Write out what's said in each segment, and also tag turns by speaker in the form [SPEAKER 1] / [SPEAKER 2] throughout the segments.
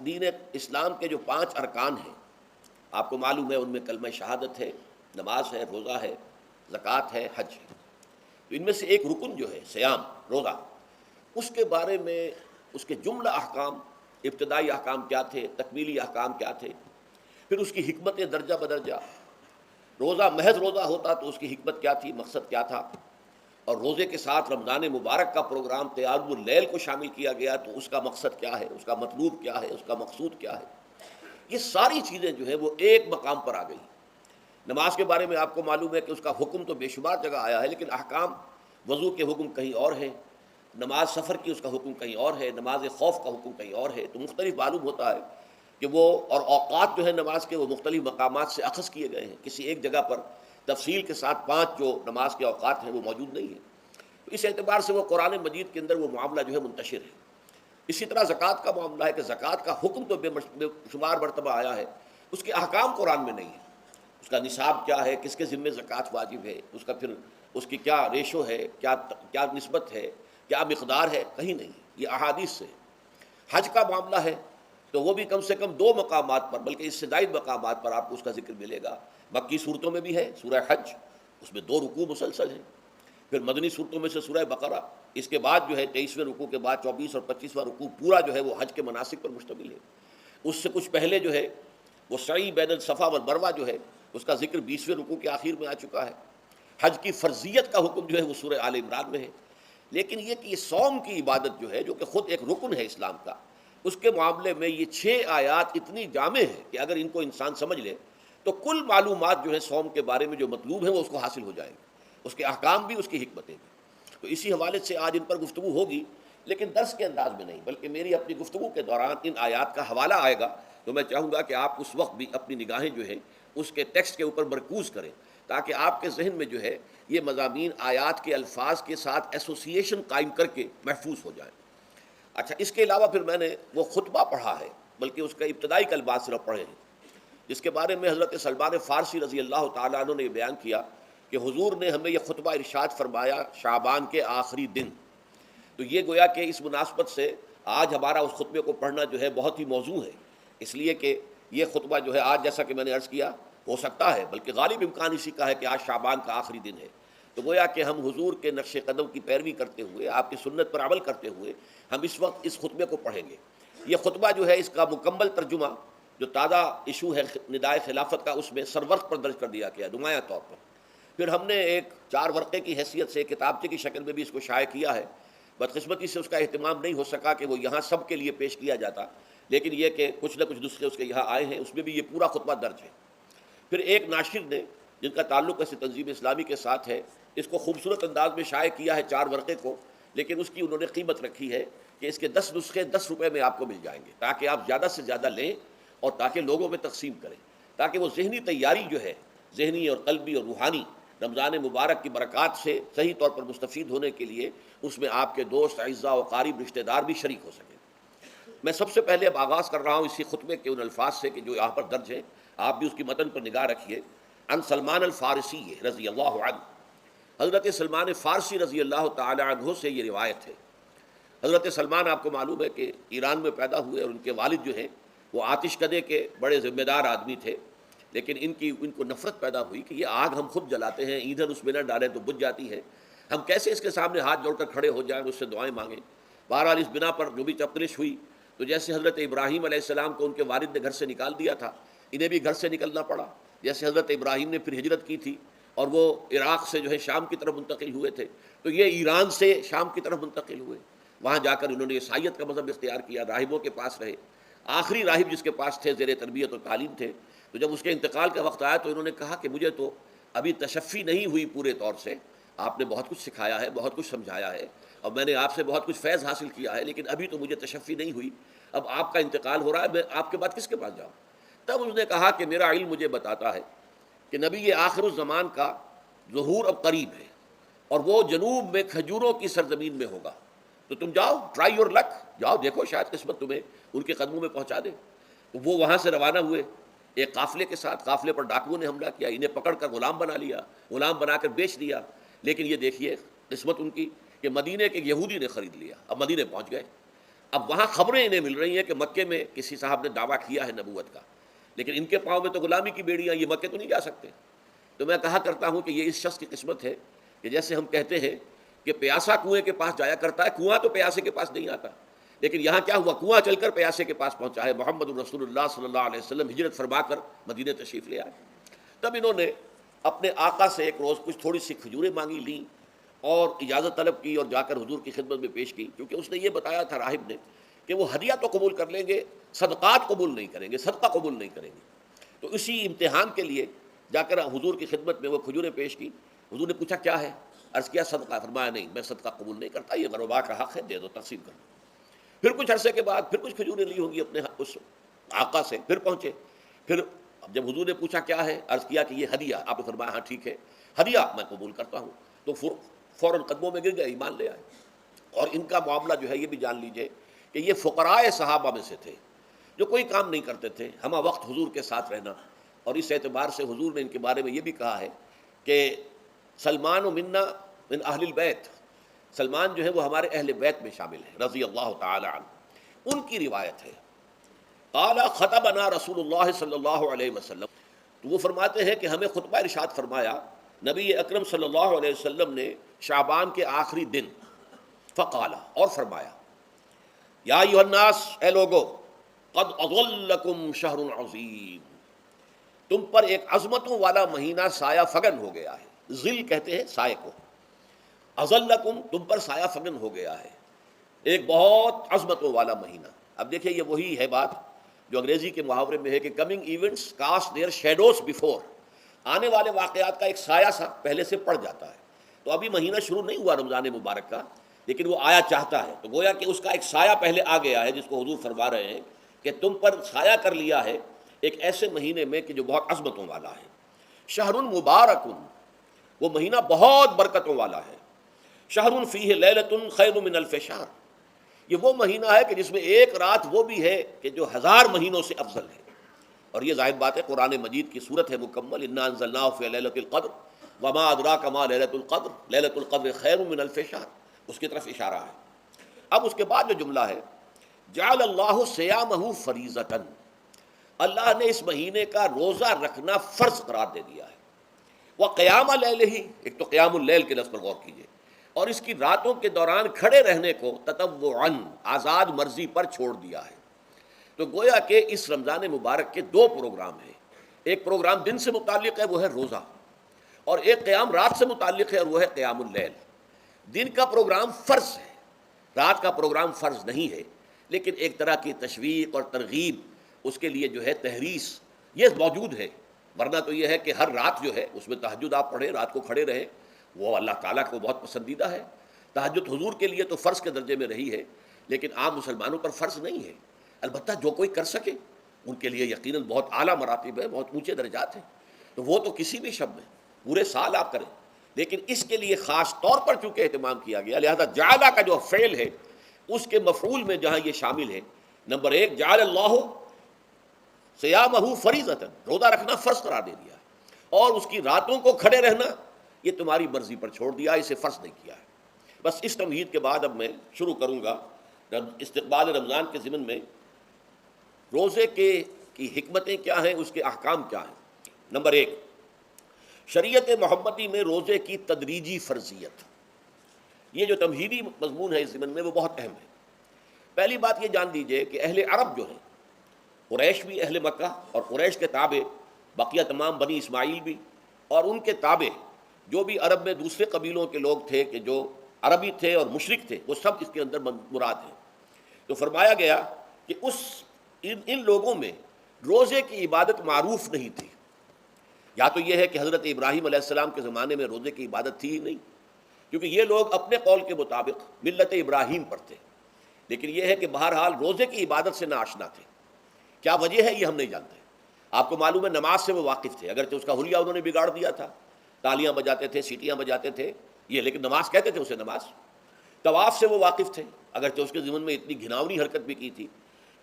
[SPEAKER 1] دین اسلام کے جو 5 ارکان ہیں آپ کو معلوم ہے، ان میں کلمہ شہادت ہے، نماز ہے، روزہ ہے، زکوٰۃ ہے، حج ہے۔ تو ان میں سے ایک رکن جو ہے سیام، روزہ، اس کے بارے میں اس کے جملہ احکام، ابتدائی احکام کیا تھے، تکمیلی احکام کیا تھے، پھر اس کی حکمت درجہ بدرجہ، روزہ محض روزہ ہوتا تو اس کی حکمت کیا تھی، مقصد کیا تھا، اور روزے کے ساتھ رمضان مبارک کا پروگرام قیام اللیل کو شامل کیا گیا تو اس کا مقصد کیا ہے، اس کا مطلوب کیا ہے، اس کا مقصود کیا ہے۔ یہ ساری چیزیں جو ہے وہ ایک مقام پر آ گئی۔ نماز کے بارے میں آپ کو معلوم ہے کہ اس کا حکم تو بے شمار جگہ آیا ہے، لیکن احکام، وضو کے حکم کہیں اور ہیں، نماز سفر کی اس کا حکم کہیں اور ہے، نماز خوف کا حکم کہیں اور ہے، تو مختلف معلوم ہوتا ہے کہ وہ اور اوقات جو ہے نماز کے وہ مختلف مقامات سے اخذ کیے گئے ہیں، کسی ایک جگہ پر تفصیل کے ساتھ 5 جو نماز کے اوقات ہیں وہ موجود نہیں ہیں۔ تو اس اعتبار سے وہ قرآن مجید کے اندر وہ معاملہ جو ہے منتشر ہے۔ اسی طرح زکوٰۃ کا معاملہ ہے کہ زکوٰۃ کا حکم تو بے شمار مرتبہ آیا ہے، اس کے احکام قرآن میں نہیں ہے۔ اس کا نصاب کیا ہے، کس کے ذمے زکوٰۃ واجب ہے، اس کا پھر اس کی کیا ریشو ہے، کیا نسبت ہے، کیا مقدار ہے، کہیں نہیں، یہ احادیث سے۔ حج کا معاملہ ہے تو وہ بھی کم سے کم 2 مقامات پر، بلکہ اس سے زائد مقامات پر آپ کو اس کا ذکر ملے گا۔ مکی صورتوں میں بھی ہے سورہ حج، اس میں 2 رکوع مسلسل ہیں۔ پھر مدنی صورتوں میں سے سورہ بقرہ، اس کے بعد جو ہے 23ویں رکوع کے بعد 24 اور 25واں رکوع پورا جو ہے وہ حج کے مناسک پر مشتمل ہے۔ اس سے کچھ پہلے جو ہے وہ سعی بین الصفا والمروہ جو ہے اس کا ذکر 20ویں رکوع کے آخر میں آ چکا ہے۔ حج کی فرضیت کا حکم جو ہے وہ سورہ آل عمران میں ہے۔ لیکن یہ کہ یہ صوم کی عبادت جو ہے، جو کہ خود ایک رکن ہے اسلام کا، اس کے معاملے میں یہ 6 آیات اتنی جامع ہیں کہ اگر ان کو انسان سمجھ لے تو کل معلومات جو ہے صوم کے بارے میں جو مطلوب ہے وہ اس کو حاصل ہو جائیں گے، اس کے احکام بھی، اس کی حکمتیں بھی۔ تو اسی حوالے سے آج ان پر گفتگو ہوگی، لیکن درس کے انداز میں نہیں، بلکہ میری اپنی گفتگو کے دوران ان آیات کا حوالہ آئے گا، تو میں چاہوں گا کہ آپ اس وقت بھی اپنی نگاہیں جو ہیں اس کے ٹیکسٹ کے اوپر مرکوز کریں، تاکہ آپ کے ذہن میں جو ہے یہ مضامین آیات کے الفاظ کے ساتھ ایسوسیشن قائم کر کے محفوظ ہو جائیں۔ اچھا، اس کے علاوہ پھر میں نے وہ خطبہ پڑھا ہے، بلکہ اس کا ابتدائی کلمات صرف پڑھے ہیں، جس کے بارے میں حضرت سلمان فارسی رضی اللہ تعالیٰ عنہ نے یہ بیان کیا کہ حضور نے ہمیں یہ خطبہ ارشاد فرمایا شعبان کے آخری دن۔ تو یہ گویا کہ اس مناسبت سے آج ہمارا اس خطبے کو پڑھنا جو ہے بہت ہی موزوں ہے، اس لیے کہ یہ خطبہ جو ہے آج، جیسا کہ میں نے عرض کیا، ہو سکتا ہے بلکہ غالب امکان اسی کا ہے کہ آج شعبان کا آخری دن ہے، تو گویا کہ ہم حضور کے نقش قدم کی پیروی کرتے ہوئے، آپ کی سنت پر عمل کرتے ہوئے ہم اس وقت اس خطبے کو پڑھیں گے۔ یہ خطبہ جو ہے اس کا مکمل ترجمہ جو تازہ ایشو ہے ندائے خلافت کا، اس میں سرورق پر درج کر دیا گیا نمایاں طور پر۔ پھر ہم نے ایک 4 ورقے کی حیثیت سے کتابچے کی شکل میں بھی اس کو شائع کیا ہے، بدقسمتی سے اس کا اہتمام نہیں ہو سکا کہ وہ یہاں سب کے لیے پیش کیا جاتا، لیکن یہ کہ کچھ نہ کچھ نسخے اس کے یہاں آئے ہیں، اس میں بھی یہ پورا خطبہ درج ہے۔ پھر ایک ناشر نے جن کا تعلق ایسی تنظیم اسلامی کے ساتھ ہے، اس کو خوبصورت انداز میں شائع کیا ہے 4 ورقے کو، لیکن اس کی انہوں نے قیمت رکھی ہے کہ اس کے 10 نسخے 10 روپے میں آپ کو مل جائیں گے، تاکہ آپ زیادہ سے زیادہ لیں اور تاکہ لوگوں میں تقسیم کریں، تاکہ وہ ذہنی تیاری جو ہے، ذہنی اور قلبی اور روحانی، رمضان مبارک کی برکات سے صحیح طور پر مستفید ہونے کے لیے اس میں آپ کے دوست، اعزاء و قارب، رشتہ دار بھی شریک ہو سکیں۔ میں سب سے پہلے اب آغاز کر رہا ہوں اسی خطبے کے ان الفاظ سے کہ جو یہاں پر درج ہیں، آپ بھی اس کی متن پر نگاہ رکھیے۔ ان سلمان الفارسی رضی اللہ عنہ، حضرت سلمان فارسی رضی اللہ تعالی عنہ سے یہ روایت ہے۔ حضرت سلمان آپ کو معلوم ہے کہ ایران میں پیدا ہوئے، اور ان کے والد جو ہیں وہ آتش کدے کے بڑے ذمہ دار آدمی تھے، لیکن ان کو نفرت پیدا ہوئی کہ یہ آگ ہم خود جلاتے ہیں، ایندھن اس میں نہ ڈالیں تو بجھ جاتی ہے، ہم کیسے اس کے سامنے ہاتھ جوڑ کر کھڑے ہو جائیں، اس سے دعائیں مانگیں۔ بہرحال اس بنا پر جو بھی چپلش ہوئی، تو جیسے حضرت ابراہیم علیہ السلام کو ان کے والد نے گھر سے نکال دیا تھا، انہیں بھی گھر سے نکلنا پڑا، جیسے حضرت ابراہیم نے پھر ہجرت کی تھی اور وہ عراق سے جو ہے شام کی طرف منتقل ہوئے تھے، تو یہ ایران سے شام کی طرف منتقل ہوئے، وہاں جا کر انہوں نے عیسائیت کا مذہب اختیار کیا، راہبوں کے پاس رہے۔ آخری راہب جس کے پاس تھے زیر تربیت اور تعلیم تھے، تو جب اس کے انتقال کا وقت آیا تو انہوں نے کہا کہ مجھے تو ابھی تشفی نہیں ہوئی پورے طور سے، آپ نے بہت کچھ سکھایا ہے، بہت کچھ سمجھایا ہے، اور میں نے آپ سے بہت کچھ فیض حاصل کیا ہے، لیکن ابھی تو مجھے تشفی نہیں ہوئی، اب آپ کا انتقال ہو رہا ہے، میں آپ کے بعد کس کے پاس جاؤں؟ تب اس نے کہا کہ میرا علم مجھے بتاتا ہے کہ نبی آخر الزمان کا ظہور اب قریب ہے، اور وہ جنوب میں کھجوروں کی سرزمین میں ہوگا، تو تم جاؤ، ٹرائی یور لک، جاؤ دیکھو شاید قسمت تمہیں ان کے قدموں میں پہنچا دے۔ تو وہ وہاں سے روانہ ہوئے ایک قافلے کے ساتھ، قافلے پر ڈاکوؤں نے حملہ کیا، انہیں پکڑ کر غلام بنا لیا، غلام بنا کر بیچ دیا، لیکن یہ دیکھیے قسمت ان کی کہ مدینے کے یہودی نے خرید لیا، اب مدینے پہنچ گئے۔ اب وہاں خبریں انہیں مل رہی ہیں کہ مکے میں کسی صاحب نے دعویٰ کیا ہے نبوت کا، لیکن ان کے پاؤں میں تو غلامی کی بیڑیاں، یہ مکے تو نہیں جا سکتے۔ تو میں کہا کرتا ہوں کہ یہ اس شخص کی قسمت ہے کہ جیسے ہم کہتے ہیں کہ پیاسا کنویں کے پاس جایا کرتا ہے، کنواں تو پیاسے کے پاس نہیں آتا، لیکن یہاں کیا ہوا، کنواں چل کر پیاسے کے پاس پہنچا ہے۔ محمد الرسول اللہ صلی اللہ علیہ وسلم ہجرت فرما کر مدینہ تشریف لے آئے۔ تب انہوں نے اپنے آقا سے ایک روز کچھ تھوڑی سی کھجوریں مانگی لیں اور اجازت طلب کی اور جا کر حضور کی خدمت میں پیش کی، کیونکہ اس نے یہ بتایا تھا راہب نے کہ وہ ہدیہ تو قبول کر لیں گے، صدقات قبول نہیں کریں گے، صدقہ قبول نہیں کریں گے۔ تو اسی امتحان کے لیے جا کر حضور کی خدمت میں وہ کھجوریں پیش کی۔ حضور نے پوچھا کیا ہے، عرض کیا صدقہ، فرمایا نہیں میں صدقہ قبول نہیں کرتا، یہ غربا کا حق ہے، دے دو، تقسیم کر دو۔ پھر کچھ عرصے کے بعد پھر کچھ کھجوریں لی ہوں گی اپنے اس آقا سے، پھر پہنچے، پھر جب حضور نے پوچھا کیا ہے، عرض کیا کہ یہ ہدیہ، آپ نے فرمایا ہاں ٹھیک ہے، ہدیہ میں قبول کرتا ہوں۔ تو فوراً قدموں میں گر گئے، ایمان لے آئے۔ اور ان کا معاملہ جو ہے یہ بھی جان لیجئے کہ یہ فقراء صحابہ میں سے تھے جو کوئی کام نہیں کرتے تھے، ہمہ وقت حضور کے ساتھ رہنا، اور اس اعتبار سے حضور نے ان کے بارے میں یہ بھی کہا ہے کہ سلمان و منا من اہل البیت، سلمان جو ہے وہ ہمارے اہل بیت میں شامل ہے رضی اللہ تعالی عنہ۔ ان کی روایت ہے قال خطبنا رسول اللہ صلی اللہ علیہ وسلم، تو وہ فرماتے ہیں کہ ہمیں خطبہ ارشاد فرمایا نبی اکرم صلی اللہ علیہ وسلم نے شعبان کے آخری دن، فقال، اور فرمایا یا ایھا الناس، اے لوگو، قد اظلکم شہر عظیم، تم پر ایک عظمتوں والا مہینہ سایہ فگن ہو گیا ہے۔ ظل کہتے ہیں سائے کو، اظلکم تم پر سایہ فگن ہو گیا ہے، ایک بہت عظمتوں والا مہینہ۔ اب دیکھیں یہ وہی ہے بات جو انگریزی کے محاورے میں ہے کہ coming events cast their shadows before, آنے والے واقعات کا ایک سایہ سا پہلے سے پڑ جاتا ہے۔ تو ابھی مہینہ شروع نہیں ہوا رمضان مبارک کا، لیکن وہ آیا چاہتا ہے، تو گویا کہ اس کا ایک سایہ پہلے آ گیا ہے، جس کو حضور فرما رہے ہیں کہ تم پر سایہ کر لیا ہے ایک ایسے مہینے میں کہ جو بہت عظمتوں والا ہے۔ شہر مبارک، وہ مہینہ بہت برکتوں والا ہے۔ شہر فیہ لیلۃ خیر من الف شہر، یہ وہ مہینہ ہے کہ جس میں ایک رات وہ بھی ہے کہ جو 1000 مہینوں سے افضل ہے۔ اور یہ ظاہر بات ہے قرآن مجید کی صورت ہے مکمل، انا انزلناہ فی لیلۃ القدر وما ادراک ما لیلۃ القدر لیلۃ القدر خیر من الف شہر، اس کی طرف اشارہ ہے۔ اب اس کے بعد جو جملہ ہے جعل اللہ صیامہ فریضۃ، اللہ نے اس مہینے کا روزہ رکھنا فرض قرار دے دیا ہے۔ وقیام لیلہ، ایک تو قیام اللیل کے لفظ پر غور کیجیے، اور اس کی راتوں کے دوران کھڑے رہنے کو تطوعاً، آزاد مرضی پر چھوڑ دیا ہے۔ تو گویا کہ اس رمضان مبارک کے 2 پروگرام ہیں، ایک پروگرام دن سے متعلق ہے وہ ہے روزہ، اور ایک قیام رات سے متعلق ہے اور وہ ہے قیام اللیل۔ دن کا پروگرام فرض ہے، رات کا پروگرام فرض نہیں ہے، لیکن ایک طرح کی تشویق اور ترغیب، اس کے لیے جو ہے تحریص یہ موجود ہے۔ ورنہ تو یہ ہے کہ ہر رات جو ہے اس میں تہجد آپ پڑھیں، رات کو کھڑے رہیں، وہ اللہ تعالیٰ کو بہت پسندیدہ ہے۔ تہجد حضور کے لیے تو فرض کے درجے میں رہی ہے، لیکن عام مسلمانوں پر فرض نہیں ہے۔ البتہ جو کوئی کر سکے ان کے لیے یقیناً بہت اعلیٰ مراتب ہے، بہت اونچے درجات ہیں، تو وہ تو کسی بھی شب میں پورے سال آپ کریں، لیکن اس کے لیے خاص طور پر چونکہ اہتمام کیا گیا، لہذا جعلہ کا جو فعل ہے اس کے مفعول میں جہاں یہ شامل ہے، نمبر 1 جعل اللہ صیامہ فریضۃ، روزہ رکھنا فرض قرار دے دیا، اور اس کی راتوں کو کھڑے رہنا یہ تمہاری مرضی پر چھوڑ دیا، اسے فرض نہیں کیا ہے۔ بس اس تمہید کے بعد اب میں شروع کروں گا استقبال رمضان کے ضمن میں روزے کی حکمتیں کیا ہیں، اس کے احکام کیا ہیں۔ نمبر 1، شریعت محمدی میں روزے کی تدریجی فرضیت، یہ جو تمہیدی مضمون ہے اس ضمن میں وہ بہت اہم ہے۔ پہلی بات یہ جان لیجئے کہ اہل عرب جو ہیں، قریش بھی اہل مکہ اور قریش کے تابع بقیہ تمام بنی اسماعیل بھی، اور ان کے تابع جو بھی عرب میں دوسرے قبیلوں کے لوگ تھے کہ جو عربی تھے اور مشرک تھے، وہ سب اس کے اندر مراد ہیں۔ تو فرمایا گیا کہ ان لوگوں میں روزے کی عبادت معروف نہیں تھی، یا تو یہ ہے کہ حضرت ابراہیم علیہ السلام کے زمانے میں روزے کی عبادت تھی ہی نہیں، کیونکہ یہ لوگ اپنے قول کے مطابق ملت ابراہیم پر تھے، لیکن یہ ہے کہ بہرحال روزے کی عبادت سے ناآشنا تھے۔ کیا وجہ ہے یہ ہم نہیں جانتے۔ آپ کو معلوم ہے نماز سے وہ واقف تھے، اگرچہ اس کا حلیہ انہوں نے بگاڑ دیا تھا، تالیاں بجاتے تھے، سیٹیاں بجاتے تھے یہ، لیکن نماز کہتے تھے اسے نماز۔ طواف سے وہ واقف تھے، اگرچہ اس کے ضمن میں اتنی گھناؤنی حرکت بھی کی تھی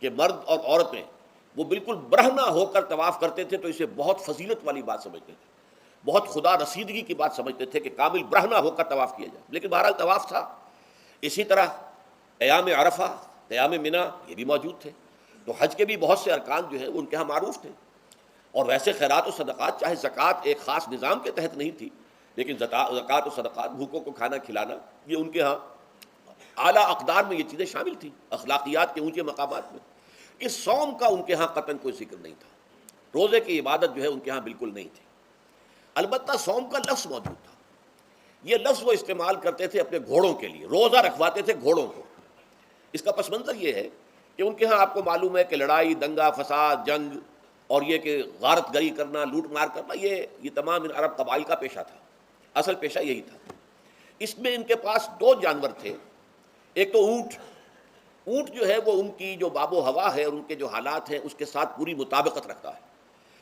[SPEAKER 1] کہ مرد اور عورتیں وہ بالکل برہنہ ہو کر طواف کرتے تھے، تو اسے بہت فضیلت والی بات سمجھتے تھے، بہت خدا رسیدگی کی بات سمجھتے تھے کہ کامل برہنہ ہو کر طواف کیا جائے، لیکن بہرحال طواف تھا۔ اسی طرح ایام عرفہ قیام منا یہ بھی موجود تھے. تو حج کے بھی بہت سے ارکان جو ہیں وہ ان کے ہاں معروف تھے. اور ویسے خیرات و صدقات چاہے زکوٰۃ ایک خاص نظام کے تحت نہیں تھی، لیکن زکوٰۃ و صدقات بھوکوں کو کھانا کھلانا یہ ان کے ہاں اعلیٰ اقدار میں یہ چیزیں شامل تھیں، اخلاقیات کے اونچے مقامات میں. اس صوم کا ان کے ہاں قطعاً کوئی ذکر نہیں تھا. روزے کی عبادت جو ہے ان کے ہاں بالکل نہیں تھی. البتہ صوم کا لفظ موجود تھا. یہ لفظ وہ استعمال کرتے تھے اپنے گھوڑوں کے لیے، روزہ رکھواتے تھے گھوڑوں کو. اس کا پس منظر یہ ہے کہ ان کے ہاں آپ کو معلوم ہے کہ لڑائی، دنگا فساد، جنگ اور یہ کہ غارت گری کرنا، لوٹ مار کرنا، یہ تمام ان عرب قبائل کا پیشہ تھا. اصل پیشہ یہی تھا. اس میں ان کے پاس دو جانور تھے. ایک تو اونٹ. اونٹ جو ہے وہ ان کی جو باب و ہوا ہے اور ان کے جو حالات ہیں اس کے ساتھ پوری مطابقت رکھتا ہے.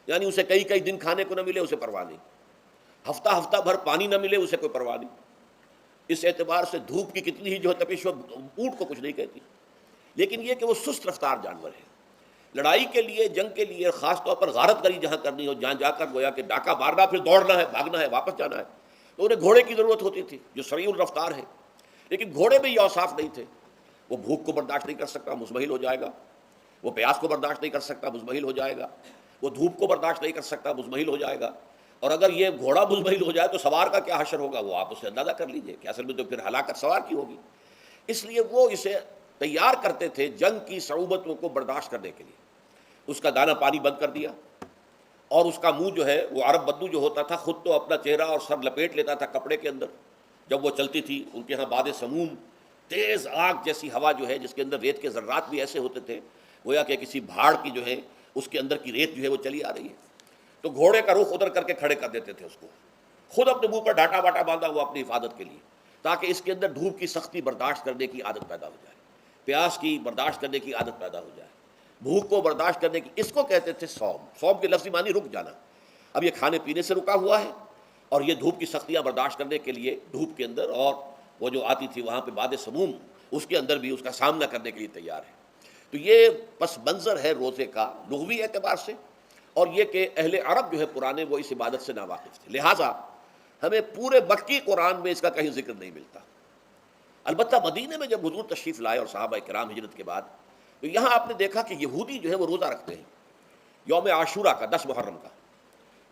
[SPEAKER 1] یعنی اسے کئی دن کھانے کو نہ ملے اسے پرواہ نہیں، ہفتہ بھر پانی نہ ملے اسے کوئی پرواہ نہیں. اس اعتبار سے دھوپ کی کتنی ہی جو ہے تپش اونٹ کو کچھ نہیں کہتی. لیکن یہ کہ وہ سست رفتار جانور ہے. لڑائی کے لیے، جنگ کے لیے، خاص طور پر غارت گری جہاں کرنی ہو، جہاں جا کر گویا کہ ڈاکہ مارنا، پھر دوڑنا ہے، بھاگنا ہے، واپس جانا ہے، تو انہیں گھوڑے کی ضرورت ہوتی تھی جو سریع الرفتار ہے. لیکن گھوڑے میں یہ اوصاف نہیں تھے. وہ بھوک کو برداشت نہیں کر سکتا، مزمحل ہو جائے گا. وہ پیاس کو برداشت نہیں کر سکتا، مزمحل ہو جائے گا. وہ دھوپ کو برداشت نہیں کر سکتا، مزمحل ہو جائے گا. اور اگر یہ گھوڑا مزمحل ہو جائے تو سوار کا کیا حشر ہوگا، وہ آپ اسے اندازہ کر لیجئے کہ اصل میں تو پھر ہلاکت سوار کی ہوگی. اس لیے وہ اسے تیار کرتے تھے جنگ کی صعوبتوں کو برداشت کرنے کے لیے. اس کا دانہ پانی بند کر دیا، اور اس کا منہ جو ہے وہ عرب بدو جو ہوتا تھا خود تو اپنا چہرہ اور سر لپیٹ لیتا تھا کپڑے کے اندر. جب وہ چلتی تھی ان کے ہاں باد سموم، تیز آگ جیسی ہوا جو ہے جس کے اندر ریت کے ذرات بھی ایسے ہوتے تھے گویا کہ کسی بھاڑ کی جو ہے اس کے اندر کی ریت جو ہے وہ چلی آ رہی ہے. تو گھوڑے کا رخ ادھر کر کے کھڑے کر دیتے تھے اس کو، خود اپنے منہ پر ڈھاٹا واٹا باندھا ہوا اپنی حفاظت کے لیے، تاکہ اس کے اندر دھوپ کی سختی برداشت کرنے کی عادت پیدا ہو جائے، پیاس کی برداشت کرنے کی عادت پیدا ہو جائے، بھوک کو برداشت کرنے کی. اس کو کہتے تھے صوم. صوم کے لفظی معنی رک جانا. اب یہ کھانے پینے سے رکا ہوا ہے اور یہ دھوپ کی سختیاں برداشت کرنے کے لیے دھوپ کے اندر اور وہ جو آتی تھی وہاں پہ باد سموم اس کے اندر بھی اس کا سامنا کرنے کے لیے تیار ہے. تو یہ پس منظر ہے روزے کا لغوی اعتبار سے. اور یہ کہ اہل عرب جو ہے پرانے وہ اس عبادت سے ناواقف تھے، لہٰذا ہمیں پورے مکی قرآن میں اس کا کہیں ذکر نہیں ملتا. البتہ مدینے میں جب حضور تشریف لائے اور صحابہ کرام ہجرت کے بعد، تو یہاں آپ نے دیکھا کہ یہودی جو ہے وہ روزہ رکھتے ہیں یوم عاشورہ کا، 10 محرم کا.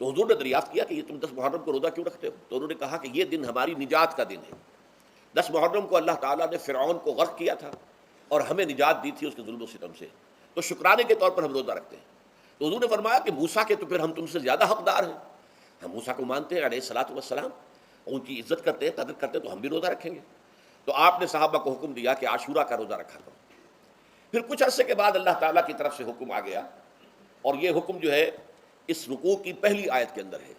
[SPEAKER 1] تو حضور نے دریافت کیا کہ یہ تم 10 محرم کو روزہ کیوں رکھتے ہو؟ تو انہوں نے کہا کہ یہ دن ہماری نجات کا دن ہے. 10 محرم کو اللہ تعالیٰ نے فرعون کو غرق کیا تھا اور ہمیں نجات دی تھی اس کے ظلم و ستم سے، تو شکرانے کے طور پر ہم روزہ رکھتے ہیں. تو حضور نے فرمایا کہ موسیٰ کے تو پھر ہم تم سے زیادہ حقدار ہیں. ہم موسیٰ کو مانتے ہیں علیہ الصلاۃ والسلام، ان کی عزت کرتے ہیں، قدر کرتے ہیں، تو ہم بھی روزہ رکھیں گے. تو آپ نے صحابہ کو حکم دیا کہ عاشورہ کا روزہ رکھا کرو. پھر کچھ عرصے کے بعد اللہ تعالیٰ کی طرف سے حکم آ گیا، اور یہ حکم جو ہے اس رکوع کی پہلی آیت کے اندر ہے،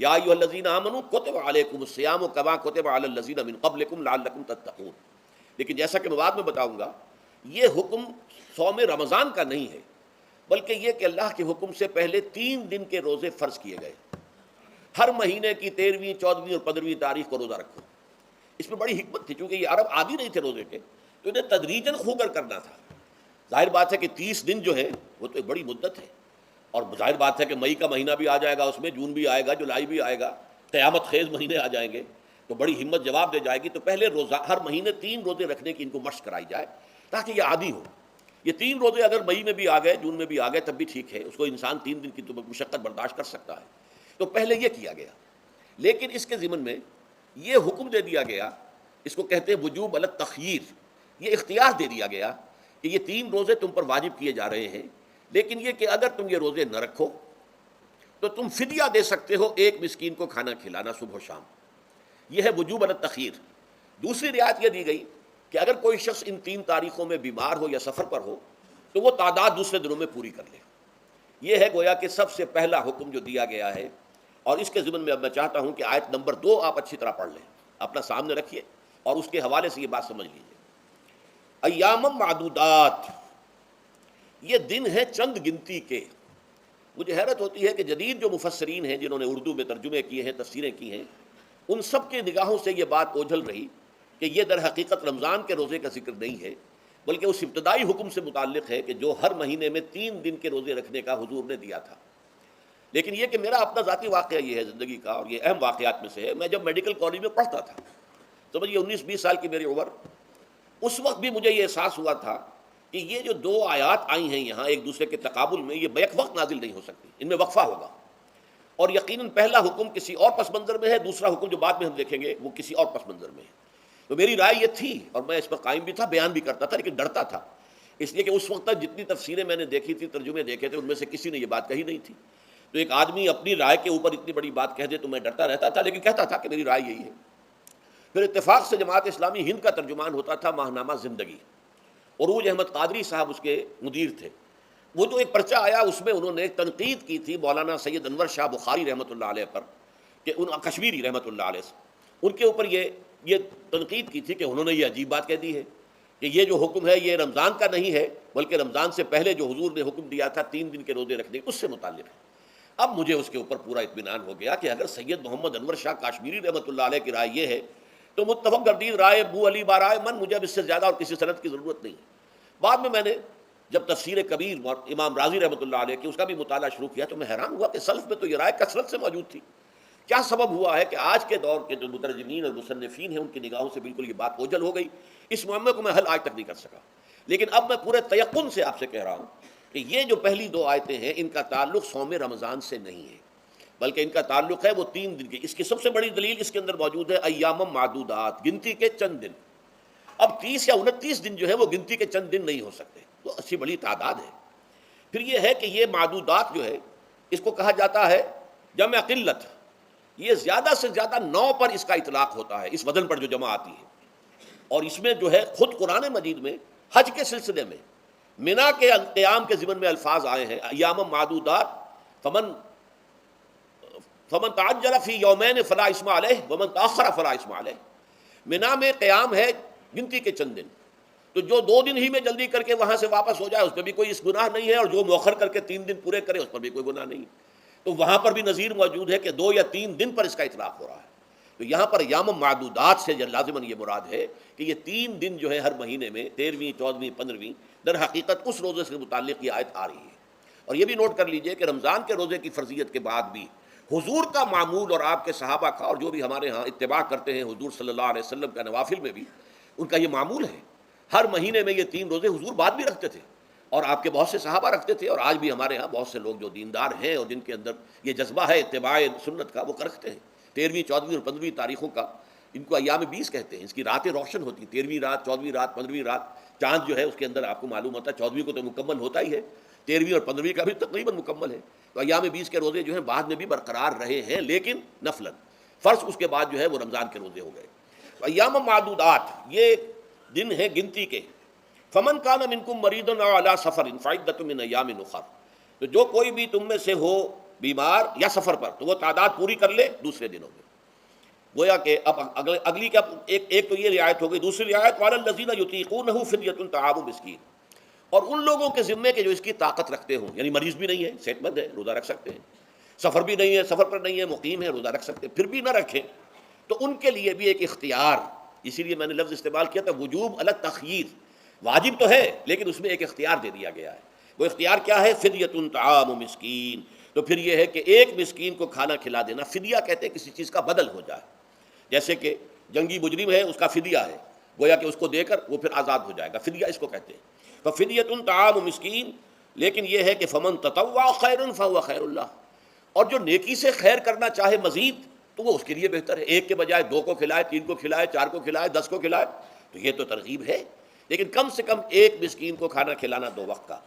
[SPEAKER 1] یا ایھا الذین آمنوا کتب علیکم الصیام کما کتب علی الذین من قبلکم لعلکم تتقون. لیکن جیسا کہ میں بعد میں بتاؤں گا، یہ حکم صوم رمضان کا نہیں ہے، بلکہ یہ کہ اللہ کے حکم سے پہلے 3 دن کے روزے فرض کیے گئے. ہر مہینے کی 13ویں، 14ویں اور 15ویں تاریخ کو روزہ رکھو. اس میں بڑی حکمت تھی، چونکہ یہ عرب عادی نہیں تھے روزے کے، تو انہیں تدریجاً خوگر کرنا تھا. ظاہر بات ہے کہ 30 دن جو ہے وہ تو ایک بڑی مدت ہے، اور ظاہر بات ہے کہ مئی کا مہینہ بھی آ جائے گا، اس میں جون بھی آئے گا، جولائی بھی آئے گا، قیامت خیز مہینے آ جائیں گے، تو بڑی ہمت جواب دے جائے گی. تو پہلے روزہ ہر مہینے 3 روزے رکھنے کی ان کو مشق کرائی جائے تاکہ یہ عادی ہو. یہ 3 روزے اگر مئی میں بھی آ گئے، جون میں بھی آ گئے تب بھی ٹھیک ہے، اس کو انسان 3 دن کی تو مشقت برداشت کر سکتا ہے. تو پہلے یہ کیا گیا. لیکن اس کے ضمن میں یہ حکم دے دیا گیا، اس کو کہتے ہیں وجوب علی التخییر. یہ اختیار دے دیا گیا کہ یہ 3 روزے تم پر واجب کیے جا رہے ہیں، لیکن یہ کہ اگر تم یہ روزے نہ رکھو تو تم فدیہ دے سکتے ہو 1 مسکین کو کھانا کھلانا صبح و شام. یہ ہے وجوب علی التخییر. دوسری رعایت یہ دی گئی کہ اگر کوئی شخص ان 3 تاریخوں میں بیمار ہو یا سفر پر ہو تو وہ تعداد دوسرے دنوں میں پوری کر لے. یہ ہے گویا کہ سب سے پہلا حکم جو دیا گیا ہے. اور اس کے ضمن میں اب میں چاہتا ہوں کہ آیت نمبر 2 آپ اچھی طرح پڑھ لیں، اپنا سامنے رکھیے اور اس کے حوالے سے یہ بات سمجھ لیجیے. ایام معدودات، یہ دن ہے چند گنتی کے. مجھے حیرت ہوتی ہے کہ جدید جو مفسرین ہیں جنہوں نے اردو میں ترجمے کیے ہیں، تفسیریں کی ہیں، ان سب کے نگاہوں سے یہ بات اوجھل رہی کہ یہ در حقیقت رمضان کے روزے کا ذکر نہیں ہے، بلکہ اس ابتدائی حکم سے متعلق ہے کہ جو ہر مہینے میں 3 دن کے روزے رکھنے کا حضور نے دیا تھا. لیکن یہ کہ میرا اپنا ذاتی واقعہ یہ ہے زندگی کا، اور یہ اہم واقعات میں سے ہے. میں جب میڈیکل کالج میں پڑھتا تھا، سمجھیے 19-20 سال کی میری عمر، اس وقت بھی مجھے یہ احساس ہوا تھا کہ یہ جو دو آیات آئی ہیں یہاں ایک دوسرے کے تقابل میں، یہ بیک وقت نازل نہیں ہو سکتی، ان میں وقفہ ہوگا، اور یقیناً پہلا حکم کسی اور پس منظر میں ہے، دوسرا حکم جو بعد میں ہم دیکھیں گے وہ کسی اور پس منظر میں ہے۔ تو میری رائے یہ تھی، اور میں اس پر قائم بھی تھا، بیان بھی کرتا تھا، لیکن ڈرتا تھا، اس لیے کہ اس وقت تک جتنی تفسیریں میں نے دیکھی تھی، ترجمے دیکھے تھے، ان میں سے کسی نے یہ بات کہی نہیں تھی۔ تو ایک آدمی اپنی رائے کے اوپر اتنی بڑی بات کہہ دے تو میں ڈرتا رہتا تھا، لیکن کہتا تھا کہ میری رائے یہی ہے۔ پھر اتفاق سے جماعت اسلامی ہند کا ترجمان ہوتا تھا ماہنامہ زندگی، عروج احمد قادری صاحب اس کے مدیر تھے۔ وہ جو ایک پرچہ آیا اس میں انہوں نے ایک تنقید کی تھی مولانا سید انور شاہ بخاری رحمۃ اللہ علیہ پر، کہ ان کشمیری رحمۃ اللہ علیہ سے، ان کے اوپر یہ تنقید کی تھی کہ انہوں نے یہ عجیب بات کہہ دی ہے کہ یہ جو حکم ہے یہ رمضان کا نہیں ہے، بلکہ رمضان سے پہلے جو حضور نے حکم دیا تھا 3 دن کے روزے رکھنے اس سے متعلق ہے۔ اب مجھے اس کے اوپر پورا اطمینان ہو گیا کہ اگر سید محمد انور شاہ کاشمیری رحمۃ اللہ علیہ کی رائے یہ ہے تو متفق گردید رائے ابو علی بارائے من، مجھے اب اس سے زیادہ اور کسی سند کی ضرورت نہیں ہے۔ بعد میں نے جب تفسیر کبیر امام رازی رحمۃ اللہ علیہ کی اس کا بھی مطالعہ شروع کیا تو میں حیران ہوا کہ سلف میں تو یہ رائے کثرت سے موجود تھی۔ کیا سبب ہوا ہے کہ آج کے دور کے جو مترجمین اور مصنفین ہیں ان کی نگاہوں سے بالکل یہ بات اوجھل ہو گئی؟ اس معاملے کو میں حل آج تک نہیں کر سکا، لیکن اب میں پورے تیقن سے آپ سے کہہ رہا ہوں کہ یہ جو پہلی 2 آیتیں ہیں ان کا تعلق صوم رمضان سے نہیں ہے، بلکہ ان کا تعلق ہے وہ 3 دن کے۔ اس کی سب سے بڑی دلیل اس کے اندر موجود ہے ایام معدودات، گنتی کے چند دن۔ اب 30 یا 29 دن جو ہے وہ گنتی کے چند دن نہیں ہو سکتے، وہ اچھی بڑی تعداد ہے۔ پھر یہ ہے کہ یہ معدودات جو ہے اس کو کہا جاتا ہے جمع قلت، یہ زیادہ سے زیادہ 9 پر اس کا اطلاق ہوتا ہے، اس وزن پر جو جمع آتی ہے۔ اور اس میں جو ہے خود قرآن مجید میں حج کے سلسلے میں منا کے قیام کے ضمن میں الفاظ آئے ہیں، ایام معدودات فمن تعجل فی یومین فلا اسم علیہ ومن تاخر فلا اسم علیہ۔ منا میں قیام ہے گنتی کے چند دن، تو جو 2 دن ہی میں جلدی کر کے وہاں سے واپس ہو جائے اس پہ بھی کوئی اس گناہ نہیں ہے، اور جو مؤخر کر کے 3 دن پورے کرے اس پر بھی کوئی گناہ نہیں۔ تو وہاں پر بھی نظیر موجود ہے کہ 2 یا 3 دن پر اس کا اطلاق ہو رہا ہے۔ تو یہاں پر ایام معدودات سے لازماً یہ مراد ہے کہ یہ 3 دن جو ہے ہر مہینے میں 13ویں 14ویں 15ویں در حقیقت اس روزے سے متعلق یہ آیت آ رہی ہے۔ اور یہ بھی نوٹ کر لیجئے کہ رمضان کے روزے کی فرضیت کے بعد بھی حضور کا معمول اور آپ کے صحابہ کا، اور جو بھی ہمارے ہاں اتباع کرتے ہیں حضور صلی اللہ علیہ وسلم کا نوافل میں بھی ان کا یہ معمول ہے۔ ہر مہینے میں یہ 3 روزے حضور بعد بھی رکھتے تھے، اور آپ کے بہت سے صحابہ رکھتے تھے، اور آج بھی ہمارے ہاں بہت سے لوگ جو دیندار ہیں اور جن کے اندر یہ جذبہ ہے اتباع سنت کا، وہ رکھتے ہیں۔ 13ویں 14ویں اور 15ویں تاریخوں کا ان کو ایام 20 کہتے ہیں۔ اس کی راتیں روشن ہوتی ہیں، 13ویں رات 14ویں رات 15ویں رات، چاند جو ہے اس کے اندر آپ کو معلوم ہوتا ہے 14ویں کو تو مکمل ہوتا ہی ہے، 13ویں اور 15ویں کا بھی تقریباً مکمل ہے۔ تو ایام 20 کے روزے جو ہیں بعد میں بھی برقرار رہے ہیں، لیکن نفلاً، فرض اس کے بعد جو ہے وہ رمضان کے روزے ہو گئے۔ تو ایام معدودات یہ دن ہیں گنتی کے۔ فمن کان منکم مریض او علی سفر فعدۃ من ایام اخر، تو جو کوئی بھی تم میں سے ہو بیمار یا سفر پر تو وہ تعداد پوری کر لے دوسرے دنوں میں۔ گویا کہ اب اگلی کا ایک تو یہ رعایت ہو گئی، دوسری رعایت وعلی الذین یطیقونہ فدیۃ طعام مسکین، اور ان لوگوں کے ذمے کے جو اس کی طاقت رکھتے ہوں، یعنی مریض بھی نہیں ہے، صحت مند ہے، روزہ رکھ سکتے ہیں، سفر بھی نہیں ہے، سفر پر نہیں ہے، مقیم ہے، روزہ رکھ سکتے ہیں، پھر بھی نہ رکھیں تو ان کے لیے بھی ایک اختیار، اسی لیے میں نے لفظ استعمال کیا تھا وجوب علی التخییر، واجب تو ہے لیکن اس میں ایک اختیار دے دیا گیا ہے۔ وہ اختیار کیا ہے؟ فدیۃ طعام مسکین۔ تو پھر یہ ہے کہ ایک مسکین کو کھانا کھلا دینا، فدیہ کہتے ہیں کسی چیز کا بدل ہو جائے، جیسے کہ جنگی مجرم ہے اس کا فدیہ ہے، گویا کہ اس کو دے کر وہ پھر آزاد ہو جائے گا، فدیہ اس کو کہتے ہیں۔ ففدیۃ طعام مسکین، لیکن یہ ہے کہ فمن تطوع خیرا فهو خیر اللہ، اور جو نیکی سے خیر کرنا چاہے مزید تو وہ اس کے لیے بہتر ہے، ایک کے بجائے 2 کو کھلائے، 3 کو کھلائے، 4 کو کھلائے، 10 کو کھلائے، تو یہ تو ترغیب ہے، لیکن کم سے کم ایک مسکین کو کھانا کھلانا 2 وقت کا۔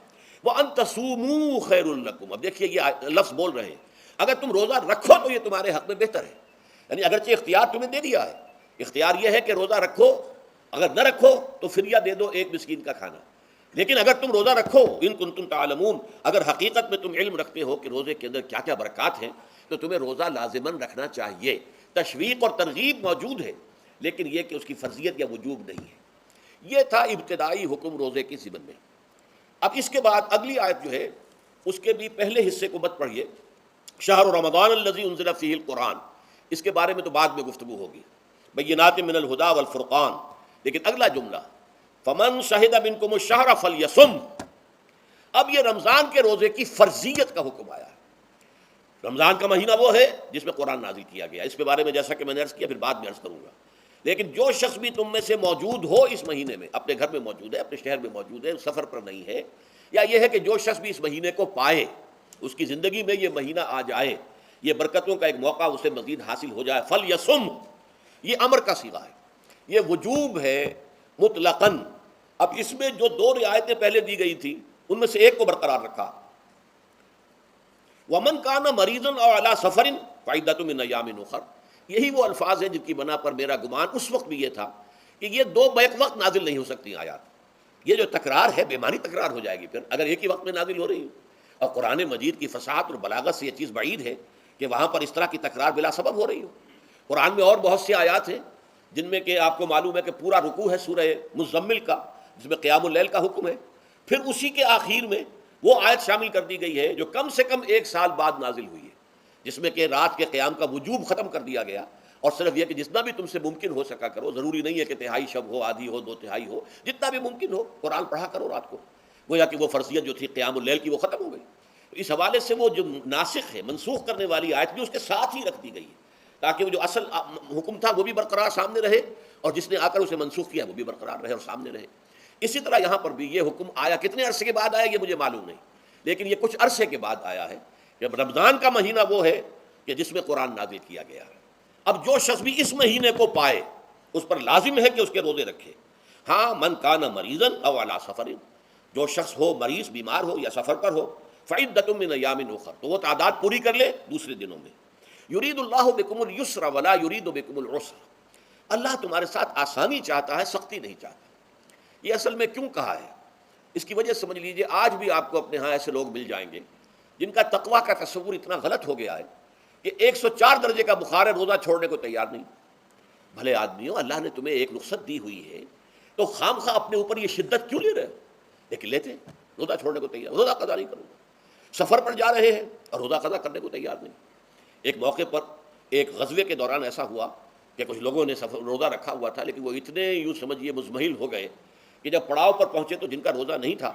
[SPEAKER 1] وَأَن تَصُومُوا خَيْرٌ لَكُمْ، اب دیکھیے یہ لفظ بول رہے ہیں، اگر تم روزہ رکھو تو یہ تمہارے حق میں بہتر ہے، یعنی اگرچہ اختیار تمہیں دے دیا ہے، اختیار یہ ہے کہ روزہ رکھو، اگر نہ رکھو تو فدیہ دے دو ایک مسکین کا کھانا، لیکن اگر تم روزہ رکھو ان کنتم تعلمون، اگر حقیقت میں تم علم رکھتے ہو کہ روزے کے اندر کیا کیا برکات ہیں تو تمہیں روزہ لازماً رکھنا چاہیے۔ تشویق اور ترغیب موجود ہے لیکن یہ کہ اس کی فرضیت یا وجوب نہیں ہے۔ یہ تھا ابتدائی حکم روزے کی ضمن میں۔ اب اس کے بعد اگلی آیت جو ہے اس کے بھی پہلے حصے کو مت پڑھیے، شہر رمضان الذی انزل فیہ القرآن، اس کے بارے میں تو بعد میں گفتگو ہوگی، بینات من الہدی والفرقان، لیکن اگلا جملہ فمن شہد منکم الشہر فلیصم، اب یہ رمضان کے روزے کی فرضیت کا حکم آیا ہے۔ رمضان کا مہینہ وہ ہے جس میں قرآن نازل کیا گیا، اس کے بارے میں جیسا کہ میں نے عرض کیا پھر بعد میں عرض کروں گا لیکن جو شخص بھی تم میں سے موجود ہو اس مہینے میں، اپنے گھر میں موجود ہے، اپنے شہر میں موجود ہے، سفر پر نہیں ہے، یا یہ ہے کہ جو شخص بھی اس مہینے کو پائے، اس کی زندگی میں یہ مہینہ آ جائے، یہ برکتوں کا ایک موقع اسے مزید حاصل ہو جائے، فل یسم، یہ امر کا صیغہ ہے، یہ وجوب ہے مطلقاً۔ اب اس میں جو دو رعایتیں پہلے دی گئی تھی ان میں سے ایک کو برقرار رکھا، ومن کان مریضا او علی سفر فعدۃ من ایام اخر، یہی وہ الفاظ ہیں جن کی بنا پر میرا گمان اس وقت بھی یہ تھا کہ یہ دو بیک وقت نازل نہیں ہو سکتی آیات، یہ جو تکرار ہے بے معنی تکرار ہو جائے گی پھر اگر ایک ہی وقت میں نازل ہو رہی ہو۔ اور قرآن مجید کی فصاحت اور بلاغت سے یہ چیز بعید ہے کہ وہاں پر اس طرح کی تکرار بلا سبب ہو رہی ہو۔ قرآن میں اور بہت سی آیات ہیں جن میں کہ آپ کو معلوم ہے کہ پورا رکوع ہے سورہ مزمل کا، جس میں قیام اللیل کا حکم ہے، پھر اسی کے آخر میں وہ آیت شامل کر دی گئی ہے جو کم سے کم 1 سال بعد نازل ہوئی ہے، جس میں کہ رات کے قیام کا وجوب ختم کر دیا گیا، اور صرف یہ کہ جتنا بھی تم سے ممکن ہو سکا کرو، ضروری نہیں ہے کہ تہائی شب ہو، آدھی ہو، 2/3 ہو، جتنا بھی ممکن ہو قرآن پڑھا کرو رات کو، گویا کہ وہ فرضیت جو تھی قیام اللیل کی وہ ختم ہو گئی۔ اس حوالے سے وہ جو ناسخ ہے، منسوخ کرنے والی آیت بھی اس کے ساتھ ہی رکھ دی گئی ہے تاکہ وہ جو اصل حکم تھا وہ بھی برقرار سامنے رہے، اور جس نے آ کر اسے منسوخ کیا وہ بھی برقرار رہے اور سامنے رہے۔ اسی طرح یہاں پر بھی یہ حکم آیا، کتنے عرصے کے بعد آیا یہ مجھے معلوم نہیں، لیکن یہ کچھ عرصے کے بعد آیا ہے کہ رمضان کا مہینہ وہ ہے کہ جس میں قرآن نازل کیا گیا ہے۔ اب جو شخص بھی اس مہینے کو پائے اس پر لازم ہے کہ اس کے روزے رکھے۔ ہاں، من کان مریضا او علی سفر، جو شخص ہو مریض، بیمار ہو یا سفر پر ہو، فعدۃ من ایام اخر، تو وہ تعداد پوری کر لے دوسرے دنوں میں۔ یرید اللہ بکم اليسر ولا یرید بکم العسر، اللہ تمہارے ساتھ آسانی چاہتا ہے، سختی نہیں چاہتا۔ یہ اصل میں کیوں کہا ہے اس کی وجہ سمجھ لیجئے۔ آج بھی آپ کو اپنے ہاں ایسے لوگ مل جائیں گے جن کا تقویٰ کا تصور اتنا غلط ہو گیا ہے کہ 104 درجے کا بخار ہے، روزہ چھوڑنے کو تیار نہیں۔ بھلے آدمی ہو، اللہ نے تمہیں ایک رخصت دی ہوئی ہے تو خام خواہ اپنے اوپر یہ شدت کیوں لے رہے ہو؟ لیکن لیتے ہیں، روزہ چھوڑنے کو تیار، روزہ قضا نہیں کروں گا۔ سفر پر جا رہے ہیں اور روزہ قضا کرنے کو تیار نہیں۔ ایک موقع پر ایک غزوے کے دوران ایسا ہوا کہ کچھ لوگوں نے روزہ رکھا ہوا تھا، لیکن وہ اتنے یوں سمجھیے مزمحل ہو گئے کہ جب پڑاؤ پر پہنچے تو جن کا روزہ نہیں تھا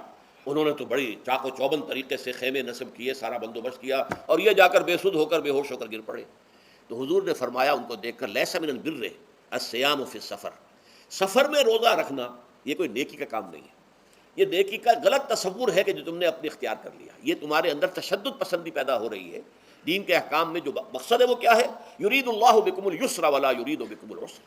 [SPEAKER 1] انہوں نے تو بڑی چاق و چوبند طریقے سے خیمے نصب کیے، سارا بندوبست کیا، اور یہ جا کر بے سدھ ہو کر بے ہوش ہو کر گر پڑے۔ تو حضور نے فرمایا ان کو دیکھ کر، لیس من البر الصیام فی السفر، سفر میں روزہ رکھنا یہ کوئی نیکی کا کام نہیں ہے، یہ نیکی کا غلط تصور ہے کہ جو تم نے اپنے اختیار کر لیا، یہ تمہارے اندر تشدد پسندی پیدا ہو رہی ہے۔ دین کے احکام میں جو مقصد ہے وہ کیا ہے؟ یرید اللہ بکم اليسر ولا یرید بکم العسر۔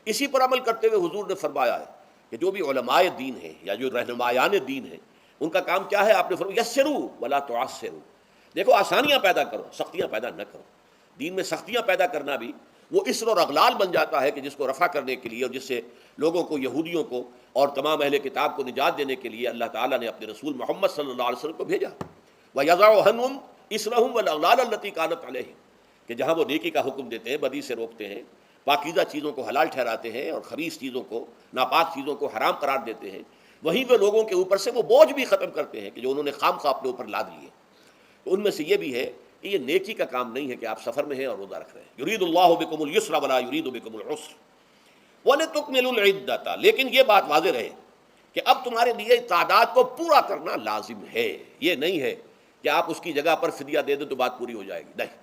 [SPEAKER 1] اسی پر عمل کرتے ہوئے حضور نے فرمایا ہے کہ جو بھی علماء دین ہیں یا جو رہنمایان دین ہیں ان کا کام کیا ہے؟ آپ نے فرمایا یسروا ولا تعسروا، دیکھو آسانیاں پیدا کرو، سختیاں پیدا نہ کرو۔ دین میں سختیاں پیدا کرنا بھی وہ اسر اور اغلال بن جاتا ہے کہ جس کو رفع کرنے کے لیے اور جس سے لوگوں کو، یہودیوں کو اور تمام اہل کتاب کو نجات دینے کے لیے اللہ تعالیٰ نے اپنے رسول محمد صلی اللہ علیہ وسلم کو بھیجا۔ وَيَضَعُ عَنْهُمْ إِصْرَهُمْ وَالْأَغْلَالَ الَّتِي كَانَتْ عَلَيْهِمْ، کہ جہاں وہ نیکی کا حکم دیتے ہیں، بدی سے روکتے ہیں، پاکیزہ چیزوں کو حلال ٹھہراتے ہیں اور خبیث چیزوں کو، ناپاک چیزوں کو حرام قرار دیتے ہیں، وہیں وہ لوگوں کے اوپر سے وہ بوجھ بھی ختم کرتے ہیں کہ جو انہوں نے خام خواہ اپنے اوپر لاد لیے۔ تو ان میں سے یہ بھی ہے کہ یہ نیکی کا کام نہیں ہے کہ آپ سفر میں ہیں اور روزہ رکھ رہے ہیں۔ یرید اللہ بکم اليسر ولا یرید بکم العسر وَلِتُكْمِلُوا الْعِدَّةَ، لیکن یہ بات واضح رہے کہ اب تمہارے لیے تعداد کو پورا کرنا لازم ہے، یہ نہیں ہے کہ آپ اس کی جگہ پر فدیہ دے دیں تو بات پوری ہو جائے گی، نہیں۔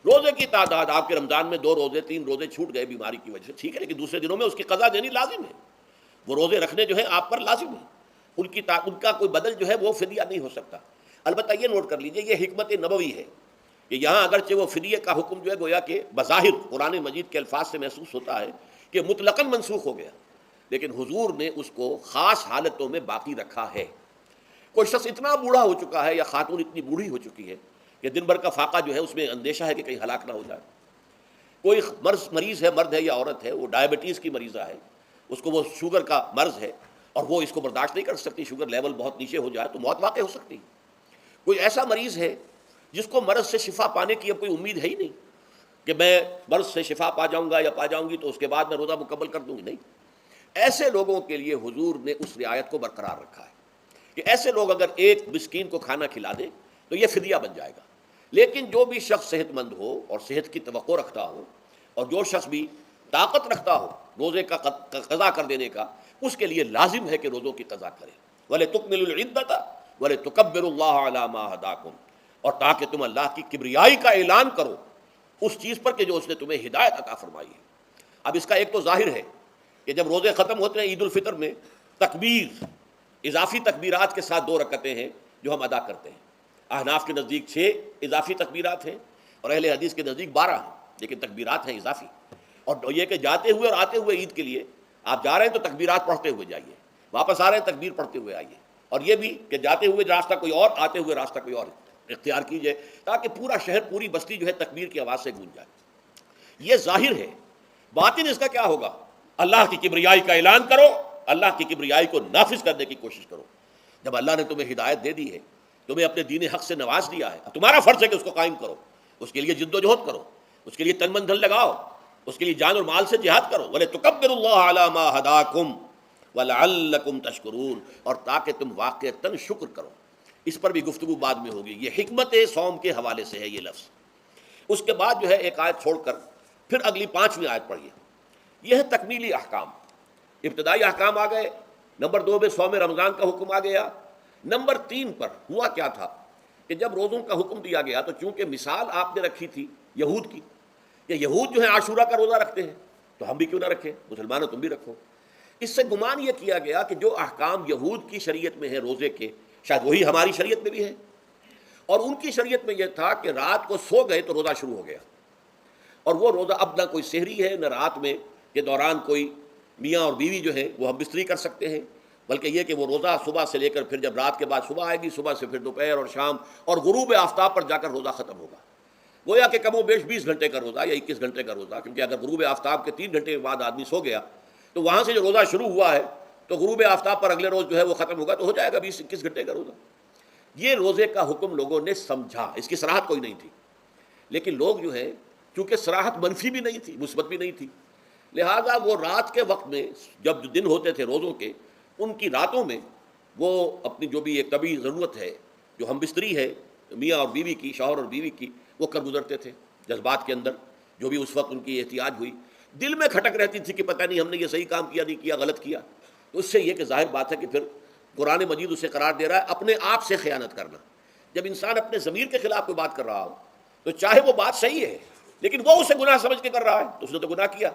[SPEAKER 1] روزے کی تعداد، آپ کے رمضان میں 2 روزے 3 روزے چھوٹ گئے بیماری کی وجہ سے، ٹھیک ہے، لیکن دوسرے دنوں میں اس کی قضا دینی لازم ہے، وہ روزے رکھنے جو ہیں آپ پر لازم ہے، ان کا کوئی بدل جو ہے وہ فدیہ نہیں ہو سکتا۔ البتہ یہ نوٹ کر لیجئے، یہ حکمت نبوی ہے کہ یہاں اگرچہ وہ فدیے کا حکم جو ہے گویا کہ بظاہر قرآن مجید کے الفاظ سے محسوس ہوتا ہے کہ مطلقاً منسوخ ہو گیا، لیکن حضور نے اس کو خاص حالتوں میں باقی رکھا ہے۔ کوئی شخص اتنا بوڑھا ہو چکا ہے یا خاتون اتنی بوڑھی ہو چکی ہے کہ دن بھر کا فاقہ جو ہے اس میں اندیشہ ہے کہ کہیں ہلاک نہ ہو جائے، کوئی مریض ہے، مرد ہے یا عورت ہے، وہ ڈائبٹیز کی مریضہ ہے، اس کو وہ شوگر کا مرض ہے اور وہ اس کو برداشت نہیں کر سکتی، شوگر لیول بہت نیچے ہو جائے تو موت واقع ہو سکتی ہے۔ کوئی ایسا مریض ہے جس کو مرض سے شفا پانے کی اب کوئی امید ہے ہی نہیں کہ میں مرض سے شفا پا جاؤں گا یا پا جاؤں گی تو اس کے بعد میں روزہ مکمل کر دوں گی، نہیں۔ ایسے لوگوں کے لیے حضور نے اس رعایت کو برقرار رکھا ہے کہ ایسے لوگ اگر ایک مسکین کو کھانا کھلا دیں تو یہ فدیہ بن جائے گا، لیکن جو بھی شخص صحت مند ہو اور صحت کی توقع رکھتا ہو اور جو شخص بھی طاقت رکھتا ہو روزے کا قضا کر دینے کا، اس کے لیے لازم ہے کہ روزوں کی قضا کرے۔ وَلِتُكْمِلُوا الْعِدَّةَ وَلِتُكَبِّرُوا اللَّهَ عَلَى مَا هَدَاكُمْ، اور تاکہ تم اللہ کی کبریائی کا اعلان کرو اس چیز پر کہ جو اس نے تمہیں ہدایت عطا فرمائی ہے۔ اب اس کا ایک تو ظاہر ہے کہ جب روزے ختم ہوتے ہیں عید الفطر میں تکبیر اضافی تکبیرات کے ساتھ 2 رکعتیں ہیں جو ہم ادا کرتے ہیں. احناف کے نزدیک 6 اضافی تکبیرات ہیں اور اہل حدیث کے نزدیک 12 ہیں، لیکن تکبیرات ہیں اضافی. اور یہ کہ جاتے ہوئے اور آتے ہوئے عید کے لیے آپ جا رہے ہیں تو تکبیرات پڑھتے ہوئے جائیے، واپس آ رہے ہیں تکبیر پڑھتے ہوئے آئیے. اور یہ بھی کہ جاتے ہوئے راستہ کوئی اور، آتے ہوئے راستہ کوئی اور اختیار کیجیے، تاکہ پورا شہر پوری بستی جو ہے تکبیر کی آواز سے گونج جائے. یہ ظاہر ہے. باطن اس کا کیا ہوگا؟ اللہ کی کبریائی کا اعلان کرو، اللہ کی کبریائی کو نافذ کرنے کی کوشش کرو. جب اللہ نے تمہیں ہدایت دے دی ہے، تمہیں اپنے دین حق سے نواز دیا ہے، تمہارا فرض ہے کہ اس کو قائم کرو، اس کے لیے جد و جہد کرو، اس کے لیے تن من دھن لگاؤ، اس کے لیے جان اور مال سے جہاد کرو. وَلِتُكَبِّرُوا اللَّهَ عَلَىٰ مَا هَدَاكُمْ وَلَعَلَّكُمْ تَشْكُرُونَ، اور تاکہ تم واقعتاً شکر کرو. اس پر بھی گفتگو بعد میں ہوگی. یہ حکمت صوم کے حوالے سے ہے یہ لفظ. اس کے بعد جو ہے ایک آیت چھوڑ کر پھر اگلی 5ویں آیت پڑھیے. یہ ہے تکمیلی احکام. ابتدائی احکام آ گئے. نمبر 2 میں صوم رمضان کا حکم آ گیا. نمبر 3 پر ہوا کیا تھا کہ جب روزوں کا حکم دیا گیا تو چونکہ مثال آپ نے رکھی تھی یہود کی، کہ یہود جو ہے عاشورہ کا روزہ رکھتے ہیں تو ہم بھی کیوں نہ رکھیں، مسلمانوں تم بھی رکھو. اس سے گمان یہ کیا گیا کہ جو احکام یہود کی شریعت میں ہے روزے کے، شاید وہی ہماری شریعت میں بھی ہے. اور ان کی شریعت میں یہ تھا کہ رات کو سو گئے تو روزہ شروع ہو گیا، اور وہ روزہ اب نہ کوئی سحری ہے نہ رات میں کے دوران کوئی میاں اور بیوی جو ہے وہ ہم بستری کر سکتے ہیں، بلکہ یہ کہ وہ روزہ صبح سے لے کر پھر جب رات کے بعد صبح آئے گی، صبح سے پھر دوپہر اور شام اور غروب آفتاب پر جا کر روزہ ختم ہوگا. گویا کہ کم و بیش 20 گھنٹے کا روزہ یا 21 گھنٹے کا روزہ، کیونکہ اگر غروب آفتاب کے 3 گھنٹے کے بعد آدمی سو گیا تو وہاں سے جو روزہ شروع ہوا ہے تو غروب آفتاب پر اگلے روز جو ہے وہ ختم ہوگا، تو ہو جائے گا 20-21 گھنٹے کا روزہ. یہ روزے کا حکم لوگوں نے سمجھا، اس کی صراحت کوئی نہیں تھی، لیکن لوگ جو ہے چونکہ صراحت منفی بھی نہیں تھی مثبت بھی نہیں تھی، لہٰذا وہ رات کے وقت میں جب دن ہوتے تھے روزوں کے، ان کی راتوں میں وہ اپنی جو بھی ایک طبعی ضرورت ہے جو ہم بستری ہے میاں اور بیوی کی، شوہر اور بیوی کی، وہ کر گزرتے تھے. جذبات کے اندر جو بھی اس وقت ان کی احتیاج ہوئی، دل میں کھٹک رہتی تھی کہ پتہ نہیں ہم نے یہ صحیح کام کیا نہیں کیا، غلط کیا. تو اس سے یہ کہ ظاہر بات ہے کہ پھر قرآن مجید اسے قرار دے رہا ہے اپنے آپ سے خیانت کرنا. جب انسان اپنے ضمیر کے خلاف کوئی بات کر رہا ہو تو چاہے وہ بات صحیح ہے لیکن وہ اسے گناہ سمجھ کے کر رہا ہے تو اس نے تو گناہ کیا،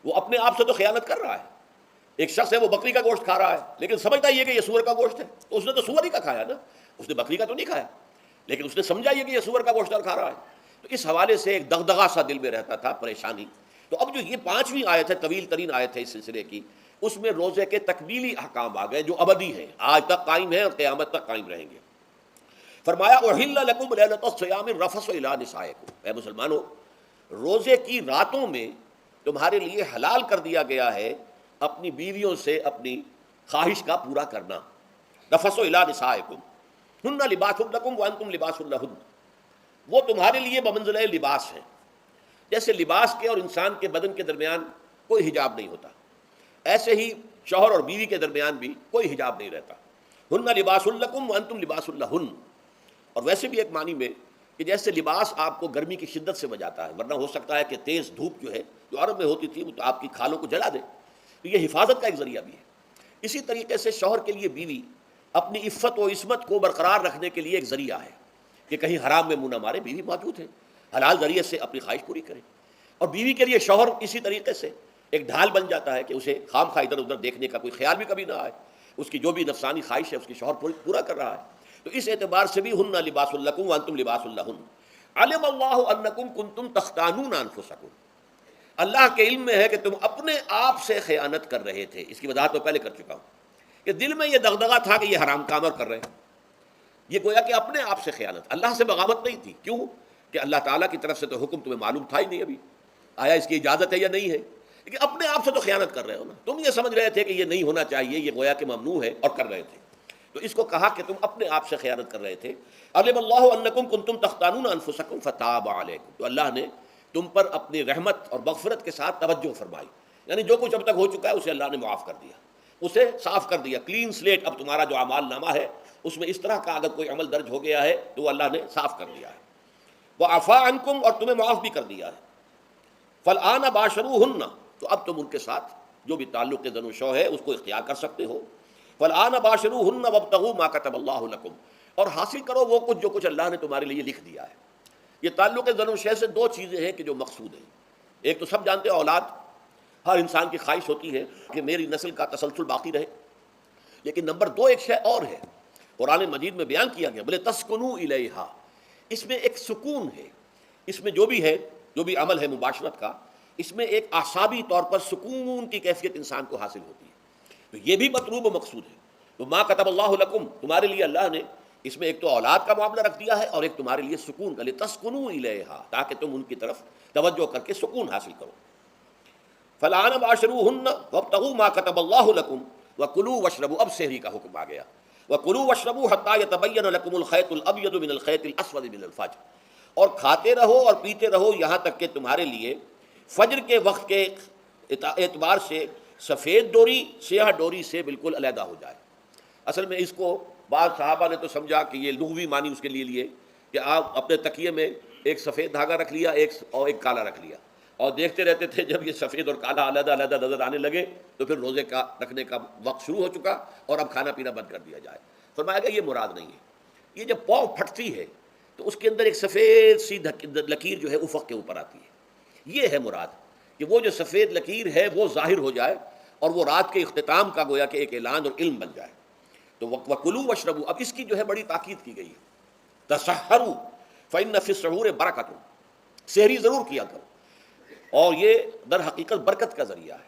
[SPEAKER 1] وہ اپنے آپ سے تو خیانت کر رہا ہے. ایک شخص ہے وہ بکری کا گوشت کھا رہا ہے لیکن سمجھتا یہ کہ یہ سور کا گوشت ہے، تو اس نے تو سور ہی کا کھایا نا، اس نے بکری کا تو نہیں کھایا، لیکن اس نے سمجھا یہ کہ یہ سور کا گوشت کھا رہا ہے. تو اس حوالے سے ایک دغدغہ سا دل میں رہتا تھا، پریشانی. تو اب جو یہ 5ویں آیت ہے، طویل ترین آیت ہے اس سلسلے کی، اس میں روزے کے تکمیلی احکام آ گئے جو ابدی ہیں، آج تک قائم ہیں اور قیامت تک قائم رہیں گے. فرمایا احل لکم لیلۃ الصیام الرفث الی نسائکم، اے مسلمانوں روزے کی راتوں میں تمہارے لیے حلال کر دیا گیا ہے اپنی بیویوں سے اپنی خواہش کا پورا کرنا. رفث الی نسائکم ہن لباس لکم وانتم لباس لہن، وہ تمہارے لیے بمنزلہ لباس ہیں. جیسے لباس کے اور انسان کے بدن کے درمیان کوئی حجاب نہیں ہوتا، ایسے ہی شوہر اور بیوی کے درمیان بھی کوئی حجاب نہیں رہتا. ہن لباس لکم وانتم لباس لہن. اور ویسے بھی ایک معنی میں کہ جیسے لباس آپ کو گرمی کی شدت سے بچاتا ہے، ورنہ ہو سکتا ہے کہ تیز دھوپ جو ہے جو عرب میں ہوتی تھی وہ تو آپ کی کھالوں کو جلا دے، تو یہ حفاظت کا ایک ذریعہ بھی ہے. اسی طریقے سے شوہر کے لیے بیوی اپنی عفت و عصمت کو برقرار رکھنے کے لیے ایک ذریعہ ہے کہ کہیں حرام میں منہ نہ مارے، بیوی موجود ہے، حلال ذریعے سے اپنی خواہش پوری کرے. اور بیوی کے لیے شوہر اسی طریقے سے ایک ڈھال بن جاتا ہے کہ اسے خام خواہ ادھر ادھر دیکھنے کا کوئی خیال بھی کبھی نہ آئے، اس کی جو بھی نفسانی خواہش ہے اس کی شوہر پورا کر رہا ہے. تو اس اعتبار سے بھی ہن لباس لکم وانتم لباس لہن. علم اللہ انکم کنتم تختانون انفسکم، اللہ کے علم میں ہے کہ تم اپنے آپ سے خیانت کر رہے تھے. اس کی وضاحت میں پہلے کر چکا ہوں کہ دل میں یہ دغدغہ تھا کہ یہ حرام کام اور کر رہے ہیں، یہ گویا کہ اپنے آپ سے خیانت، اللہ سے بغاوت نہیں تھی. کیوں کہ اللہ تعالیٰ کی طرف سے تو حکم تمہیں معلوم تھا ہی نہیں ابھی آیا اس کی اجازت ہے یا نہیں ہے، لیکن اپنے آپ سے تو خیانت کر رہے ہو نا. تم یہ سمجھ رہے تھے کہ یہ نہیں ہونا چاہیے، یہ گویا کہ ممنوع ہے اور کر رہے تھے، تو اس کو کہا کہ تم اپنے آپ سے خیانت کر رہے تھے. علم اللہ انکم کنتم تختانون انفسکم فتاب علیکم، تو اللہ نے تم پر اپنی رحمت اور مغفرت کے ساتھ توجہ فرمائی، یعنی جو کچھ اب تک ہو چکا ہے اسے اللہ نے معاف کر دیا، اسے صاف کر دیا، کلین سلیٹ. اب تمہارا جو اعمال نامہ ہے اس میں اس طرح کا اگر کوئی عمل درج ہو گیا ہے تو اللہ نے صاف کر دیا ہے. وعفا عنکم، اور تمہیں معاف بھی کر دیا ہے. فالآن باشروہن، تو اب تم ان کے ساتھ جو بھی تعلق زن و شو ہے اس کو اختیار کر سکتے ہو. فالآن باشروہن وابتغوا ما کتب اللہ لکم، اور حاصل کرو وہ کچھ جو کچھ اللہ نے تمہارے لیے لکھ دیا ہے. یہ تعلق زن و شے سے 2 چیزیں ہیں کہ جو مقصود ہیں. ایک تو سب جانتے ہیں اولاد، ہر انسان کی خواہش ہوتی ہے کہ میری نسل کا تسلسل باقی رہے. لیکن نمبر دو ایک شے اور ہے قرآن مجید میں بیان کیا گیا، بولے تسکنو الیہا، اس میں ایک سکون ہے، اس میں جو بھی ہے، جو بھی عمل ہے مباشرت کا، اس میں ایک اعصابی طور پر سکون کی کیفیت انسان کو حاصل ہوتی ہے. تو یہ بھی مطلوب و مقصود ہے. تو ما کتب اللہ لکم، تمہارے لیے اللہ نے اس میں ایک تو اولاد کا معاملہ رکھ دیا ہے اور ایک تمہارے لیے سکون کا، لتسکنو الیہا، تاکہ تم ان کی طرف توجہ کر کے سکون حاصل کرو. فالآن باشروہن وابتغوا ما کتب اللہ لکم وکلوا واشربوا، اب سحری کا حکم آ گیا، وکلوا واشربوا حتی یتبین لکم الخیط الابیض من الخیط الاسود من الفجر، اور کھاتے رہو اور پیتے رہو یہاں تک کہ تمہارے لیے فجر کے وقت کے اعتبار سے سفید ڈوری سیاہ ڈوری سے بالکل علیحدہ ہو جائے. اصل میں اس کو بعض صحابہ نے تو سمجھا کہ یہ لغوی معنی اس کے لیے کہ آپ اپنے تکیے میں ایک سفید دھاگا رکھ لیا اور ایک کالا رکھ لیا اور دیکھتے رہتے تھے. جب یہ سفید اور کالا علیحدہ علیحدہ نظر آنے لگے تو پھر روزے کا رکھنے کا وقت شروع ہو چکا اور اب کھانا پینا بند کر دیا جائے. فرمایا گیا یہ مراد نہیں ہے. یہ جب پاؤں پھٹتی ہے تو اس کے اندر ایک سفید سی لکیر جو ہے افق کے اوپر آتی ہے، یہ ہے مراد، کہ وہ جو سفید لکیر ہے وہ ظاہر ہو جائے اور وہ رات کے اختتام کا گویا کہ ایک اعلان اور علم بن جائے. تو وَكُلُوا وَاشْرَبُوا، اب اس کی جو ہے بڑی تاکید کی گئی ہے. تَسَحَّرُوا فَإِنَّ فِي السَّحُورِ بَرَكَةٌ، سحری ضرور کیا کرو، اور یہ در حقیقت برکت کا ذریعہ ہے.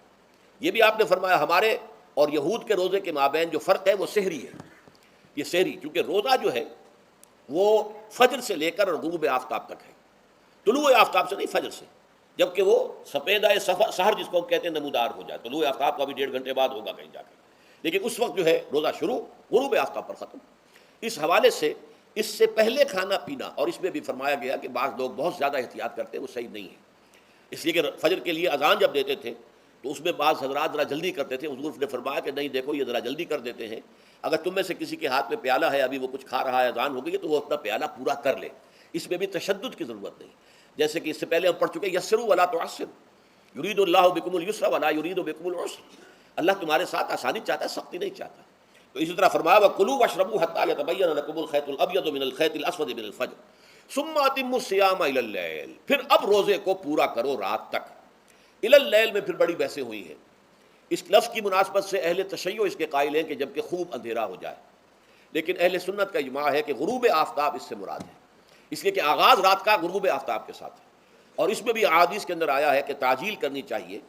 [SPEAKER 1] یہ بھی آپ نے فرمایا ہمارے اور یہود کے روزے کے مابین جو فرق ہے وہ سحری ہے. یہ سحری کیونکہ روزہ جو ہے وہ فجر سے لے کر غروب آفتاب تک ہے، طلوع آفتاب سے نہیں، فجر سے، جبکہ وہ سفیدہ سحر جس کو ہم کہتے ہیں نمودار ہو جائے. طلوع آفتاب کا بھی 1.5 گھنٹے بعد ہوگا کہیں جا کے، لیکن اس وقت جو ہے روزہ شروع، غروب آفتاب پر ختم. اس حوالے سے اس سے پہلے کھانا پینا، اور اس میں بھی فرمایا گیا کہ بعض لوگ بہت زیادہ احتیاط کرتے ہیں، وہ صحیح نہیں ہے. اس لیے کہ فجر کے لیے اذان جب دیتے تھے تو اس میں بعض حضرات ذرا جلدی کرتے تھے. حضور نے فرمایا کہ نہیں دیکھو، یہ ذرا جلدی کر دیتے ہیں، اگر تم میں سے کسی کے ہاتھ میں پیالہ ہے، ابھی وہ کچھ کھا رہا ہے، اذان ہو گئی ہے، تو وہ اپنا پیالہ پورا کر لے. اس میں بھی تشدد کی ضرورت نہیں، جیسے کہ اس سے پہلے ہم پڑھ چکے یسروا ولا تعسروا، یرید اللہ بکم الیسر ولا یرید بکم العسر، اللہ تمہارے ساتھ آسانی چاہتا ہے، سختی نہیں چاہتا. تو اسی طرح فرمایا وَكُلُوا وَاشْرَبُوا حَتَّىٰ يَتَبَيَّنَ لَكُمُ الْخَيْطُ الْأَبْيَضُ مِنَ الْخَيْطِ الْأَسْوَدِ مِنَ الْفَجْرِ ثُمَّ أَتِمُّوا الصِّيَامَ إِلَى اللَّيْلِ، پھر اب روزے کو پورا کرو رات تک. إِلَى اللَّيْلِ میں پھر بڑی بحثیں ہوئی ہیں. اس لفظ کی مناسبت سے اہل تشیع اس کے قائل ہیں کہ جب کہ خوب اندھیرا ہو جائے، لیکن اہل سنت کا اجماع ہے کہ غروب آفتاب اس سے مراد ہے، اس لیے کہ آغاز رات کا غروب آفتاب کے ساتھ ہے. اور اس میں بھی احادیث کے اندر آیا ہے کہ تعجیل کرنی چاہیے.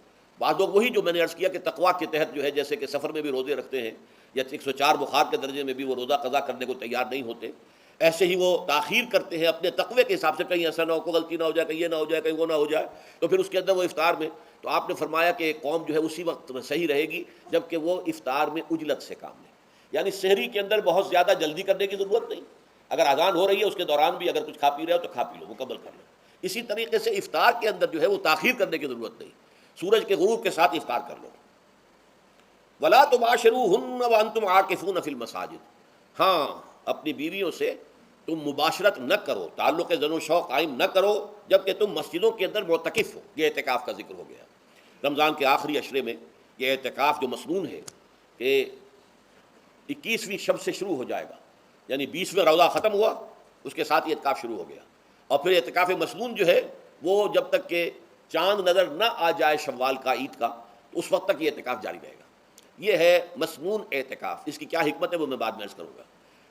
[SPEAKER 1] بعض لوگ وہی جو میں نے عرض کیا کہ تقویٰ کے تحت جو ہے، جیسے کہ سفر میں بھی روزے رکھتے ہیں یا 104 بخار کے درجے میں بھی وہ روزہ قضا کرنے کو تیار نہیں ہوتے، ایسے ہی وہ تاخیر کرتے ہیں اپنے تقوی کے حساب سے، کہیں ایسا نہ ہو، کوئی غلطی نہ ہو جائے، کہیں یہ نہ ہو جائے، کہیں وہ نہ ہو جائے، تو پھر اس کے اندر وہ افطار میں. تو آپ نے فرمایا کہ قوم جو ہے اسی وقت میں صحیح رہے گی جب کہ وہ افطار میں عجلت سے کام لے، یعنی سحری کے اندر بہت زیادہ جلدی کرنے کی ضرورت نہیں. اگر اذان ہو رہی ہے اس کے دوران بھی اگر کچھ کھا پی رہے ہو تو کھا پی لو، مکمل کر لو. اسی طریقے سے افطار کے اندر جو ہے وہ تاخیر کرنے کی ضرورت نہیں، سورج کے غروب کے ساتھ افطار کر لو. وَلَا تُبَاشِرُوهُنَّ وَأَنْتُمْ عَاكِفُونَ فِي الْمَسَاجِدِ، ہاں اپنی بیویوں سے تم مباشرت نہ کرو، تعلق زن و شوق قائم نہ کرو جبکہ تم مسجدوں کے اندر معتکف ہو. یہ اعتکاف کا ذکر ہو گیا. رمضان کے آخری عشرے میں یہ اعتکاف جو مسنون ہے کہ 21ویں شب سے شروع ہو جائے گا، یعنی 20واں روزہ ختم ہوا اس کے ساتھ یہ اعتکاف شروع ہو گیا. اور پھر اعتکاف مسنون جو ہے وہ جب تک کہ چاند نظر نہ آ جائے شوال کا، عید کا، اس وقت تک یہ اعتکاف جاری رہے گا. یہ ہے مسنون اعتکاف. اس کی کیا حکمت ہے وہ میں بعد میں عرض کروں گا.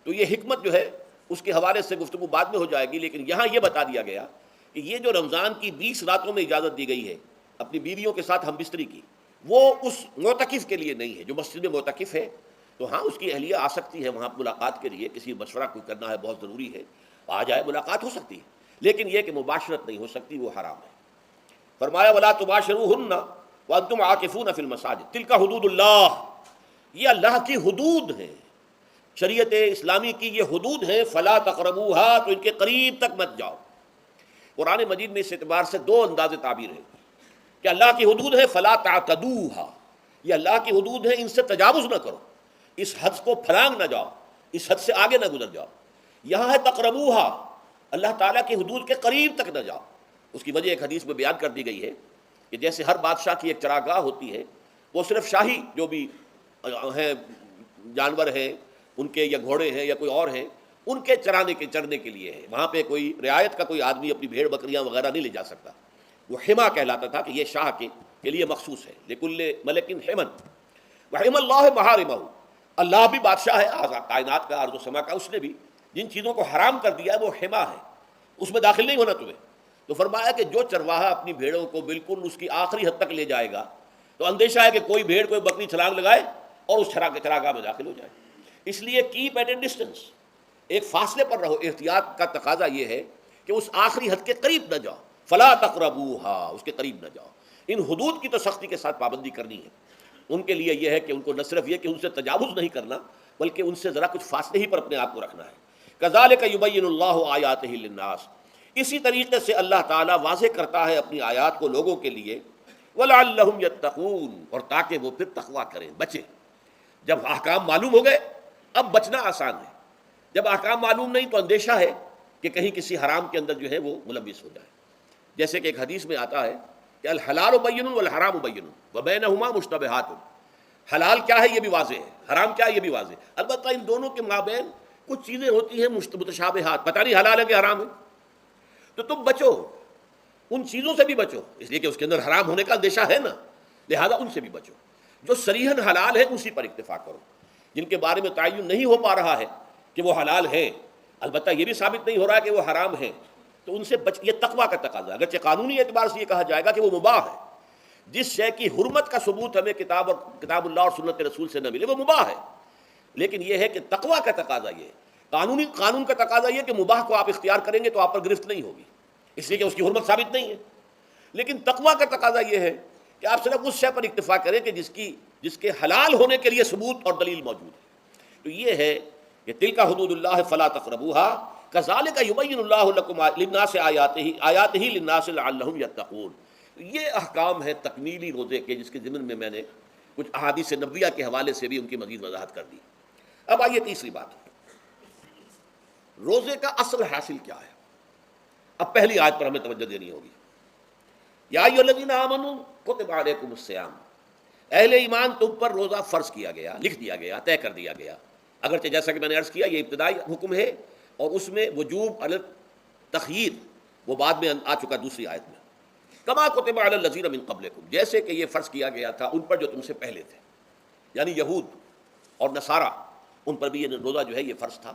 [SPEAKER 1] تو یہ حکمت جو ہے اس کے حوالے سے گفتگو بعد میں ہو جائے گی، لیکن یہاں یہ بتا دیا گیا کہ یہ جو رمضان کی 20 راتوں میں اجازت دی گئی ہے اپنی بیویوں کے ساتھ ہم بستری کی، وہ اس معتکف کے لیے نہیں ہے. جو مسجد میں معتکف ہے تو ہاں اس کی اہلیہ آ سکتی ہے وہاں ملاقات کے لیے، کسی مشورہ کوئی کرنا ہے بہت ضروری ہے، آ جائے، ملاقات ہو سکتی ہے، لیکن یہ کہ مباشرت نہیں ہو سکتی، وہ حرام ہے. فرمایا وَلَا تُبَاشِرُوهُنَّ وَأَنْتُمْ عَاكِفُونَ فِي الْمَسَاجِدِ تِلْكَ حُدُودُ اللَّهِ، یہ اللہ کی حدود ہیں، شریعت اسلامی کی یہ حدود ہیں. فَلَا تَقْرَبُوهَا، تو ان کے قریب تک مت جاؤ. قرآن مجید میں اس اعتبار سے دو انداز تعبیر ہے کہ اللہ کی حدود ہے فَلَا تَعْتَدُوهَا، یہ اللہ کی حدود ہے، ان سے تجاوز نہ کرو، اس حد کو پھلانگ نہ جاؤ، اس حد سے آگے نہ گزر جاؤ. یہاں ہے تقربوها، اللہ تعالیٰ کی حدود کے قریب تک نہ جاؤ. اس کی وجہ ایک حدیث میں بیان کر دی گئی ہے کہ جیسے ہر بادشاہ کی ایک چراگاہ ہوتی ہے، وہ صرف شاہی جو بھی ہیں جانور ہیں ان کے، یا گھوڑے ہیں یا کوئی اور ہیں، ان کے چرنے کے لیے ہے. وہاں پہ کوئی رعایت کا کوئی آدمی اپنی بھیڑ بکریاں وغیرہ نہیں لے جا سکتا. وہ حما کہلاتا تھا کہ یہ شاہ کے کے لیے مخصوص ہے، لکل ملک حمن وحم اللہ محارمہ، اللہ بھی بادشاہ ہے کائنات کا، ارض و سما کا، اس نے بھی جن چیزوں کو حرام کر دیا ہے وہ حما ہے، اس میں داخل نہیں ہونا تمہیں۔ تو فرمایا کہ جو چرواہا اپنی بھیڑوں کو بالکل اس کی آخری حد تک لے جائے گا تو اندیشہ ہے کہ کوئی بھیڑ کوئی بکری چھلانگ لگائے اور اس چراگاہ میں داخل ہو جائے۔ اس لیے کیپ ایٹ اے ڈسٹینس، ایک فاصلے پر رہو۔ احتیاط کا تقاضا یہ ہے کہ اس آخری حد کے قریب نہ جاؤ، فلا تقربوہا، اس کے قریب نہ جاؤ۔ ان حدود کی تو سختی کے ساتھ پابندی کرنی ہے۔ ان کے لیے یہ ہے کہ ان کو نہ صرف یہ کہ ان سے تجاوز نہیں کرنا، بلکہ ان سے ذرا کچھ فاصلے ہی پر اپنے آپ کو رکھنا ہے۔ کذالک یبین اللہ آیاتہ للناس، اسی طریقے سے اللہ تعالیٰ واضح کرتا ہے اپنی آیات کو لوگوں کے لیے، وَلَعَلَّهُمْ يَتَّقُونَ، اور تاکہ وہ پھر تقویٰ کریں، بچیں۔ جب احکام معلوم ہو گئے اب بچنا آسان ہے، جب احکام معلوم نہیں تو اندیشہ ہے کہ کہیں کسی حرام کے اندر جو ہے وہ ملوث ہو جائے۔ جیسے کہ ایک حدیث میں آتا ہے کہ الحلال بین والحرام بین وبینہما مشتبہات، حلال کیا ہے یہ بھی واضح ہے، حرام کیا ہے یہ بھی واضح ہے، البتہ ان دونوں کے مابین کچھ چیزیں ہوتی ہیں متشابہات، پتہ نہیں حلال ہے کہ حرام ہے، تو تم بچو، ان چیزوں سے بھی بچو، اس لیے کہ اس کے اندر حرام ہونے کا اندیشہ ہے نا، لہذا ان سے بھی بچو۔ جو صریحاً حلال ہے اسی پر اکتفا کرو، جن کے بارے میں تعین نہیں ہو پا رہا ہے کہ وہ حلال ہیں، البتہ یہ بھی ثابت نہیں ہو رہا کہ وہ حرام ہیں، تو ان سے یہ تقویٰ کا تقاضا ہے۔ اگرچہ قانونی اعتبار سے یہ کہا جائے گا کہ وہ مباح ہے، جس شے کی حرمت کا ثبوت ہمیں کتاب اللہ اور سنت رسول سے نہ ملے وہ مباح ہے، لیکن یہ ہے کہ تقویٰ کا تقاضا یہ ہے، قانون کا تقاضا یہ کہ مباح کو آپ اختیار کریں گے تو آپ پر گرفت نہیں ہوگی، اس لیے کہ اس کی حرمت ثابت نہیں ہے، لیکن تقویٰ کا تقاضا یہ ہے کہ آپ صرف اس شے پر اکتفا کریں کہ جس کے حلال ہونے کے لیے ثبوت اور دلیل موجود ہے۔ تو یہ ہے کہ تلک حدود اللہ فلا تقربوها کذالک یبین اللہ لکم للناس آیاتہ للناس لعلہم یتقون۔ یہ احکام ہے تکمیلی روزے کے، جس کے ضمن میں میں نے کچھ احادیث نبویہ کے حوالے سے بھی ان کی مزید وضاحت کر دی۔ اب آئیے تیسری بات، روزے کا اصل حاصل کیا ہے۔ اب پہلی آیت پر ہمیں توجہ دینی ہوگی، یا ایھا الذین آمنوا کتب علیکم الصیام، اہل ایمان تم پر روزہ فرض کیا گیا، لکھ دیا گیا، طے کر دیا گیا، اگرچہ جیسا کہ میں نے عرض کیا یہ ابتدائی حکم ہے اور اس میں وجوب علی التخییر وہ بعد میں آ چکا دوسری آیت میں، کما کتب علی الذین من قبلکم، جیسے کہ یہ فرض کیا گیا تھا ان پر جو تم سے پہلے تھے، یعنی یہود اور نصارہ، ان پر بھی یہ روزہ جو ہے یہ فرض تھا۔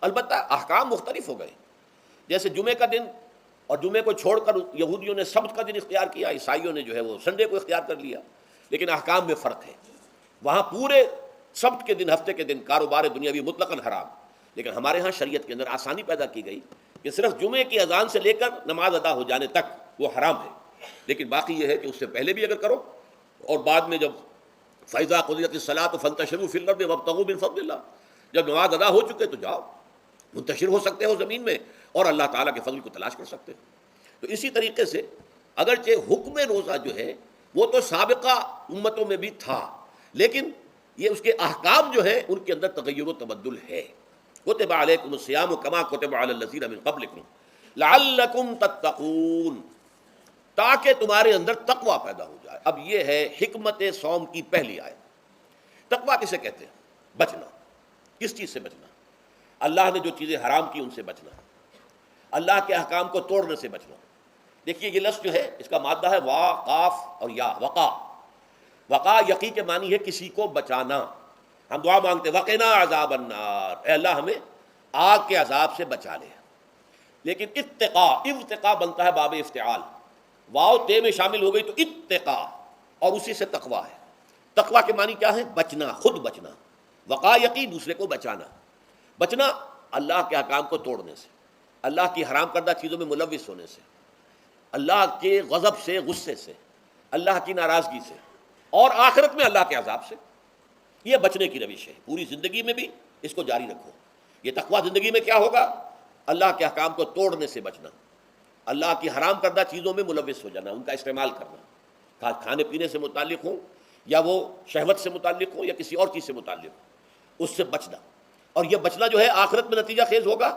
[SPEAKER 1] البتہ احکام مختلف ہو گئے، جیسے جمعے کا دن اور جمعے کو چھوڑ کر یہودیوں نے سبت کا دن اختیار کیا، عیسائیوں نے جو ہے وہ سنڈے کو اختیار کر لیا، لیکن احکام میں فرق ہے۔ وہاں پورے سبت کے دن، ہفتے کے دن کاروبار دنیاوی مطلقاً حرام، لیکن ہمارے ہاں شریعت کے اندر آسانی پیدا کی گئی کہ صرف جمعے کی اذان سے لے کر نماز ادا ہو جانے تک وہ حرام ہے، لیکن باقی یہ ہے کہ اس سے پہلے بھی اگر کرو اور بعد میں جب فَإِذَا قُضِيَتِ الصَّلَاةُ فَانتَشِرُوا فِي الْأَرْضِ وَابْتَغُوا مِن فَضْلِ اللَّهِ، جب نماز ادا ہو چکے تو جاؤ، منتشر ہو سکتے ہو زمین میں اور اللہ تعالیٰ کے فضل کو تلاش کر سکتے ہو۔ تو اسی طریقے سے اگرچہ حکم روزہ جو ہے وہ تو سابقہ امتوں میں بھی تھا، لیکن یہ اس کے احکام جو ہیں ان کے اندر تغیر و تبدل ہے۔ کتب علیکم الصیام کما کتب علی الذین من قبلکم لعلکم تتقون، تاکہ تمہارے اندر تقویٰ پیدا ہو جائے۔ اب یہ ہے حکمت صوم کی پہلی آیت۔ تقویٰ کسے کہتے ہیں؟ بچنا۔ کس چیز سے بچنا؟ اللہ نے جو چیزیں حرام کی ان سے بچنا، اللہ کے احکام کو توڑنے سے بچنا۔ دیکھیے یہ لفظ جو ہے اس کا مادہ ہے وا، قاف اور یا، وقا۔ وقا یقی کے معنی ہے کسی کو بچانا۔ ہم دعا مانگتے وقنا عذاب النار، اے اللہ ہمیں آگ کے عذاب سے بچا لے، لیکن ارتقا بنتا ہے باب افتعال، واو تے میں شامل ہو گئی تو اتقا، اور اسی سے تقویٰ ہے۔ تقویٰ کے معنی کیا ہے؟ بچنا، خود بچنا۔ وقا یقی دوسرے کو بچانا، بچنا اللہ کے احکام کو توڑنے سے، اللہ کی حرام کردہ چیزوں میں ملوث ہونے سے، اللہ کے غضب سے، غصے سے، اللہ کی ناراضگی سے، اور آخرت میں اللہ کے عذاب سے۔ یہ بچنے کی روش ہے، پوری زندگی میں بھی اس کو جاری رکھو۔ یہ تقویٰ زندگی میں کیا ہوگا؟ اللہ کے احکام کو توڑنے سے بچنا، اللہ کی حرام کردہ چیزوں میں ملوث ہو جانا، ان کا استعمال کرنا، کھانے پینے سے متعلق ہوں یا وہ شہوت سے متعلق ہوں یا کسی اور چیز سے متعلق ہوں، اس سے بچنا۔ اور یہ بچنا جو ہے آخرت میں نتیجہ خیز ہوگا،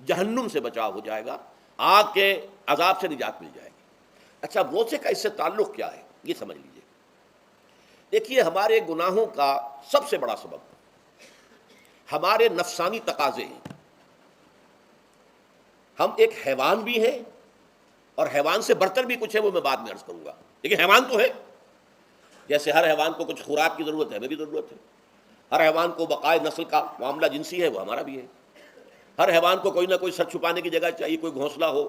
[SPEAKER 1] جہنم سے بچاؤ ہو جائے گا، آگ کے عذاب سے نجات مل جائے گی۔ اچھا روزے کا اس سے تعلق کیا ہے یہ سمجھ لیجیے۔ دیکھیے ہمارے گناہوں کا سب سے بڑا سبب ہمارے نفسانی تقاضے ہیں۔ ہم ایک حیوان بھی ہیں اور حیوان سے برتر بھی کچھ ہے، وہ میں بعد میں عرض کروں گا، لیکن حیوان تو ہے۔ جیسے ہر حیوان کو کچھ خوراک کی ضرورت ہے، ہمیں بھی ضرورت ہے. ہر حیوان کو بقائے نسل کا معاملہ جنسی ہے، وہ ہمارا بھی ہے. ہر حیوان کو کوئی نہ کوئی سر چھپانے کی جگہ چاہیے، کوئی گھونسلہ ہو،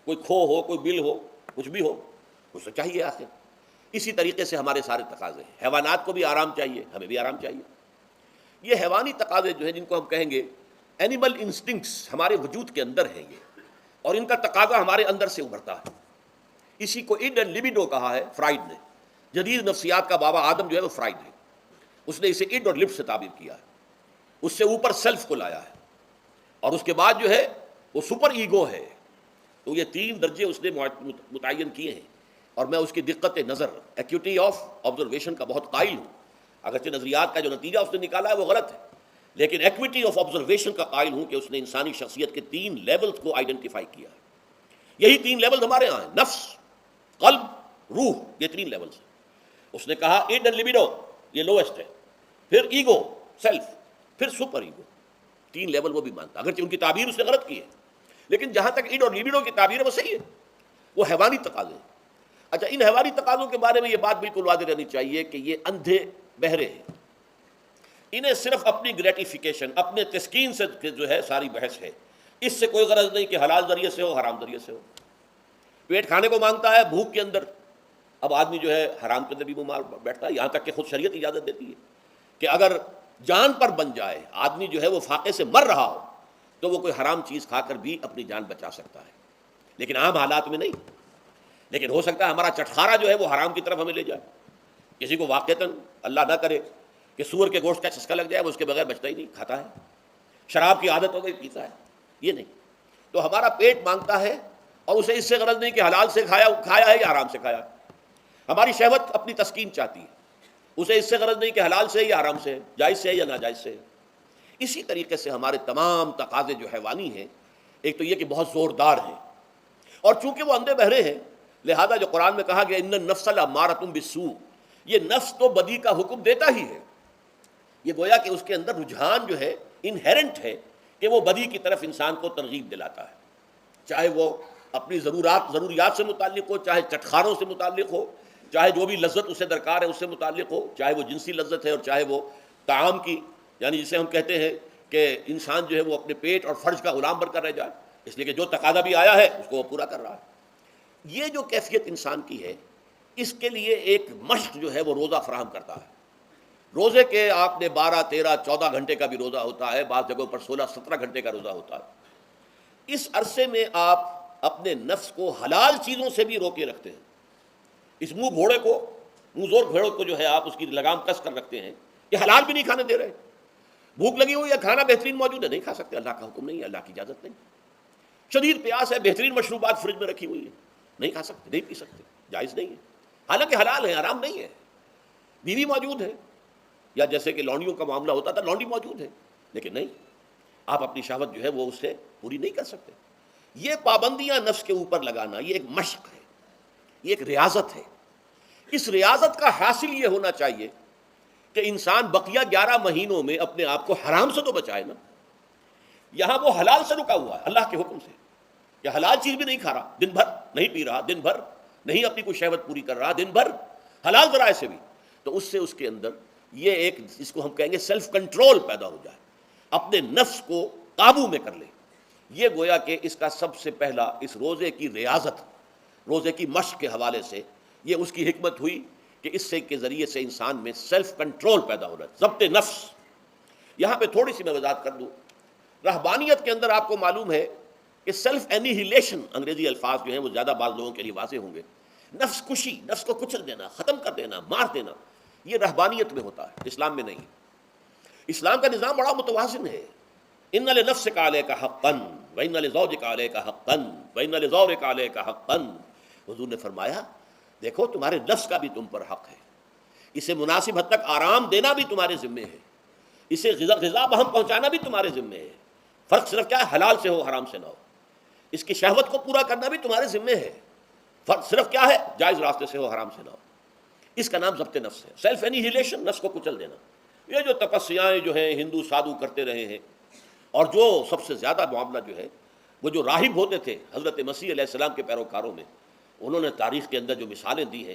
[SPEAKER 1] کوئی کھو ہو، کوئی بل ہو، کچھ بھی ہو، کچھ تو چاہیے آخر. اسی طریقے سے ہمارے سارے تقاضے ہیں. حیوانات کو بھی آرام چاہیے، ہمیں بھی آرام چاہیے. یہ حیوانی تقاضے جو ہیں، جن کو ہم کہیں گے اینیمل انسٹنکٹس، ہمارے وجود کے اندر ہیں یہ، اور ان کا تقاضا ہمارے اندر سے ابھرتا ہے. اسی کو ایڈ اینڈ لیبیڈو کہا ہے فرائڈ نے. جدید نفسیات کا بابا آدم جو ہے وہ فرائڈ ہے. اس نے اسے ایڈ اور لب سے تعبیر کیا ہے. اس سے اوپر سیلف کو لایا ہے، اور اس کے بعد جو ہے وہ سپر ایگو ہے. تو یہ 3 درجے اس نے متعین کیے ہیں، اور میں اس کی دقت نظر، ایکیوٹی آف آبزرویشن کا بہت قائل ہوں. اگرچہ نظریات کا جو نتیجہ اس نے نکالا ہے وہ غلط ہے، لیکن ایکویٹی آف آبزرویشن کا قائل ہوں کہ اس نے انسانی شخصیت کے 3 لیولز کو آئیڈینٹیفائی کیا ہے. یہی 3 لیولز ہمارے ہاں ہیں: نفس، قلب، روح. یہ 3 لیولز ہیں. اس نے کہا ایڈ اینڈ لیبیڈو یہ لویسٹ ہے، پھر ایگو سیلف، پھر سپر ایگو. 3 لیول وہ بھی مانتا، اگرچہ ان کی تعبیر اس نے غلط کی ہے، لیکن جہاں تک ایڈ اور لیبیڈو کی تعبیر ہے وہ صحیح ہے. وہ حیوانی تقاضے ہیں. اچھا، ان حیوانی تقاضوں کے بارے میں یہ بات بالکل واضح رہنی چاہیے کہ یہ اندھے بہرے ہیں. انہیں صرف اپنی گریٹیفیکیشن، اپنے تسکین سے جو ہے ساری بحث ہے. اس سے کوئی غرض نہیں کہ حلال ذریعے سے ہو، حرام ذریعے سے ہو. پیٹ کھانے کو مانگتا ہے بھوک کے اندر. اب آدمی جو ہے حرام کے اندر بھی منہ مار بیٹھتا ہے، یہاں تک کہ خود شریعت اجازت دیتی ہے کہ اگر جان پر بن جائے، آدمی جو ہے وہ فاقے سے مر رہا ہو، تو وہ کوئی حرام چیز کھا کر بھی اپنی جان بچا سکتا ہے، لیکن عام حالات میں نہیں. لیکن ہو سکتا ہے ہمارا چٹخارا جو ہے وہ حرام کی طرف ہمیں لے جائے. کسی کو واقعتاً اللہ نہ کرے کہ سور کے گوشت کا چسکا لگ جائے، وہ اس کے بغیر بچتا ہی نہیں، کھاتا ہے. شراب کی عادت ہو گئی، پیتا ہے. یہ نہیں. تو ہمارا پیٹ مانگتا ہے، اور اسے اس سے غرض نہیں کہ حلال سے کھایا ہے یا حرام سے کھایا. ہماری شہوت اپنی تسکین چاہتی ہے، اسے اس سے غرض نہیں کہ حلال سے یا حرام سے، جائز سے یا ناجائز سے. اسی طریقے سے ہمارے تمام تقاضے جو حیوانی ہیں، ایک تو یہ کہ بہت زوردار ہیں، اور چونکہ وہ اندھے بہرے ہیں، لہذا جو قرآن میں کہا گیا ان النفس لامارۃ بالسوء، یہ نفس تو بدی کا حکم دیتا ہی ہے. یہ گویا کہ اس کے اندر رجحان جو ہے انہیرنٹ ہے کہ وہ بدی کی طرف انسان کو ترغیب دلاتا ہے، چاہے وہ اپنی ضروریات سے متعلق ہو، چاہے چٹخاروں سے متعلق ہو، چاہے جو بھی لذت اسے درکار ہے اس سے متعلق ہو، چاہے وہ جنسی لذت ہے اور چاہے وہ طعام کی، یعنی جسے ہم کہتے ہیں کہ انسان جو ہے وہ اپنے پیٹ اور فرج کا غلام بن کر رہ جائے، اس لیے کہ جو تقاضا بھی آیا ہے اس کو وہ پورا کر رہا ہے. یہ جو کیفیت انسان کی ہے، اس کے لیے ایک مشق جو ہے وہ روزہ فراہم کرتا ہے. روزے کے آپ نے 12، 13، 14 گھنٹے کا بھی روزہ ہوتا ہے، بعض جگہوں پر 16، 17 گھنٹے کا روزہ ہوتا ہے. اس عرصے میں آپ اپنے نفس کو حلال چیزوں سے بھی روکے رکھتے ہیں. اس منہ زور گھوڑے کو جو ہے آپ اس کی لگام کس کر رکھتے ہیں، یہ حلال بھی نہیں کھانے دے رہے. بھوک لگی ہوئی ہے، کھانا بہترین موجود ہے، نہیں کھا سکتے، اللہ کا حکم نہیں ہے، اللہ کی اجازت نہیں. شدید پیاس ہے، بہترین مشروبات فریج میں رکھی ہوئی ہے، نہیں کھا سکتے، نہیں پی سکتے، جائز نہیں ہے، حالانکہ حلال ہے، حرام نہیں ہے. بیوی موجود ہے، یا جیسے کہ لونڈیوں کا معاملہ ہوتا تھا، لونڈی موجود ہے، لیکن نہیں، آپ اپنی شہوت جو ہے وہ اس سے پوری نہیں کر سکتے. یہ پابندیاں نفس کے اوپر لگانا، یہ ایک مشق ہے، یہ ایک ریاضت ہے. اس ریاضت کا حاصل یہ ہونا چاہیے کہ انسان بقیہ 11 مہینوں میں اپنے آپ کو حرام سے تو بچائے نا. یہاں وہ حلال سے رکا ہوا ہے اللہ کے حکم سے، کہ حلال چیز بھی نہیں کھا رہا، دن بھر نہیں پی رہا، دن بھر نہیں اپنی کوئی شہوت پوری کر رہا، دن بھر حلال ذرائع سے بھی. تو اس سے اس کے اندر یہ ایک، اس کو ہم کہیں گے سیلف کنٹرول پیدا ہو جائے، اپنے نفس کو قابو میں کر لے. یہ گویا کہ اس کا سب سے پہلا، اس روزے کی ریاضت، روزے کی مشق کے حوالے سے یہ اس کی حکمت ہوئی کہ اس سے کے ذریعے سے انسان میں سیلف کنٹرول پیدا ہو رہا ہے، ضبط نفس. یہاں پہ تھوڑی سی میں وضاحت کر دوں. رہبانیت کے اندر آپ کو معلوم ہے کہ سیلف اینیہیلیشن، انگریزی الفاظ جو ہیں وہ زیادہ بعض لوگوں کے لیے واضح ہوں گے، نفس کشی، نفس کو کچل دینا، ختم کر دینا، مار دینا، یہ رہبانیت میں ہوتا ہے، اسلام میں نہیں. اسلام کا نظام بڑا متوازن ہے. ان لنفسک علیک حقا وان لزوجک علیک حقا وان لزورک علیک حقا. حضور نے فرمایا دیکھو تمہارے نفس کا بھی تم پر حق ہے، اسے مناسب حد تک آرام دینا بھی تمہارے ذمے ہے، اسے غذا بہم پہنچانا بھی تمہارے ذمے ہے. فرق صرف کیا ہے، حلال سے ہو حرام سے نہ ہو. اس کی شہوت کو پورا کرنا بھی تمہارے ذمے ہے، فرق صرف کیا ہے، جائز راستے سے ہو حرام سے نہ ہو. اس کا نام ضبط نفس ہے، سیلف اینیہیلیشن، نفس کو کچل دینا. یہ جو تپسیاں جو ہیں ہندو سادھو کرتے رہے ہیں، اور جو سب سے زیادہ معاملہ جو ہے وہ جو راہب ہوتے تھے حضرت مسیح علیہ السلام کے پیروکاروں میں، انہوں نے تاریخ کے اندر جو مثالیں دی ہیں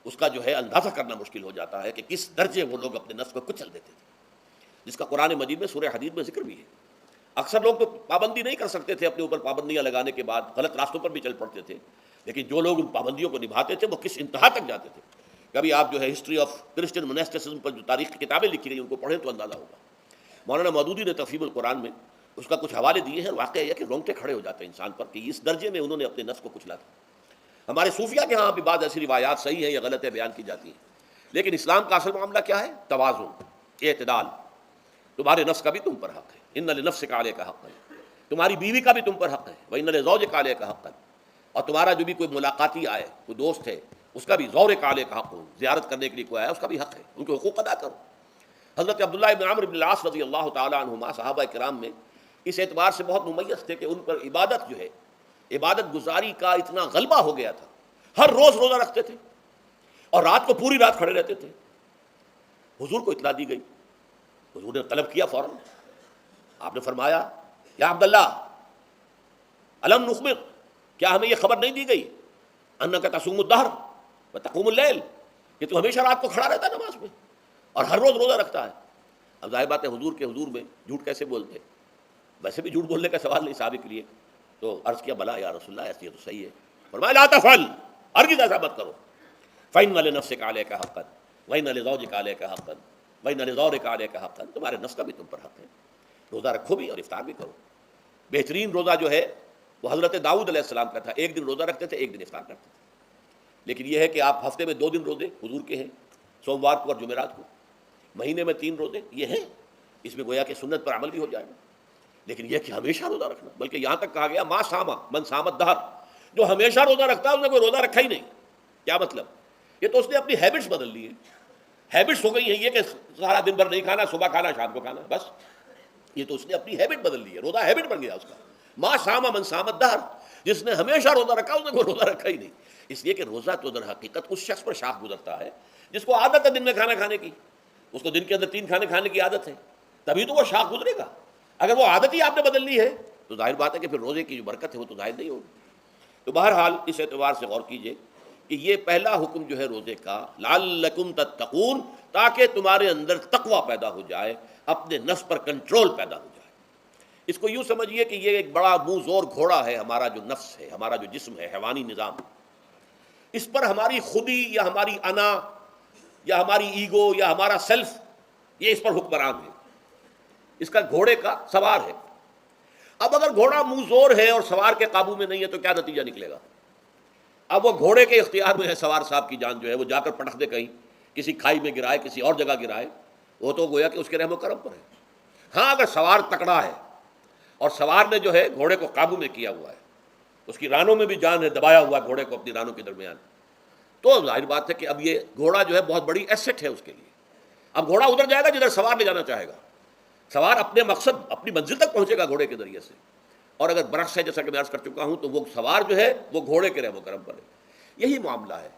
[SPEAKER 1] اس کا جو ہے اندازہ کرنا مشکل ہو جاتا ہے کہ کس درجے وہ لوگ اپنے نفس کو کچل دیتے تھے، جس کا قرآن مجید میں سورہ حدید میں ذکر بھی ہے۔ اکثر لوگ تو پابندی نہیں کر سکتے تھے، اپنے اوپر پابندیاں لگانے کے بعد غلط راستوں پر بھی چل پڑتے تھے، لیکن جو لوگ ان پابندیوں کو نبھاتے تھے وہ کس انتہا تک جاتے تھے۔ کبھی آپ جو ہے ہسٹری آف کرسچن مناسٹسزم پر جو تاریخ کی کتابیں لکھی گئی ان کو پڑھیں تو اندازہ ہوگا۔ مولانا مودودی نے تفہیم القرآن میں اس کا کچھ حوالے دیے ہیں، اور واقعہ یہ کہ رونگٹے کھڑے ہو جاتے ہیں انسان پر کہ اس درجے میں انہوں نے اپنے نفس کو کچلا تھا۔ ہمارے صوفیہ کے ہاں بھی بعض ایسی روایات صحیح ہیں یا غلط ہے بیان کی جاتی ہیں، لیکن اسلام کا اصل معاملہ کیا ہے؟ توازن، اعتدال۔ تمہارے نفس کا بھی تم پر حق ہے، ان لنفسک علیک حقا، تمہاری بیوی کا بھی تم پر حق ہے، وان لزوجک علیک حقا، اور تمہارا جو بھی کوئی ملاقاتی آئے، کوئی دوست ہے، اس کا بھی زورک علیک حق ہو، زیارت کرنے کے لیے کوئی آیا اس کا بھی حق ہے، ان کے حقوق ادا کرو۔ حضرت عبداللہ بن عمرو بن العاص رضی اللہ تعالی عنہما صحابہ کرام میں اس اعتبار سے بہت ممیز تھے کہ ان پر عبادت جو ہے، عبادت گزاری کا اتنا غلبہ ہو گیا تھا، ہر روز روزہ رکھتے تھے اور رات کو پوری رات کھڑے رہتے تھے۔ حضور کو اطلاع دی گئی، حضور نے طلب کیا فوراً، آپ نے فرمایا یا عبداللہ الم نخبر، کیا ہمیں یہ خبر نہیں دی گئی انک تصوم الدہر وتقوم اللیل، کہ تو ہمیشہ رات کو کھڑا رہتا ہے نماز میں اور ہر روز روزہ رکھتا ہے۔ اب ظاہر بات ہے حضور کے حضور میں جھوٹ کیسے بولتے، ویسے بھی جھوٹ بولنے کا سوال نہیں صحابہ کے لیے، تو عرض کیا بلا یا رسول اللہ ایسی تو صحیح ہے، فرمایا لا تفعل، ہرگز ایسا مت کرو، فإن لنفسک علیک حقا وإن لزوجک علیک حقا وإن لزورک علیک حقا، تمہارے نفس کا بھی تم پر حق ہے، روزہ رکھو بھی اور افطار بھی کرو۔ بہترین روزہ جو ہے وہ حضرت داؤد علیہ السلام کا تھا، ایک دن روزہ رکھتے تھے، ایک دن افطار کرتے تھے، لیکن یہ ہے کہ آپ ہفتے میں 2 دن روزے حضور کے ہیں، سوموار کو اور جمعرات کو، مہینے میں 3 روزے یہ ہیں، اس میں گویا کہ سنت پر عمل بھی ہو جائے گا، لیکن یہ کہ ہمیشہ روزہ رکھنا، بلکہ یہاں تک کہا گیا ما صام من صام الدہر، جو ہمیشہ روزہ رکھتا ہے اس نے کوئی روزہ رکھا ہی نہیں۔ کیا مطلب؟ یہ تو اس نے اپنی ہیبٹس بدل لی ہیں، ہیبٹس ہو گئی ہیں یہ کہ سارا دن بھر نہیں کھانا، صبح کھانا شام کو کھانا، بس یہ تو اس نے اپنی ہیبٹ بدل لی ہے، روزہ ہیبٹ بن گیا اس کا۔ ما صام من صام الدہر، جس نے ہمیشہ روزہ رکھا اس نے کوئی روزہ رکھا ہی نہیں، اس لیے کہ روزہ تو در حقیقت اس شخص پر شاخ گزرتا ہے جس کو عادت ہے دن میں کھانا کھانے کی، اس کو دن کے اندر 3 کھانے کھانے کی عادت ہے، تبھی تو وہ شاخ گزرے گا۔ اگر وہ عادت ہی آپ نے بدل لی ہے تو ظاہر بات ہے کہ پھر روزے کی جو برکت ہے وہ تو ظاہر نہیں ہوگی۔ تو بہرحال اس اعتبار سے غور کیجئے کہ یہ پہلا حکم جو ہے روزے کا، لعلکم تتقون، تاکہ تمہارے اندر تقوی پیدا ہو جائے، اپنے نفس پر کنٹرول پیدا ہو جائے۔ اس کو یوں سمجھیے کہ یہ ایک بڑا منہ زور گھوڑا ہے، ہمارا جو نفس ہے، ہمارا جو جسم ہے، حیوانی نظام، اس پر ہماری خودی یا ہماری انا یا ہماری ایگو یا ہمارا سیلف، یہ اس پر حکمران ہے، اس کا گھوڑے کا سوار ہے۔ اب اگر گھوڑا منہ زور ہے اور سوار کے قابو میں نہیں ہے تو کیا نتیجہ نکلے گا؟ اب وہ گھوڑے کے اختیار میں ہے، سوار صاحب کی جان جو ہے وہ جا کر پٹک دے کہیں، کسی کھائی میں گرائے، کسی اور جگہ گرائے، وہ تو گویا کہ اس کے رحم و کرم پر ہے۔ ہاں اگر سوار تکڑا ہے اور سوار نے جو ہے گھوڑے کو قابو میں کیا ہوا ہے، اس کی رانوں میں بھی جان ہے، دبایا ہوا ہے گھوڑے کو اپنی رانوں کے درمیان، تو ظاہر بات ہے کہ اب یہ گھوڑا جو ہے بہت بڑی ایسٹ ہے اس کے لیے۔ اب گھوڑا ادھر جائے گا جدھر سوار لے جانا چاہے گا، سوار اپنے مقصد اپنی منزل تک پہنچے گا گھوڑے کے ذریعے سے، اور اگر برعکس ہے جیسا کہ میں عرض کر چکا ہوں تو وہ سوار جو ہے وہ گھوڑے کے رحم و کرم پر ہے۔ یہی معاملہ ہے،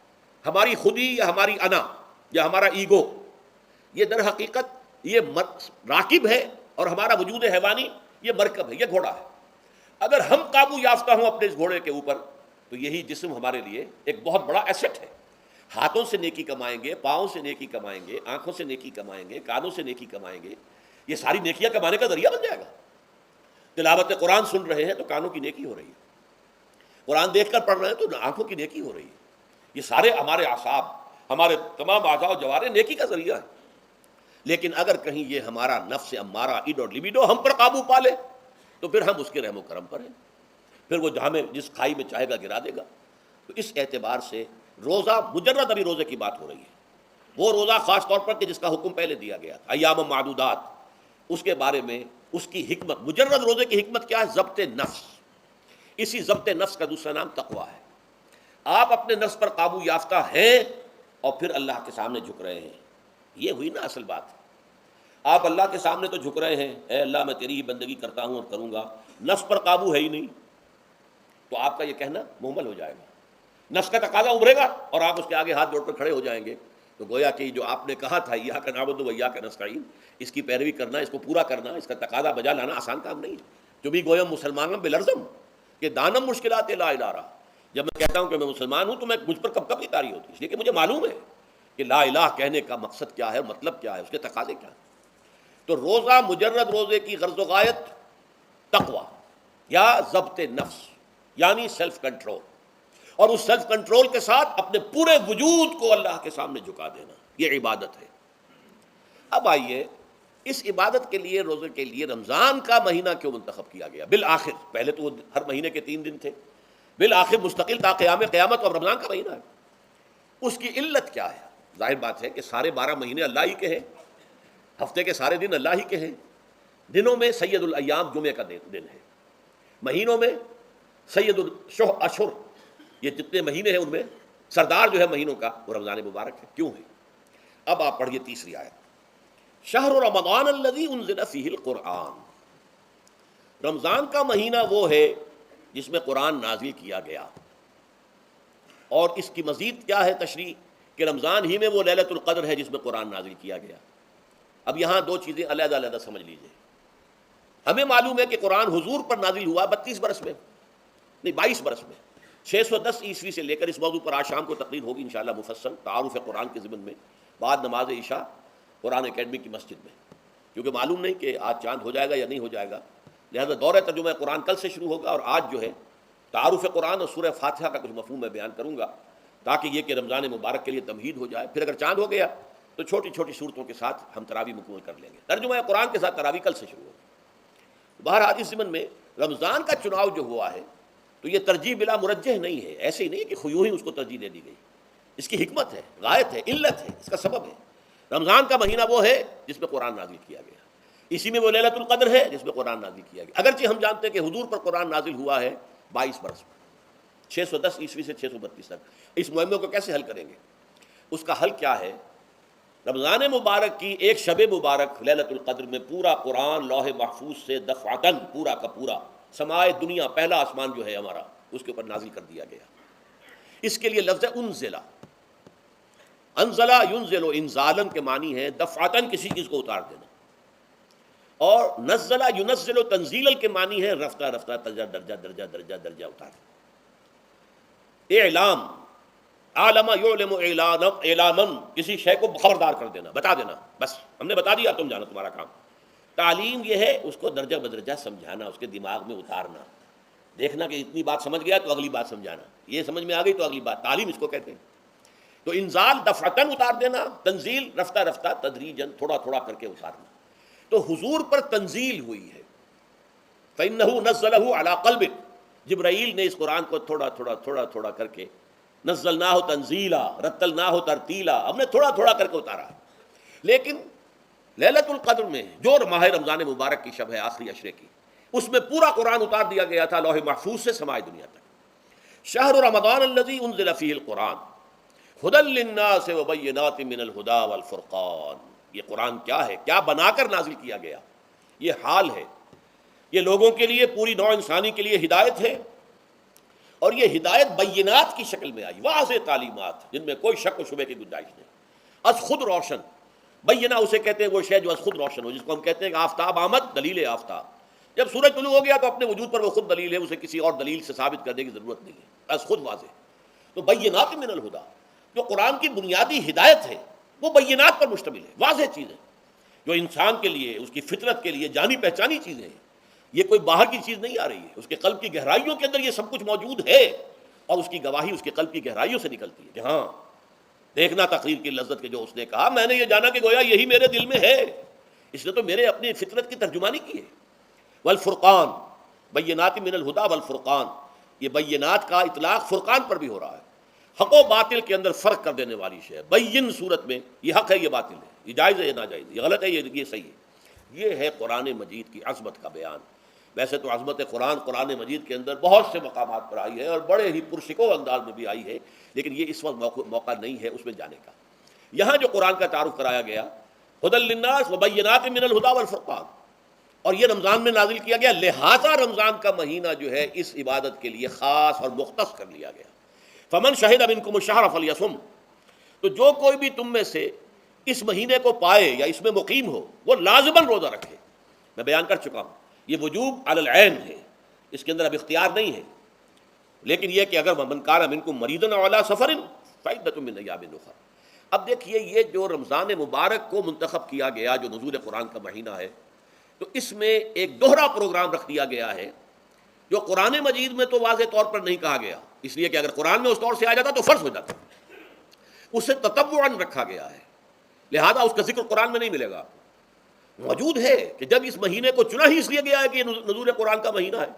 [SPEAKER 1] ہماری خودی یا ہماری انا یا ہمارا ایگو، یہ در حقیقت یہ راکب ہے، اور ہمارا وجود حیوانی یہ مرکب ہے، یہ گھوڑا ہے۔ اگر ہم قابو یافتہ ہوں اپنے اس گھوڑے کے اوپر تو یہی جسم ہمارے لیے ایک بہت بڑا ایسٹ ہے۔ ہاتھوں سے نیکی کمائیں گے، پاؤں سے نیکی کمائیں گے، آنکھوں سے نیکی کمائیں گے، کانوں سے نیکی کمائیں گے، یہ ساری نیکیاں کمانے کا ذریعہ بن جائے گا۔ تلاوت قرآن سن رہے ہیں تو کانوں کی نیکی ہو رہی ہے، قرآن دیکھ کر پڑھ رہے ہیں تو آنکھوں کی نیکی ہو رہی ہے، یہ سارے ہمارے اعصاب، ہمارے تمام اعضاء و جوارح نیکی کا ذریعہ ہے۔ لیکن اگر کہیں یہ ہمارا نفس امارہ، ایڈ اور لیبیڈو ہم پر قابو پا لے تو پھر ہم اس کے رحم و کرم پر ہیں، پھر وہ ہمیں جس کھائی میں چاہے گا گرا دے گا۔ تو اس اعتبار سے روزہ مجرد ابھی روزے کی بات ہو رہی ہے، وہ روزہ خاص طور پر کہ جس کا حکم پہلے دیا گیا تھا ایام معدودات، اس کے بارے میں اس کی حکمت، مجرد روزے کی حکمت کیا ہے؟ ضبط نفس۔ اسی ضبط نفس کا دوسرا نام تقویٰ ہے۔ آپ اپنے نفس پر قابو یافتہ ہیں اور پھر اللہ کے سامنے جھک رہے ہیں، یہ ہوئی نا اصل بات۔ آپ اللہ کے سامنے تو جھک رہے ہیں، اے اللہ میں تیری ہی بندگی کرتا ہوں اور کروں گا، نفس پر قابو ہے ہی نہیں، تو آپ کا یہ کہنا مہمل ہو جائے گا، نفس کا تقاضا ابھرے گا اور آپ اس کے آگے ہاتھ جوڑ کر کھڑے ہو جائیں گے، تو گویا کہ جو آپ نے کہا تھا ایاک نعبد و ایاک نستعین، اس کی پیروی کرنا، اس کو پورا کرنا، اس کا تقاضا بجا لانا آسان کام نہیں ہے۔ جو بھی گویم مسلمانم بالارزم کہ دانم مشکلات لا الہ رہا، جب میں کہتا ہوں کہ میں مسلمان ہوں تو مجھ پر کب کب کی طاری ہوتی ہے، اس لیے کہ مجھے معلوم ہے کہ لا الہ کہنے کا مقصد کیا ہے، مطلب کیا ہے، اس کے تقاضے کیا ہیں۔ تو روزہ، مجرد روزے کی غرض و غایت تقویٰ یا ضبط نفس، یعنی سیلف کنٹرول، اور اس سیلف کنٹرول کے ساتھ اپنے پورے وجود کو اللہ کے سامنے جھکا دینا، یہ عبادت ہے۔ اب آئیے اس عبادت کے لیے، روزے کے لیے رمضان کا مہینہ کیوں منتخب کیا گیا بالآخر؟ پہلے تو وہ ہر مہینے کے 3 دن تھے، بالآخر مستقل تا قیام قیامت اور رمضان کا مہینہ ہے۔ اس کی علت کیا ہے؟ ظاہر بات ہے کہ سارے 12 مہینے اللہ ہی کے ہیں، ہفتے کے سارے دن اللہ ہی کے ہیں، دنوں میں سید الایام جمعے کا دن ہے، مہینوں میں سید الاشہر، یہ جتنے مہینے ہیں ان میں سردار جو ہے مہینوں کا وہ رمضان مبارک ہے۔ کیوں ہے؟ اب آپ پڑھیے تیسری آیت، شہر رمضان الذی انزل فیہ القرآن، رمضان کا مہینہ وہ ہے جس میں قرآن نازل کیا گیا۔ اور اس کی مزید کیا ہے تشریح کہ رمضان ہی میں وہ لیلۃ القدر ہے جس میں قرآن نازل کیا گیا۔ اب یہاں 2 چیزیں علیحدہ علیحدہ سمجھ لیجئے۔ ہمیں معلوم ہے کہ قرآن حضور پر نازل ہوا 32 برس میں، نہیں 22 برس میں، 610 عیسوی سے لے کر اس موضوع پر آج شام کو تقریر ہوگی انشاءاللہ مفصل تعارف قرآن کے ضمن میں، بعد نماز عشاء قرآن اکیڈمی کی مسجد میں، کیونکہ معلوم نہیں کہ آج چاند ہو جائے گا یا نہیں ہو جائے گا، لہذا دورہ ترجمہ قرآن کل سے شروع ہوگا، اور آج جو ہے تعارف قرآن اور سورہ فاتحہ کا کچھ مفہوم میں بیان کروں گا، تاکہ یہ کہ رمضان مبارک کے لیے تمہید ہو جائے۔ پھر اگر چاند ہو گیا تو چھوٹی چھوٹی صورتوں کے ساتھ ہم تراویح مکمل کر لیں گے، ترجمہ قرآن کے ساتھ تراویح کل سے شروع ہوگی۔ بہرحال اس ضمن میں رمضان کا چناؤ جو ہوا ہے تو یہ ترجیح بلا مرجح نہیں ہے، ایسے ہی نہیں ہے کہ یوں ہی اس کو ترجیح دے دی گئی، اس کی حکمت ہے، غایت ہے، علت ہے، اس کا سبب ہے۔ رمضان کا مہینہ وہ ہے جس میں قرآن نازل کیا گیا، اسی میں وہ لیلۃ القدر ہے جس میں قرآن نازل کیا گیا، اگرچہ ہم جانتے ہیں کہ حضور پر قرآن نازل ہوا ہے 22 برس میں، 610 عیسوی سے 632 تک۔ اس معمے کو کیسے حل کریں گے؟ اس کا حل کیا ہے؟ رمضان مبارک کی ایک شب مبارک لیلۃ القدر میں پورا قرآن لوح محفوظ سے دفعتاً پورا کا پورا سمائے دنیا، پہلا آسمان جو ہے ہمارا، اس کے اوپر نازل کر دیا گیا۔ اس کے لیے لفظ انزلہ، انزلہ ینزل انزالن کے معنی ہے دفعتاً کسی چیز کو اتار دینا، اور نزلہ ینزل تنزیلا کے معنی ہے رفتہ رفتہ درجہ درجہ درجہ درجہ درجہ اتارنا۔ اعلام، عالم یعلم اعلاما، کسی شے کو خبردار کر دینا، بتا دینا، بس ہم نے بتا دیا تم جانو، تمہارا کام۔ تعلیم یہ ہے اس کو درجہ بدرجہ سمجھانا، اس کے دماغ میں اتارنا، دیکھنا کہ اتنی بات سمجھ گیا تو اگلی بات سمجھانا، یہ سمجھ میں آ گئی تو اگلی بات، تعلیم اس کو کہتے ہیں۔ تو انزال دفعتاً اتار دینا، تنزیل رفتہ رفتہ تدریجاً تھوڑا تھوڑا کر کے اتارنا۔ تو حضور پر تنزیل ہوئی ہے، فإنہ نزلہ علی قلبک، جبرائیل نے اس قرآن کو تھوڑا تھوڑا تھوڑا تھوڑا کر کے، نزلناہ تنزیلا، رتلناہ ترتیلا، ہم نے تھوڑا تھوڑا کر کے اتارا ہے۔ لیکن لیلۃ القدر میں جو ماہ رمضان مبارک کی شب ہے آخری عشرے کی، اس میں پورا قرآن اتار دیا گیا تھا لوح محفوظ سے سمائے دنیا تک۔ شہر رمضان الذی انزل فیہ القرآن ھدی للناس وبینات من الھدی والفرقان، یہ قرآن کیا ہے، کیا بنا کر نازل کیا گیا؟ یہ حال ہے، یہ لوگوں کے لیے، پوری نوع انسانی کے لیے ہدایت ہے، اور یہ ہدایت بینات کی شکل میں آئی، واضح تعلیمات جن میں کوئی شک و شبے کی گنجائش نہیں، از خود روشن۔ بینہ اسے کہتے ہیں وہ شے جو از خود روشن ہو، جس کو ہم کہتے ہیں کہ آفتاب آمد، دلیل آفتاب، جب سورج طلوع ہو گیا تو اپنے وجود پر وہ خود دلیل ہے، اسے کسی اور دلیل سے ثابت کرنے کی ضرورت نہیں ہے، از خود واضح۔ تو بینات من الہدی، جو قرآن کی بنیادی ہدایت ہے وہ بینات پر مشتمل ہے، واضح چیز ہے، جو انسان کے لیے، اس کی فطرت کے لیے جانی پہچانی چیزیں ہیں، یہ کوئی باہر کی چیز نہیں آ رہی ہے، اس کے قلب کی گہرائیوں کے اندر یہ سب کچھ موجود ہے، اور اس کی گواہی اس کے قلب کی گہرائیوں سے نکلتی ہے کہ ہاں دیکھنا تقریر کی لذت کے جو اس نے کہا، میں نے یہ جانا کہ گویا یہی میرے دل میں ہے، اس نے تو میرے اپنی فطرت کی ترجمانی کی ہے۔ والفرقان، بینات من الہدی والفرقان، یہ بینات کا اطلاق فرقان پر بھی ہو رہا ہے، حق و باطل کے اندر فرق کر دینے والی شے، بین صورت میں یہ حق ہے یہ باطل ہے، یہ جائز ہے یہ ناجائز ہے، یہ غلط ہے یہ صحیح ہے۔ یہ ہے قرآن مجید کی عظمت کا بیان۔ ویسے تو عظمت قرآن مجید کے اندر بہت سے مقامات پر آئی ہے اور بڑے ہی پرشکو انداز میں بھی آئی ہے، لیکن یہ اس وقت موقع نہیں ہے اس میں جانے کا۔ یہاں جو قرآن کا تعارف کرایا گیا، ھدی للناس وبینات من الھدی والفرقان، اور یہ رمضان میں نازل کیا گیا، لہٰذا رمضان کا مہینہ جو ہے اس عبادت کے لیے خاص اور مختص کر لیا گیا۔ فمن شہد منکم الشہر فلیصم، تو جو کوئی بھی تم میں سے اس مہینے کو پائے یا اس میں مقیم ہو وہ لازماً روزہ رکھے۔ میں بیان کر چکا ہوں یہ وجوب علی العین ہے، اس کے اندر اب اختیار نہیں ہے۔ لیکن یہ کہ اگر من کان منکم مریضا او علی سفر فعدۃ من ایام اخر. اب دیکھیے یہ جو رمضان مبارک کو منتخب کیا گیا جو نزول قرآن کا مہینہ ہے، تو اس میں ایک دوہرا پروگرام رکھ دیا گیا ہے جو قرآن مجید میں تو واضح طور پر نہیں کہا گیا، اس لیے کہ اگر قرآن میں اس طور سے آ جاتا تو فرض ہو جاتا، اسے تطوعاً رکھا گیا ہے، لہذا اس کا ذکر قرآن میں نہیں ملے گا. موجود ہے کہ جب اس مہینے کو چنا ہی اس لیے گیا ہے کہ یہ نزول قرآن کا مہینہ ہے،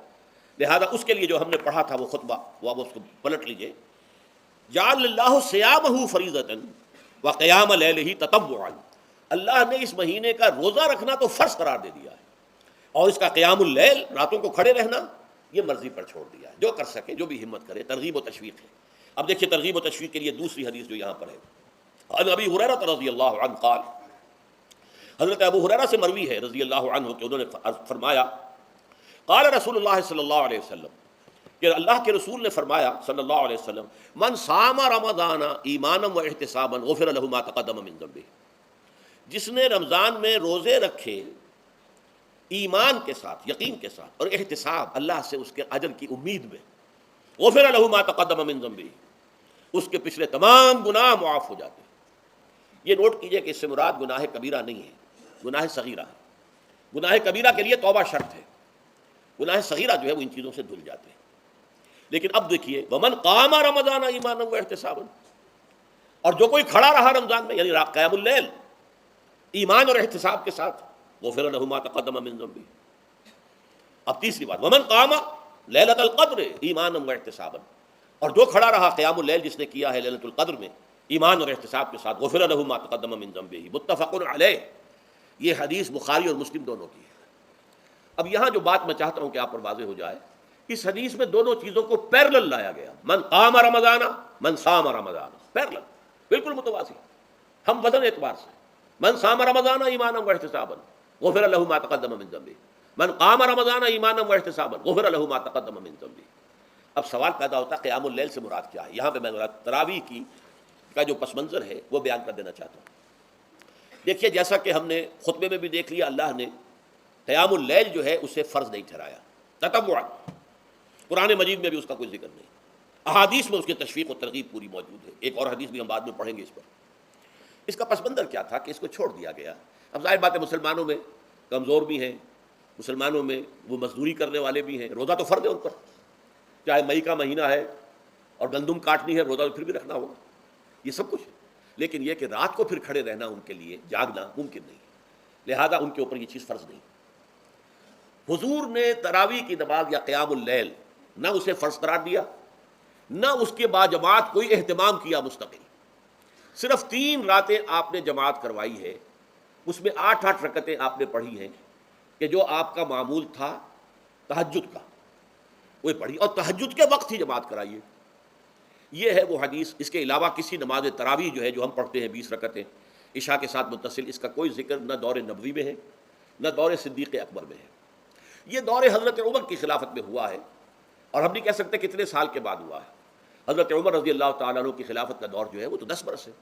[SPEAKER 1] لہذا اس کے لیے جو ہم نے پڑھا تھا وہ خطبہ وہ اب اس کو پلٹ لیجئے. جعل اللہ صیامہ فریضۃ وقیام لیلہ تطوعا، اللہ نے اس مہینے کا روزہ رکھنا تو فرض قرار دے دیا ہے، اور اس کا قیام اللیل راتوں کو کھڑے رہنا یہ مرضی پر چھوڑ دیا ہے. جو کر سکے، جو بھی ہمت کرے، ترغیب و تشویق ہے. اب دیکھیے ترغیب و تشویق کے لیے دوسری حدیث جو یہاں پر ہے، عن ابی ہریرہ رضی اللہ عنہ قال، حضرت ابو ہریرہ سے مروی ہے رضی اللہ عنہ کہ انہوں نے فرمایا قال رسول اللہ صلی اللہ علیہ وسلم، کہ اللہ کے رسول نے فرمایا صلی اللہ علیہ وسلم، من صام رمضان ایمانا و احتسابا غفر له ما تقدم من ذنبه، جس نے رمضان میں روزے رکھے ایمان کے ساتھ، یقین کے ساتھ، اور احتساب اللہ سے اس کے اجر کی امید میں، غفر له ما تقدم من ذنبه، اس کے پچھلے تمام گناہ معاف ہو جاتے ہیں. یہ نوٹ کیجئے کہ اس سے مراد گناہ کبیرہ نہیں ہے، گناہ صغیرہ ہے. گناہ کبیرہ کے لیے توبہ شرط ہے، گناہ صغیرہ جو ہے وہ ان چیزوں سے دھل جاتے ہیں. لیکن اب دیکھیے ومن قام رمضان ایمانا و احتسابا، اور جو کوئی کھڑا رہا رمضان میں یعنی قیام اللیل ایمان اور احتساب کے ساتھ، غفر له ما تقدم من ذنبه. اب تیسری بات، ومن قام لیلۃ القدر ایمانا و احتسابا، اور جو کھڑا رہا قیام اللیل جس نے کیا ہے لیلۃ القدر میں ایمان اور احتساب کے ساتھ، غفر له ما تقدم من ذنبه. متفق علیہ، یہ حدیث بخاری اور مسلم دونوں کی ہے. اب یہاں جو بات میں چاہتا ہوں کہ آپ پر واضح ہو جائے، اس حدیث میں دونوں چیزوں کو پیرلل لایا گیا، من قام رمضان من صام رمضان، پیرلل، بالکل متوازی، ہم وزن اعتبار سے. من صام رمضان ایمانا و احتسابا غفر له ما تقدم من ذنبه، من قام رمضان ایمانا و احتسابا غفر له ما تقدم من ذنبه. اب سوال پیدا ہوتا ہے قیام اللیل سے مراد کیا ہے؟ یہاں پہ میں تراویح کی کا جو پس منظر ہے وہ بیان کر دینا چاہتا ہوں. دیکھیے جیسا کہ ہم نے خطبے میں بھی دیکھ لیا، اللہ نے قیام اللیل جو ہے اسے فرض نہیں ٹھہرایا، تطوعا. قرآن مجید میں بھی اس کا کوئی ذکر نہیں، احادیث میں اس کی تشویق و ترغیب پوری موجود ہے. ایک اور حدیث بھی ہم بعد میں پڑھیں گے اس پر. اس کا پس منظر کیا تھا کہ اس کو چھوڑ دیا گیا. اب ظاہر بات ہے مسلمانوں میں کمزور بھی ہیں، مسلمانوں میں وہ مزدوری کرنے والے بھی ہیں، روزہ تو فرض ہے ان پر، چاہے مئی کا مہینہ ہے اور گندم کاٹنی ہے، روزہ تو پھر بھی رکھنا ہوگا، یہ سب کچھ ہے. لیکن یہ کہ رات کو پھر کھڑے رہنا ان کے لیے، جاگنا ممکن نہیں، لہذا ان کے اوپر یہ چیز فرض نہیں. حضور نے تراویح کی نماز یا قیام اللیل نہ اسے فرض قرار دیا، نہ اس کے بعد جماعت کوئی اہتمام کیا مستقل. صرف 3 راتیں آپ نے جماعت کروائی ہے، اس میں 8 رکعتیں آپ نے پڑھی ہیں کہ جو آپ کا معمول تھا تہجد کا وہ پڑھی، اور تہجد کے وقت ہی جماعت کرائیے. یہ ہے وہ حدیث. اس کے علاوہ کسی نماز تراویح جو ہے جو ہم پڑھتے ہیں 20 رکعتیں عشاء کے ساتھ متصل، اس کا کوئی ذکر نہ دور نبوی میں ہے نہ دور صدیق اکبر میں ہے. یہ دور حضرت عمر کی خلافت میں ہوا ہے، اور ہم نہیں کہہ سکتے کتنے سال کے بعد ہوا ہے. حضرت عمر رضی اللہ تعالیٰ عنہ کی خلافت کا دور جو ہے وہ تو 10 برس ہے،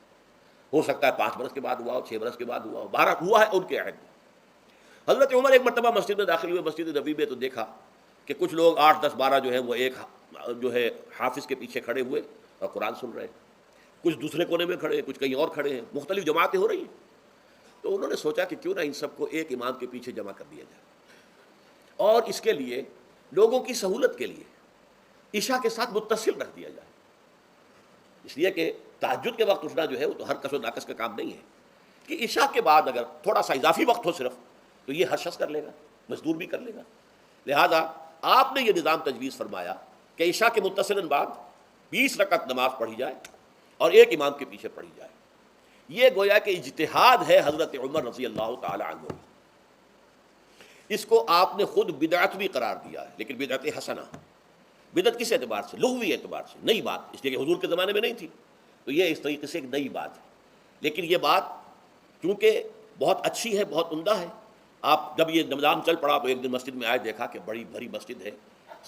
[SPEAKER 1] ہو سکتا ہے 5 برس کے بعد ہوا ہو، 6 برس کے بعد ہوا ہو، 12 ہوا ہے ان کے عہد میں. حضرت عمر ایک مرتبہ مسجد میں داخل ہوئے، مسجد نبوی میں، تو دیکھا کہ کچھ لوگ 8 10 12 جو ہے وہ ایک جو ہے حافظ کے پیچھے کھڑے ہوئے اور قرآن سن رہے ہیں، کچھ دوسرے کونے میں کھڑے ہیں، کچھ کہیں اور کھڑے ہیں، مختلف جماعتیں ہو رہی ہیں. تو انہوں نے سوچا کہ کیوں نہ ان سب کو ایک امام کے پیچھے جمع کر دیا جائے، اور اس کے لیے لوگوں کی سہولت کے لیے عشاء کے ساتھ متصل رکھ دیا جائے. اس لیے کہ تہجد کے وقت اٹھنا جو ہے وہ تو ہر کس و ناقص کا کام نہیں ہے، کہ عشاء کے بعد اگر تھوڑا سا اضافی وقت ہو صرف، تو یہ ہر شخص کر لے گا، مزدور بھی کر لے گا. لہذا آپ نے یہ نظام تجویز فرمایا کہ عشاء کے متصلاً بعد 20 رکعت نماز پڑھی جائے اور ایک امام کے پیچھے پڑھی جائے. یہ گویا کہ اجتہاد ہے حضرت عمر رضی اللہ تعالی عنہ. اس کو آپ نے خود بدعت بھی قرار دیا ہے، لیکن بدعت حسنہ. بدعت کس اعتبار سے؟ لغوی اعتبار سے، نئی بات، اس لیے کہ حضور کے زمانے میں نہیں تھی، تو یہ اس طریقے سے ایک نئی بات ہے. لیکن یہ بات کیونکہ بہت اچھی ہے، بہت عمدہ ہے. آپ جب یہ نظام چل پڑا تو ایک دن مسجد میں آئے، دیکھا کہ بڑی بھری مسجد ہے،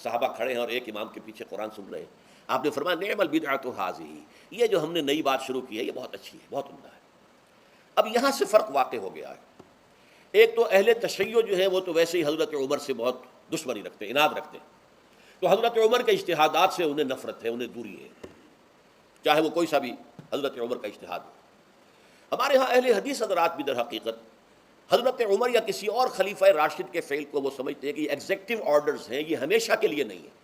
[SPEAKER 1] صحابہ کھڑے ہیں اور ایک امام کے پیچھے قرآن سن رہے ہیں. آپ نے فرمایا نعم البدعۃ ھذہ، یہ جو ہم نے نئی بات شروع کی ہے یہ بہت اچھی ہے، بہت عمدہ ہے. اب یہاں سے فرق واقع ہو گیا ہے. ایک تو اہل تشیع جو ہے وہ تو ویسے ہی حضرت عمر سے بہت دشمنی رکھتے ہیں، عناد رکھتے ہیں. تو حضرت عمر کے اجتہادات سے انہیں نفرت ہے، انہیں دوری ہے، چاہے وہ کوئی سا بھی حضرت عمر کا اجتہاد ہو۔ ہمارے ہاں اہل حدیث حضرات بھی در حقیقت حضرت عمر یا کسی اور خلیفہ راشد کے فعل کو وہ سمجھتے ہیں کہ یہ ایگزیکٹو آرڈرز ہیں، یہ ہمیشہ کے لیے نہیں ہے۔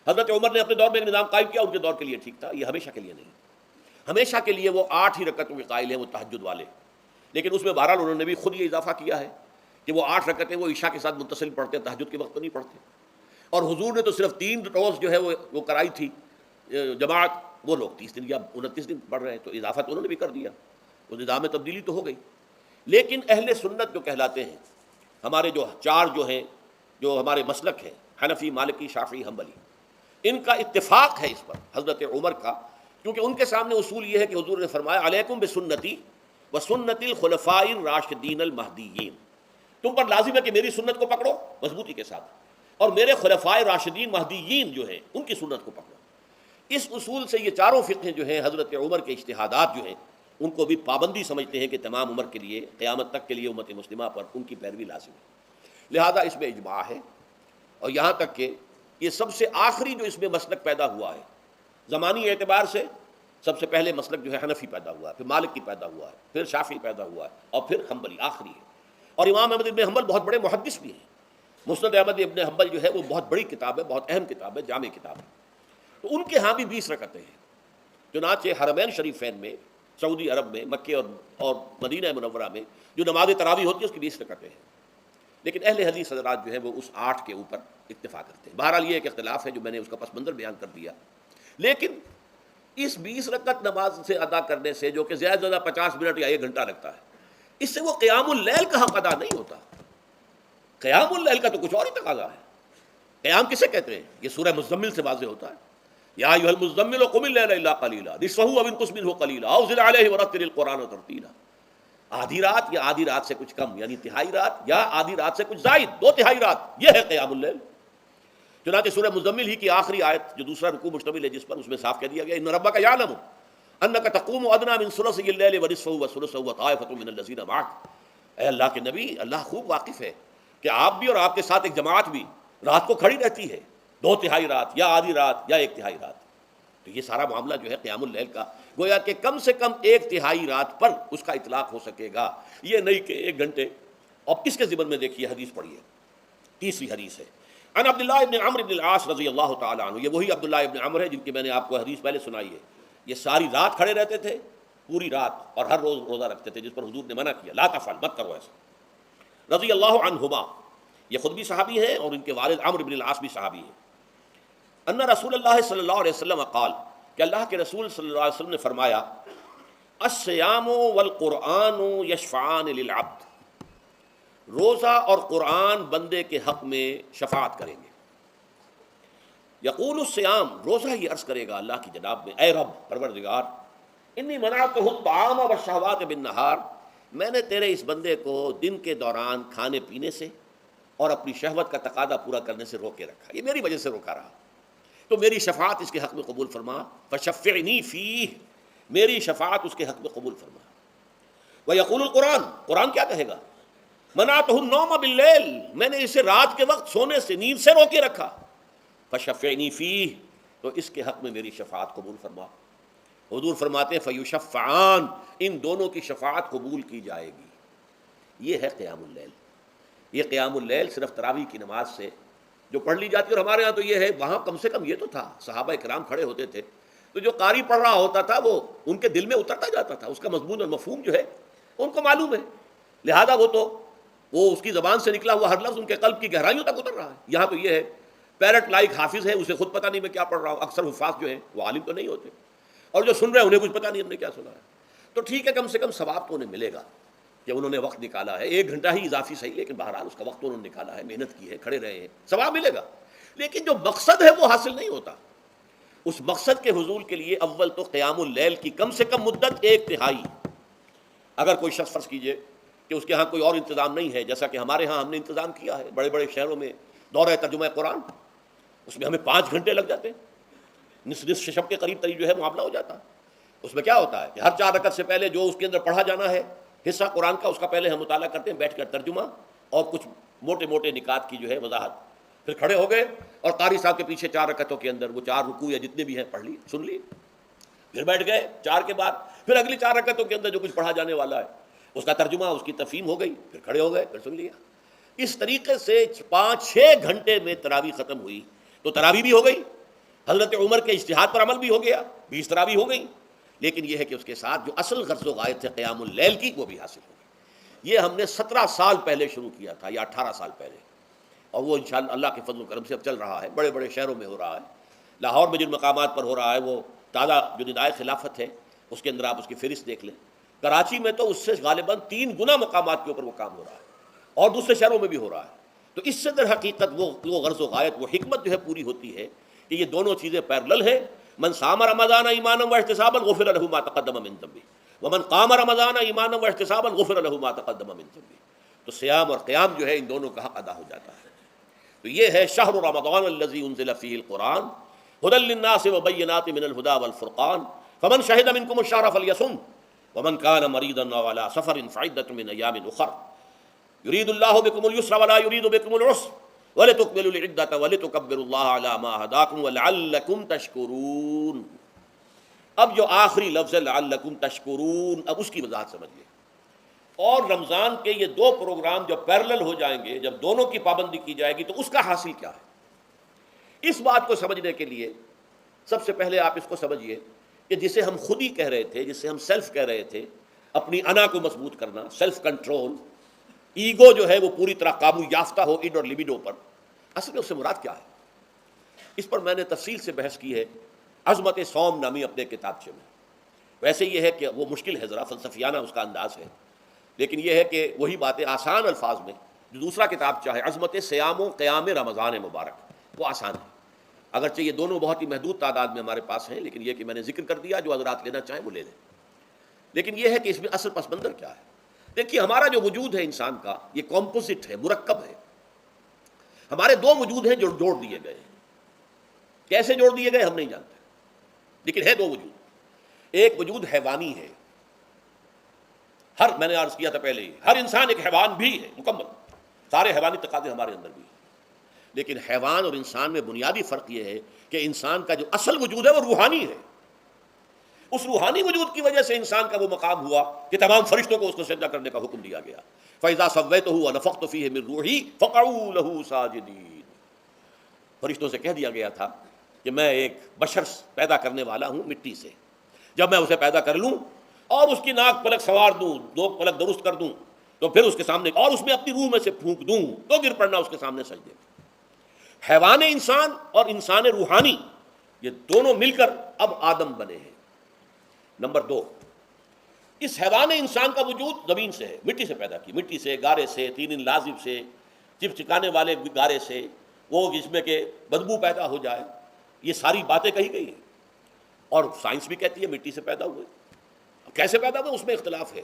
[SPEAKER 1] حضرت عمر نے اپنے دور میں ایک نظام قائم کیا، ان کے دور کے لیے ٹھیک تھا، یہ ہمیشہ کے لیے نہیں۔ ہمیشہ کے لیے وہ 8 ہی رکعتوں کے قائل ہیں، وہ تہجد والے، لیکن اس میں بہرحال انہوں نے بھی خود یہ اضافہ کیا ہے کہ وہ 8 رکعتیں وہ عشاء کے ساتھ متصل پڑھتے ہیں، تہجد کے وقت تو نہیں پڑھتے۔ اور حضور نے تو صرف 3 روز جو ہے وہ کرائی تھی جماعت، وہ لوگ 30 دن یا 29 دن پڑھ رہے ہیں، تو اضافہ تو انہوں نے بھی کر دیا، وہ نظام میں تبدیلی تو ہو گئی۔ لیکن اہل سنت جو کہلاتے ہیں، ہمارے جو 4 جو ہیں، جو ہمارے مسلک ہیں، حنفی، مالکی، شافعی، حنبلی، ان کا اتفاق ہے اس پر حضرت عمر کا، کیونکہ ان کے سامنے اصول یہ ہے کہ حضور نے فرمایا علیکم بسنتی وسنت الخلفاء الراشدین المہدیین، تم پر لازم ہے کہ میری سنت کو پکڑو مضبوطی کے ساتھ، اور میرے خلفائے راشدین مہدیین جو ہیں ان کی سنت کو پکڑو۔ اس اصول سے یہ چاروں فقہیں جو ہیں حضرت عمر کے اجتہادات جو ہیں ان کو بھی پابندی سمجھتے ہیں کہ تمام عمر کے لیے، قیامت تک کے لیے امت مسلمہ پر ان کی پیروی لازم ہے، لہذا اس میں اجماع ہے۔ اور یہاں تک کہ یہ سب سے آخری جو اس میں مسلک پیدا ہوا ہے زمانی اعتبار سے، سب سے پہلے مسلک جو ہے حنفی پیدا ہوا ہے، پھر مالکی پیدا ہوا ہے، پھر شافعی پیدا ہوا ہے، اور پھر حنبلی آخری ہے۔ اور امام احمد ابن حنبل بہت بڑے محدث بھی ہیں، مسند احمد ابن حنبل جو ہے وہ بہت بڑی کتاب ہے، بہت اہم کتاب ہے، جامع کتاب ہے۔ تو ان کے ہاں بھی 20 رکعتیں ہیں، چنانچہ حرمین شریفین میں، سعودی عرب میں، مکے اور مدینہ منورہ میں جو نماز تراویح ہوتی ہے اس کی 20 رکعتیں ہیں، لیکن اہل حدیث حضرات جو ہیں وہ اس 8 کے اوپر اتفاق کرتے ہیں۔ بہرحال یہ ایک اختلاف ہے جو میں نے اس کا پس منظر بیان کر دیا، لیکن اس 20 رکعت نماز سے ادا کرنے سے، جو کہ زیادہ سے زیادہ 50 منٹ یا 1 گھنٹہ لگتا ہے، اس سے وہ قیام اللیل کا حق ادا نہیں ہوتا۔ قیام اللیل کا تو کچھ اور ہی تقاضا ہے۔ قیام کسے کہتے ہیں؟ یہ سورہ مزمل سے واضح ہوتا ہے، یا ایھا المزمل قم اللیل الا قلیلا نصفہ او انقص منہ قلیلا او زد علیہ ورتل القرآن ترتیلا۔ آدھی رات یا آدھی رات سے کچھ کم، یعنی تہائی رات، یا آدھی رات سے کچھ زائد، 2/3 رات، یہ ہے قیام اللیل۔ چنانچہ سورہ مزمل ہی کی آخری آیت جو دوسرا رکوع مشتمل ہے جس پر، اس میں صاف کہہ دیا گیا ان ربک یعلم انک تقوم ادنی من ثلثی اللیل ونصفہ وثلثہ وطائفۃ من الذین معک۔ اے اللہ کے نبی، اللہ خوب واقف ہے کہ آپ بھی اور آپ کے ساتھ ایک جماعت بھی رات کو کھڑی رہتی ہے، 2/3 رات یا آدھی رات یا 1/3 رات۔ تو یہ سارا معاملہ جو ہے قیام اللیل کا، گویا کہ کم سے کم 1/3 رات پر اس کا اطلاق ہو سکے گا، یہ نہیں کہ 1 گھنٹے۔ اور کس کے ضمن میں دیکھیے حدیث پڑھیے، تیسری حدیث ہے ان عبداللہ ابن عمرو بن العاص رضی اللہ تعالیٰ عنہ۔ یہ وہی عبداللہ ابن عمرو ہے جن کی میں نے آپ کو حدیث پہلے سنائی ہے۔ یہ ساری رات کھڑے رہتے تھے، پوری رات، اور ہر روز روزہ رکھتے تھے، جس پر حضور نے منع کیا، لا تفعل، مت کرو ایسا۔ رضی اللہ عنہما، یہ خود بھی صحابی ہیں اور ان کے والد عمرو بن العاص بھی صحابی ہیں۔ ان رسول اللہ صلی اللہ علیہ وسلم قال، کہ اللہ کے رسول صلی اللہ علیہ وسلم نے فرمایا الصیام والقرآن یشفعان للعبد، روزہ اور قرآن بندے کے حق میں شفاعت کریں گے۔ یقول الصیام، روزہ یہ عرض کرے گا اللہ کی جناب میں، اے رب پروردگار، انی منعتہ الطعام والشہوات بالنہار، میں نے تیرے اس بندے کو دن کے دوران کھانے پینے سے اور اپنی شہوت کا تقاضا پورا کرنے سے روکے رکھا، یہ میری وجہ سے روکا رہا، تو میری شفاعت اس کے حق میں قبول فرما، فشفعنی فیہ، میری شفاعت اس کے حق میں قبول فرما۔ ویقول القرآن، قرآن کیا کہے گا، منعتہ النوم باللیل، میں نے اسے رات کے وقت سونے سے، نیند سے روکے رکھا، فشفعنی فیہ، تو اس کے حق میں میری شفاعت قبول فرما۔ حضور فرماتے ہیں فیشفعان، ان دونوں کی شفاعت قبول کی جائے گی۔ یہ ہے قیام اللیل۔ یہ قیام اللیل صرف تراویح کی نماز سے جو پڑھ لی جاتی ہے، اور ہمارے ہاں تو یہ ہے، وہاں کم سے کم یہ تو تھا، صحابہ کرام کھڑے ہوتے تھے تو جو قاری پڑھ رہا ہوتا تھا وہ ان کے دل میں اترتا جاتا تھا، اس کا مضمون اور مفہوم جو ہے ان کو معلوم ہے، لہذا وہ اس کی زبان سے نکلا ہوا ہر لفظ ان کے قلب کی گہرائیوں تک اتر رہا ہے۔ یہاں تو یہ ہے پیرٹ لائک حافظ ہے، اسے خود پتہ نہیں میں کیا پڑھ رہا ہوں، اکثر حفاظ جو ہیں وہ عالم تو نہیں ہوتے، اور جو سن رہے ہیں انہیں کچھ پتہ نہیں ہم نے کیا سنا ہے، تو ٹھیک ہے، کم سے کم ثواب تو انہیں ملے گا کہ انہوں نے وقت نکالا ہے، 1 گھنٹہ ہی اضافی صحیح، لیکن بہرحال اس کا وقت انہوں نے نکالا ہے، محنت کی ہے، کھڑے رہے ہیں، ثواب ملے گا۔ لیکن جو مقصد ہے وہ حاصل نہیں ہوتا۔ اس مقصد کے حصول کے لیے اول تو قیام اللیل کی کم سے کم مدت 1/3۔ اگر کوئی شخص فرض کیجئے کہ اس کے ہاں کوئی اور انتظام نہیں ہے، جیسا کہ ہمارے ہاں ہم نے انتظام کیا ہے، بڑے بڑے شہروں میں دورہ ترجمہ قرآن، اس میں ہمیں 5 گھنٹے لگ جاتے ہیں، نصف شب کے قریب جو ہے معاملہ ہو جاتا ہے۔ اس میں کیا ہوتا ہے کہ ہر 4 رکعت سے پہلے جو اس کے اندر پڑھا جانا ہے حصہ قرآن کا، اس کا پہلے ہم مطالعہ کرتے ہیں بیٹھ کر، ترجمہ اور کچھ موٹے موٹے نکات کی جو ہے وضاحت، پھر کھڑے ہو گئے اور قاری صاحب کے پیچھے 4 رکعتوں کے اندر وہ 4 رکوع یا جتنے بھی ہیں پڑھ لیے، سن لیے، پھر بیٹھ گئے 4 کے بعد پھر اگلی 4 رکعتوں کے اندر جو کچھ پڑھا جانے والا ہے اس کا ترجمہ، اس کی تفہیم ہو گئی، پھر کھڑے ہو گئے، پھر سن لیا۔ اس طریقے سے 5-6 گھنٹے میں تراویح ختم ہوئی، تو تراویح بھی ہو گئی، حضرت عمر کے اجتہاد پر عمل بھی ہو گیا، 20 تراویح ہو گئی، لیکن یہ ہے کہ اس کے ساتھ جو اصل غرض و غایت ہے قیام اللیل کی وہ بھی حاصل ہو گئی۔ یہ ہم نے 17 سال پہلے شروع کیا تھا یا 18 سال پہلے، اور وہ انشاءاللہ اللہ کے فضل و کرم سے اب چل رہا ہے، بڑے بڑے شہروں میں ہو رہا ہے، لاہور میں جن مقامات پر ہو رہا ہے وہ تازہ جو ندائے خلافت ہے اس کے اندر آپ اس کی فہرست دیکھ لیں، کراچی میں تو اس سے غالباً 3 گنا مقامات کے اوپر وہ کام ہو رہا ہے، اور دوسرے شہروں میں بھی ہو رہا ہے۔ تو اس سے در حقیقت وہ غرض و غایت، وہ حکمت جو ہے پوری ہوتی ہے کہ یہ دونوں چیزیں پیرلل ہیں۔ من صام رمضان ایمانا واحتسابا غفر له ما تقدم من ذنبه ومن قام رمضان ایمانا واحتسابا غفر له ما تقدم من ذنبه۔ تو صیام اور قیام جو ہے ان دونوں کا حق ادا ہو جاتا ہے۔ تو یہ ہے شہر رمضان الذی انزل فیہ القرآن ھدی للناس وبینات من الھدی والفرقان فمن شہد منکم الشہر فلیصم ومن کان مریضا او علی سفر فعدۃ من ایام اخر یرید اللہ بکم اليسر ولا یرید بکم العسر وَلِتُكْمِلُوا الْعِدَّةَ وَلِتُكَبِّرُوا اللَّهَ عَلَىٰ مَا هَدَاكُمْ وَلَعَلَّكُمْ تَشْكُرُونَ۔ اب جو آخری لفظ ہے لَعَلَّكُمْ تَشْكُرُونَ، اب اس کی وضاحت سمجھیے۔ اور رمضان کے یہ 2 پروگرام جب پیرلل ہو جائیں گے، جب دونوں کی پابندی کی جائے گی تو اس کا حاصل کیا ہے؟ اس بات کو سمجھنے کے لیے سب سے پہلے آپ اس کو سمجھیے کہ جسے ہم خود ہی کہہ رہے تھے، جسے ہم سیلف کہہ رہے تھے، اپنی انا کو مضبوط کرنا، سیلف کنٹرول، ایگو جو ہے وہ پوری طرح قابو یافتہ ہو اِڈ اور لیبیڈو پر، اصل میں اس سے مراد کیا ہے؟ اس پر میں نے تفصیل سے بحث کی ہے عظمت صوم نامی اپنے کتابچے میں۔ ویسے یہ ہے کہ وہ مشکل ہے، ذرا فلسفیانہ اس کا انداز ہے، لیکن یہ ہے کہ وہی باتیں آسان الفاظ میں، جو دوسرا کتابچہ ہے عظمت صیام و قیام رمضان مبارک، وہ آسان ہے، اگرچہ یہ دونوں بہت ہی محدود تعداد میں ہمارے پاس ہیں، لیکن یہ کہ میں نے ذکر کر دیا، جو حضرات لینا چاہیں وہ لے لیں۔ لیکن یہ ہے کہ اس میں اصل پس منظر کیا ہے؟ دیکھیے ہمارا جو وجود ہے انسان کا، یہ کمپوزٹ ہے، مرکب ہے۔ ہمارے 2 وجود ہیں جو جوڑ دیے گئے ہیں، کیسے جوڑ دیے گئے ہم نہیں جانتے، لیکن ہے 2 وجود۔ ایک وجود حیوانی ہے، میں نے عرض کیا تھا پہلے ہی، ہر انسان ایک حیوان بھی ہے مکمل، سارے حیوانی تقاضے ہمارے اندر بھی ہیں، لیکن حیوان اور انسان میں بنیادی فرق یہ ہے کہ انسان کا جو اصل وجود ہے وہ روحانی ہے۔ اس روحانی وجود کی وجہ سے انسان کا وہ مقام ہوا کہ تمام فرشتوں کو اس کو سجدہ کرنے کا حکم دیا گیا۔ فَإِذَا سَوَّيْتُهُ وَنَفَخْتُ فِيهِ مِن رُوحِي فَقَعُوا لَهُ سَاجِدِينَ۔ فرشتوں سے کہہ دیا گیا تھا کہ میں ایک بشر پیدا کرنے والا ہوں مٹی سے، جب میں اسے پیدا کر لوں اور اس کی ناک پلک سنوار دوں، 2 پلک درست کر دوں، تو پھر اس کے سامنے اور اس میں اپنی روح میں سے پھونک دوں تو گر پڑنا اس کے سامنے سجدے۔ حیوان انسان اور انسان روحانی، یہ دونوں مل کر اب آدم بنے ہیں۔ نمبر 2، اس حیوان انسان کا وجود زمین سے ہے، مٹی سے پیدا کی، مٹی سے، گارے سے، طین لازب سے، چپچکانے والے گارے سے، وہ جس میں کہ بدبو پیدا ہو جائے، یہ ساری باتیں کہی گئی ہیں، اور سائنس بھی کہتی ہے مٹی سے پیدا ہوئے۔ کیسے پیدا ہوئے اس میں اختلاف ہے،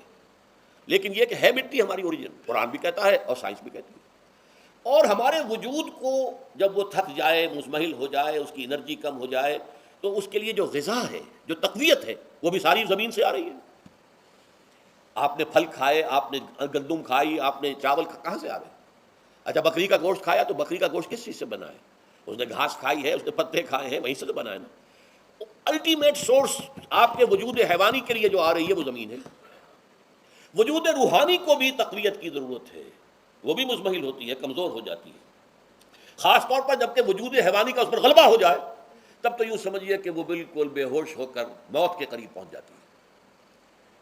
[SPEAKER 1] لیکن یہ کہ ہے مٹی ہماری اوریجن، قرآن بھی کہتا ہے اور سائنس بھی کہتی ہے۔ اور ہمارے وجود کو جب وہ تھک جائے، مزمحل ہو جائے، اس کی انرجی کم ہو جائے، تو اس کے لیے جو غذا ہے، جو تقویت ہے، وہ بھی ساری زمین سے آ رہی ہے۔ آپ نے پھل کھائے، آپ نے گندم کھائی، آپ نے چاول کہاں سے آ رہے؟ اچھا بکری کا گوشت کھایا تو بکری کا گوشت کس چیز سے بنا ہے؟ اس نے گھاس کھائی ہے، اس نے پتے کھائے ہیں، وہیں سے تو بنا ہے نا۔ الٹیمیٹ سورس آپ کے وجود حیوانی کے لیے جو آ رہی ہے وہ زمین ہے۔ وجود روحانی کو بھی تقویت کی ضرورت ہے، وہ بھی مزمحل ہوتی ہے، کمزور ہو جاتی ہے، خاص طور پر جب کہ وجود حیوانی کا اس پر غلبہ ہو جائے، تب تو یوں سمجھیے کہ وہ بالکل بے ہوش ہو کر موت کے قریب پہنچ جاتی ہے۔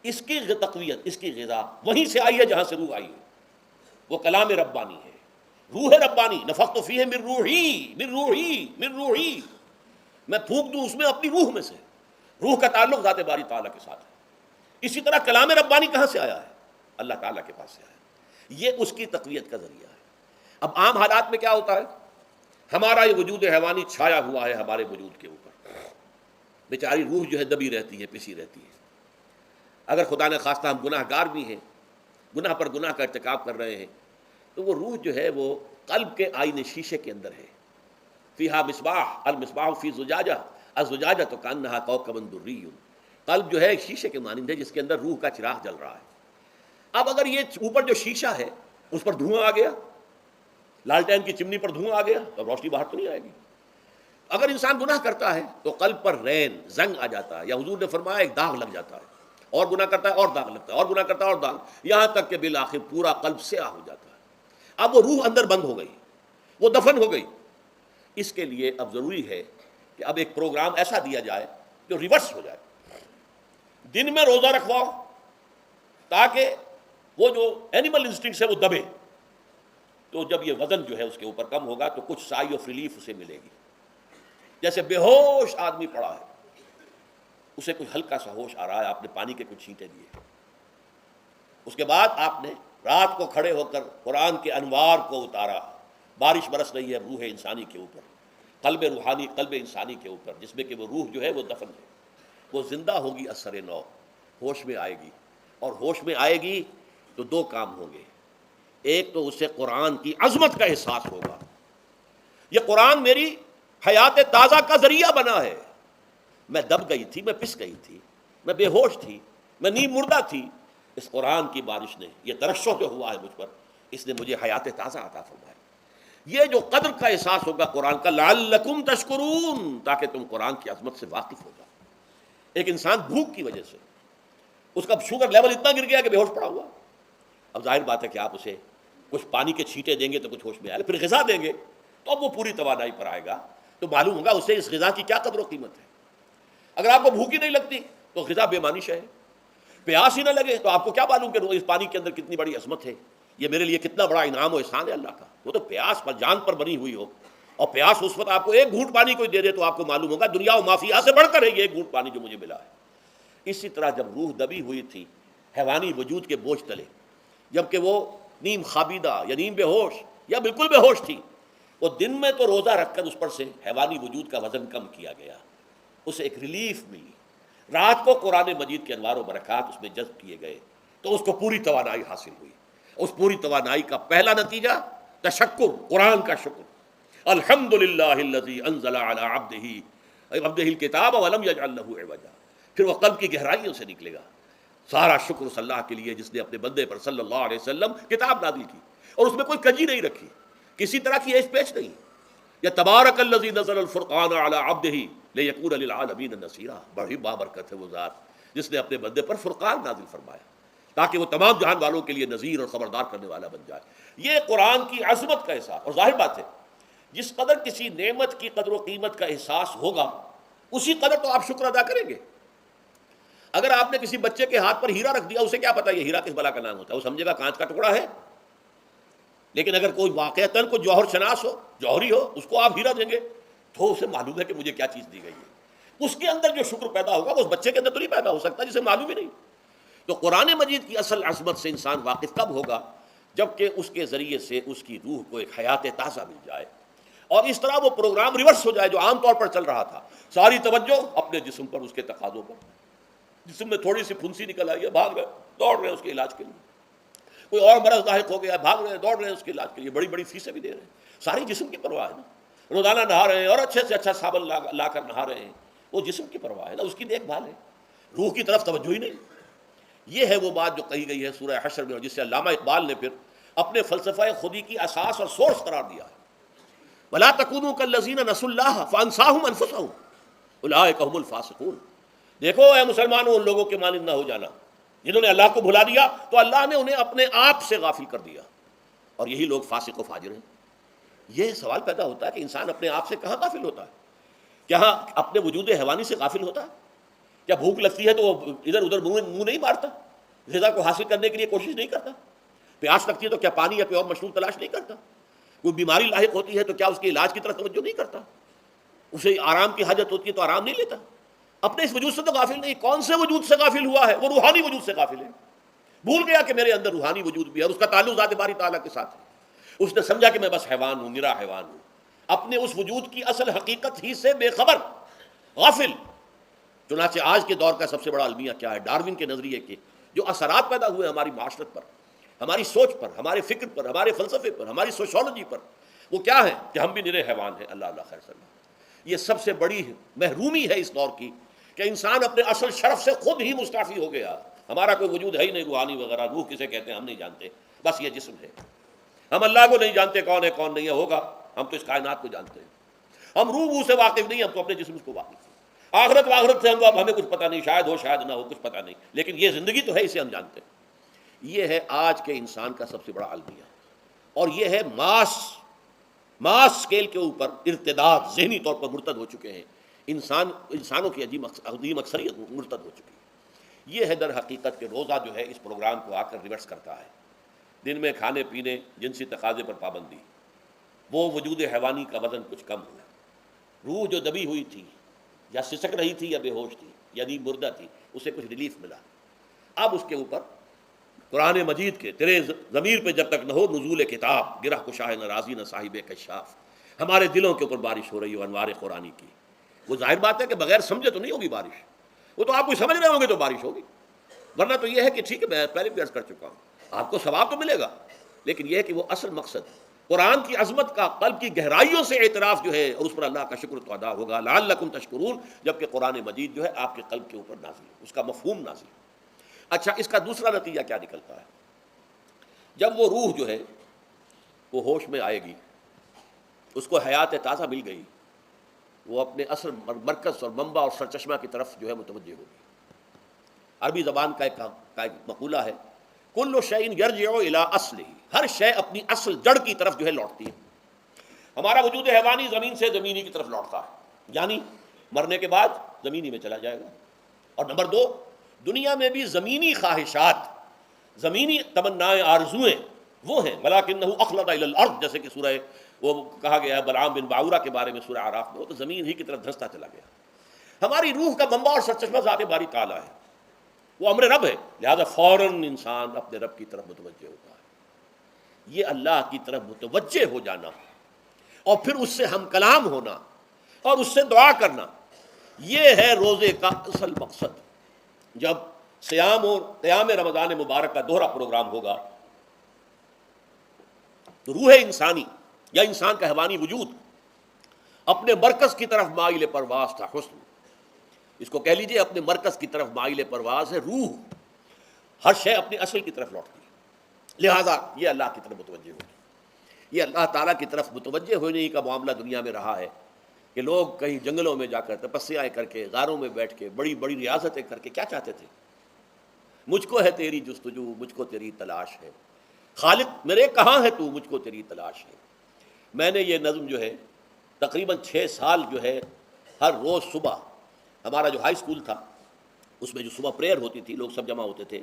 [SPEAKER 1] اس کی تقویت، اس کی غذا وہیں سے آئی ہے جہاں سے روح آئی ہے، وہ کلام ربانی ہے، روح ربانی۔ نفخت فیہ من روحی، من روحی، من روحی، میں پھونک دوں اس میں اپنی روح میں سے۔ روح کا تعلق ذات باری تعالیٰ کے ساتھ ہے۔ اسی طرح کلام ربانی کہاں سے آیا ہے؟ اللہ تعالیٰ کے پاس سے آیا ہے، یہ اس کی تقویت کا ذریعہ ہے۔ اب عام حالات میں کیا ہوتا ہے؟ ہمارا یہ وجود حیوانی چھایا ہوا ہے ہمارے وجود کے اوپر، بیچاری روح جو ہے دبی رہتی ہے، پسی رہتی ہے۔ اگر خدا نے خواستہ ہم گناہ گار بھی ہیں، گناہ پر گناہ کا ارتکاب کر رہے ہیں، تو وہ روح جو ہے وہ قلب کے آئینے شیشے کے اندر ہے۔ فیہا مصباح، المصباح فی زجاجہ، الزجاجہ تو کانہا کوکب دری۔ قلب جو ہے ایک شیشے کے مانند ہے جس کے اندر روح کا چراغ جل رہا ہے۔ اب اگر یہ اوپر جو شیشہ ہے اس پر دھواں آ گیا، لالٹین کی چمنی پر دھواں آ گیا تو اب روشنی باہر تو نہیں آئے گی. اگر انسان گناہ کرتا ہے تو قلب پر رین زنگ آ جاتا ہے، یا حضور نے فرمایا ایک داغ لگ جاتا ہے، اور گناہ کرتا ہے اور داغ لگتا ہے، اور گناہ کرتا ہے اور داغ، یہاں تک کہ بالآخر پورا قلب سیاہ ہو جاتا ہے. اب وہ روح اندر بند ہو گئی، وہ دفن ہو گئی. اس کے لیے اب ضروری ہے کہ اب ایک پروگرام ایسا دیا جائے جو ریورس ہو جائے. دن میں روزہ رکھواؤ تاکہ وہ جو اینیمل انسٹنکٹس ہے وہ دبے، تو جب یہ وزن جو ہے اس کے اوپر کم ہوگا تو کچھ سائی آف ریلیف اسے ملے گی. جیسے بے ہوش آدمی پڑا ہے، اسے کوئی ہلکا سا ہوش آ رہا ہے، آپ نے پانی کے کچھ چھینٹے دیے، اس کے بعد آپ نے رات کو کھڑے ہو کر قرآن کے انوار کو اتارا، بارش برس رہی ہے روح انسانی کے اوپر، قلب روحانی، قلب انسانی کے اوپر، جس میں کہ وہ روح جو ہے وہ دفن ہے، وہ زندہ ہوگی اثر نو، ہوش میں آئے گی. اور ہوش میں آئے گی تو دو کام ہوں گے. ایک تو اسے قرآن کی عظمت کا احساس ہوگا، یہ قرآن میری حیات تازہ کا ذریعہ بنا ہے. میں دب گئی تھی، میں پس گئی تھی، میں بے ہوش تھی، میں نیم مردہ تھی. اس قرآن کی بارش نے، یہ ترشح جو ہوا ہے مجھ پر، اس نے مجھے حیات تازہ عطا فرمائی. یہ جو قدر کا احساس ہوگا قرآن کا، لعلکم تشکرون، تاکہ تم قرآن کی عظمت سے واقف ہو جاؤ. ایک انسان بھوک کی وجہ سے اس کا شوگر لیول اتنا گر گیا کہ بے ہوش پڑا ہوا. اب ظاہر بات ہے کہ آپ اسے کچھ پانی کے چھینٹے دیں گے تو کچھ ہوش میں آئے گا، پھر غذا دیں گے تو اب وہ پوری توانائی پر آئے گا، تو معلوم ہوگا اسے اس غذا کی کیا قدر و قیمت ہے. اگر آپ کو بھوک ہی نہیں لگتی تو غذا بے معنی ہے. پیاس ہی نہ لگے تو آپ کو کیا معلوم کہ اس پانی کے اندر کتنی بڑی عظمت ہے، یہ میرے لیے کتنا بڑا انعام و احسان ہے اللہ کا. وہ تو پیاس پر، جان پر بنی ہوئی ہو، اور پیاس اس وقت آپ کو ایک گھونٹ پانی کوئی دے دے تو آپ کو معلوم ہوگا دنیا و مافیہ سے بڑھ کر ہے یہ ایک گھونٹ پانی جو مجھے ملا ہے. اسی طرح جب روح دبی ہوئی تھی حیوانی وجود کے بوجھ تلے، جبکہ وہ نیم خوابیدہ یا نیم بے ہوش یا بالکل بے ہوش تھی، وہ دن میں تو روزہ رکھ کر اس پر سے حیوانی وجود کا وزن کم کیا گیا، اسے ایک ریلیف ملی. رات کو قرآن مجید کے انوار و برکات اس میں جذب کیے گئے تو اس کو پوری توانائی حاصل ہوئی. اس پوری توانائی کا پہلا نتیجہ تشکر، قرآن کا شکر. الحمدللہ الذی انزل علی عبدہ الکتاب ولم یجعل لہ عوجا. پھر وہ قلب کی گہرائیوں سے نکلے گا. سارا شکر اس اللہ کے لیے جس نے اپنے بندے پر صلی اللہ علیہ وسلم کتاب نازل کی اور اس میں کوئی کجی نہیں رکھی، کسی طرح کی ایچ پیچ نہیں. یا تبارک الذی نزل الفرقان علی عبدہ لیکون للعالمین نصیرا. بڑی بابرکت ہے وہ ذات جس نے اپنے بندے پر فرقان نازل فرمایا تاکہ وہ تمام جہان والوں کے لیے نذیر اور خبردار کرنے والا بن جائے. یہ قرآن کی عظمت کا احساس. اور ظاہر بات ہے جس قدر کسی نعمت کی قدر و قیمت کا احساس ہوگا اسی قدر تو آپ شکر ادا کریں گے. اگر آپ نے کسی بچے کے ہاتھ پر ہیرا رکھ دیا، اسے کیا پتا یہ ہیرا کس بلا کا نام ہوتا ہے، وہ سمجھے گا کانچ کا ٹکڑا ہے. لیکن اگر کوئی واقعتاً کوئی جوہر شناس ہو، جوہری ہو، اس کو آپ ہیرا دیں گے تو اسے معلوم ہے کہ مجھے کیا چیز دی گئی ہے. اس کے اندر جو شکر پیدا ہوگا وہ اس بچے کے اندر تو نہیں پیدا ہو سکتا جسے معلوم ہی نہیں. تو قرآن مجید کی اصل عظمت سے انسان واقف کب ہوگا؟ جبکہ اس کے ذریعے سے اس کی روح کو ایک حیات تازہ مل جائے اور اس طرح وہ پروگرام ریورس ہو جائے جو عام طور پر چل رہا تھا. ساری توجہ اپنے جسم پر، اس کے تقاضوں پر. جسم میں تھوڑی سی پھنسی نکل آئی ہے، بھاگ رہے، دوڑ رہے ہیں اس کے علاج کے لیے. کوئی اور مرض لاحق ہو گیا، بھاگ رہے ہیں، دوڑ رہے ہیں اس کے علاج کے لیے، بڑی بڑی فیسیں بھی دے رہے ہیں. ساری جسم کی پرواہ ہے نا. روزانہ نہا رہے ہیں اور اچھے سے اچھا صابن لا کر نہا رہے ہیں، وہ جسم کی پرواہ ہے نا، اس کی دیکھ بھال ہے. روح کی طرف توجہ ہی نہیں. یہ ہے وہ بات جو کہی گئی ہے سورہ حشر میں، اور جس سے علامہ اقبال نے پھر اپنے فلسفہ خودی کی اساس اور سورس قرار دیا ہے. وَلَا تَكُونُوا كَالَّذِينَ نَسُوا اللَّهَ فَأَنسَاهُمْ أَنفُسَهُمْ أُولَٰئِكَ هُمُ الْفَاسِقُونَ. دیکھو اے مسلمانوں، ان لوگوں کے مانند نہ ہو جانا جنہوں نے اللہ کو بھلا دیا تو اللہ نے انہیں اپنے آپ سے غافل کر دیا، اور یہی لوگ فاسق و فاجر ہیں. یہ سوال پیدا ہوتا ہے کہ انسان اپنے آپ سے کہاں غافل ہوتا ہے؟ کیا اپنے وجود حیوانی سے غافل ہوتا ہے؟ کیا بھوک لگتی ہے تو وہ ادھر ادھر منہ نہیں مارتا، غذا کو حاصل کرنے کے لیے کوشش نہیں کرتا؟ پیاس لگتی ہے تو کیا پانی یا کوئی اور مشروب تلاش نہیں کرتا؟ کوئی بیماری لاحق ہوتی ہے تو کیا اس کے علاج کی طرف توجہ نہیں کرتا؟ اسے آرام کی حاجت ہوتی ہے تو آرام نہیں لیتا؟ اپنے اس وجود سے تو غافل نہیں. کون سے وجود سے غافل ہوا ہے؟ وہ روحانی وجود سے غافل ہے. بھول گیا کہ میرے اندر روحانی وجود بھی ہے اور اس کا تعلق ذات باری تعالیٰ کے ساتھ ہے. اس نے سمجھا کہ میں بس حیوان ہوں، نرا حیوان ہوں، اپنے اس وجود کی اصل حقیقت ہی سے بے خبر، غافل. چنانچہ آج کے دور کا سب سے بڑا المیہ کیا ہے؟ ڈاروین کے نظریے کے جو اثرات پیدا ہوئے ہماری معاشرت پر، ہماری سوچ پر، ہمارے فکر پر، ہمارے فلسفے پر، ہماری سوشولوجی پر، وہ کیا ہے کہ ہم بھی نرے حیوان ہیں. اللہ اللہ خیر صلی اللہ. یہ سب سے بڑی محرومی ہے اس دور کی کہ انسان اپنے اصل شرف سے خود ہی مستعفی ہو گیا. ہمارا کوئی وجود ہے ہی نہیں روحانی وغیرہ. روح کسے کہتے ہیں ہم نہیں جانتے، بس یہ جسم ہے. ہم اللہ کو نہیں جانتے کون ہے کون نہیں ہے ہوگا، ہم تو اس کائنات کو جانتے ہیں. ہم روح سے واقف نہیں، ہم تو اپنے جسم کو واقف ہیں. آخرت واخرت سے ہمیں کچھ پتہ نہیں، شاید ہو شاید نہ ہو، کچھ پتہ نہیں، لیکن یہ زندگی تو ہے، اسے ہم جانتے ہیں. یہ ہے آج کے انسان کا سب سے بڑا المیہ، اور یہ ہے ماس اسکیل کے اوپر ارتداد، ذہنی طور پر مرتد ہو چکے ہیں انسانوں کی عظیم اکثریت مرتد ہو چکی ہے. یہ ہے در حقیقت کہ روزہ جو ہے اس پروگرام کو آ کر ریورس کرتا ہے. دن میں کھانے پینے، جنسی تقاضے پر پابندی، وہ وجود حیوانی کا وزن کچھ کم ہوا، روح جو دبی ہوئی تھی یا سسک رہی تھی یا بے ہوش تھی یا مردہ تھی، اسے کچھ ریلیف ملا. اب اس کے اوپر قرآن مجید کے تیرے ضمیر پہ جب تک نہ ہو نزول کتاب، گرہ کشاہ نہ رازی نہ صاحب کشاف، ہمارے دلوں کے اوپر بارش ہو رہی ہو انوار قرآنی کی. وہ ظاہر بات ہے کہ بغیر سمجھے تو نہیں ہوگی بارش، وہ تو آپ کو سمجھ رہے ہوں گے تو بارش ہوگی، ورنہ تو یہ ہے کہ ٹھیک ہے میں پہلے بھی عرض کر چکا ہوں آپ کو ثواب تو ملے گا، لیکن یہ ہے کہ وہ اصل مقصد قرآن کی عظمت کا قلب کی گہرائیوں سے اعتراف جو ہے، اور اس پر اللہ کا شکر تو ادا ہوگا لعلکم تشکرون، جبکہ قرآن مجید جو ہے آپ کے قلب کے اوپر نازل ہے، اس کا مفہوم نازل ہے. اچھا، اس کا دوسرا نتیجہ کیا نکلتا ہے؟ جب وہ روح جو ہے وہ ہوش میں آئے گی، اس کو حیات تازہ مل گئی، وہ اپنے اصل مرکز اور منبع اور سرچشمہ کی طرف جو ہے متوجہ ہوگی. عربی زبان کا ایک مقولہ ہے، کل شیء یرجع الی اصلہ، ہر شے اپنی اصل جڑ کی طرف جو ہے لوٹتی ہے. ہمارا وجود حیوانی زمین سے زمینی کی طرف لوٹتا ہے، یعنی مرنے کے بعد زمینی میں چلا جائے گا. اور نمبر دو، دنیا میں بھی زمینی خواہشات، زمینی تمنائیں، آرزوئیں وہ ہیں، ولکنہ اخلد الی الارض، جیسے کہ سورہ وہ کہا گیا ہے بلعام بن باعورہ کے بارے میں سورہ اعراف میں، وہ تو زمین ہی کی طرف دھنستا چلا گیا. ہماری روح کا منبع اور سرچشمہ ذات باری تعالیٰ ہے، وہ امر رب ہے، لہذا فوراً انسان اپنے رب کی طرف متوجہ ہوتا ہے. یہ اللہ کی طرف متوجہ ہو جانا اور پھر اس سے ہم کلام ہونا اور اس سے دعا کرنا، یہ ہے روزے کا اصل مقصد. جب صیام اور قیام رمضان مبارک کا دوہرا پروگرام ہوگا تو روح انسانی یا انسان کا حیوانی وجود اپنے مرکز کی طرف مائل پرواز تھا. حسن، اس کو کہہ لیجئے اپنے مرکز کی طرف مائل پرواز ہے. روح ہر شے اپنے اصل کی طرف لوٹتی ہے، لہذا یہ اللہ کی طرف متوجہ ہوگی. یہ اللہ تعالیٰ کی طرف متوجہ ہونے کا معاملہ دنیا میں رہا ہے کہ لوگ کہیں جنگلوں میں جا کر تپسیاں کر کے، غاروں میں بیٹھ کے، بڑی بڑی ریاضتیں کر کے کیا چاہتے تھے؟ مجھ کو ہے تیری جستجو، مجھ کو تیری تلاش ہے، خالق میرے کہاں ہے تو، مجھ کو تیری تلاش ہے. میں نے یہ نظم جو ہے تقریباً 6 سال جو ہے ہر روز صبح، ہمارا جو ہائی اسکول تھا اس میں جو صبح پریئر ہوتی تھی، لوگ سب جمع ہوتے تھے،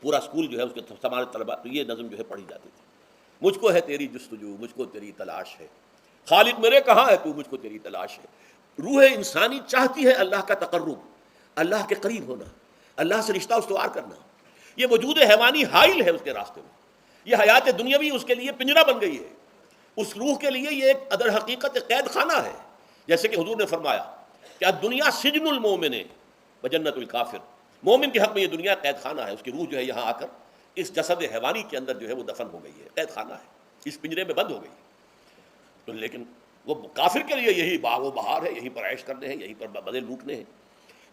[SPEAKER 1] پورا اسکول جو ہے اس کے ہمارے طلبا، تو یہ نظم جو ہے پڑھی جاتی تھی. مجھ کو ہے تیری جستجو، مجھ کو تیری تلاش ہے، خالق میرے کہاں ہے تو، مجھ کو تیری تلاش ہے. روح انسانی چاہتی ہے اللہ کا تقرب، اللہ کے قریب ہونا، اللہ سے رشتہ استوار کرنا. یہ وجود حیوانی حائل ہے اس کے راستے میں، یہ حیات دنیاوی اس کے لیے پنجرا بن گئی ہے. اس روح کے لیے یہ ایک ادر حقیقت قید خانہ ہے، جیسے کہ حضور نے فرمایا کہ دنیا سجن المومن و جنت الکافر، مومن کے حق میں یہ دنیا قید خانہ ہے. اس کی روح جو ہے یہاں آ کر اس جسد حیوانی کے اندر جو ہے وہ دفن ہو گئی ہے، قید خانہ ہے، اس پنجرے میں بند ہو گئی. تو لیکن وہ کافر کے لیے یہی باغ و بہار ہے، یہیں پر عیش کرنے ہیں، یہیں پر بدے لوٹنے ہیں.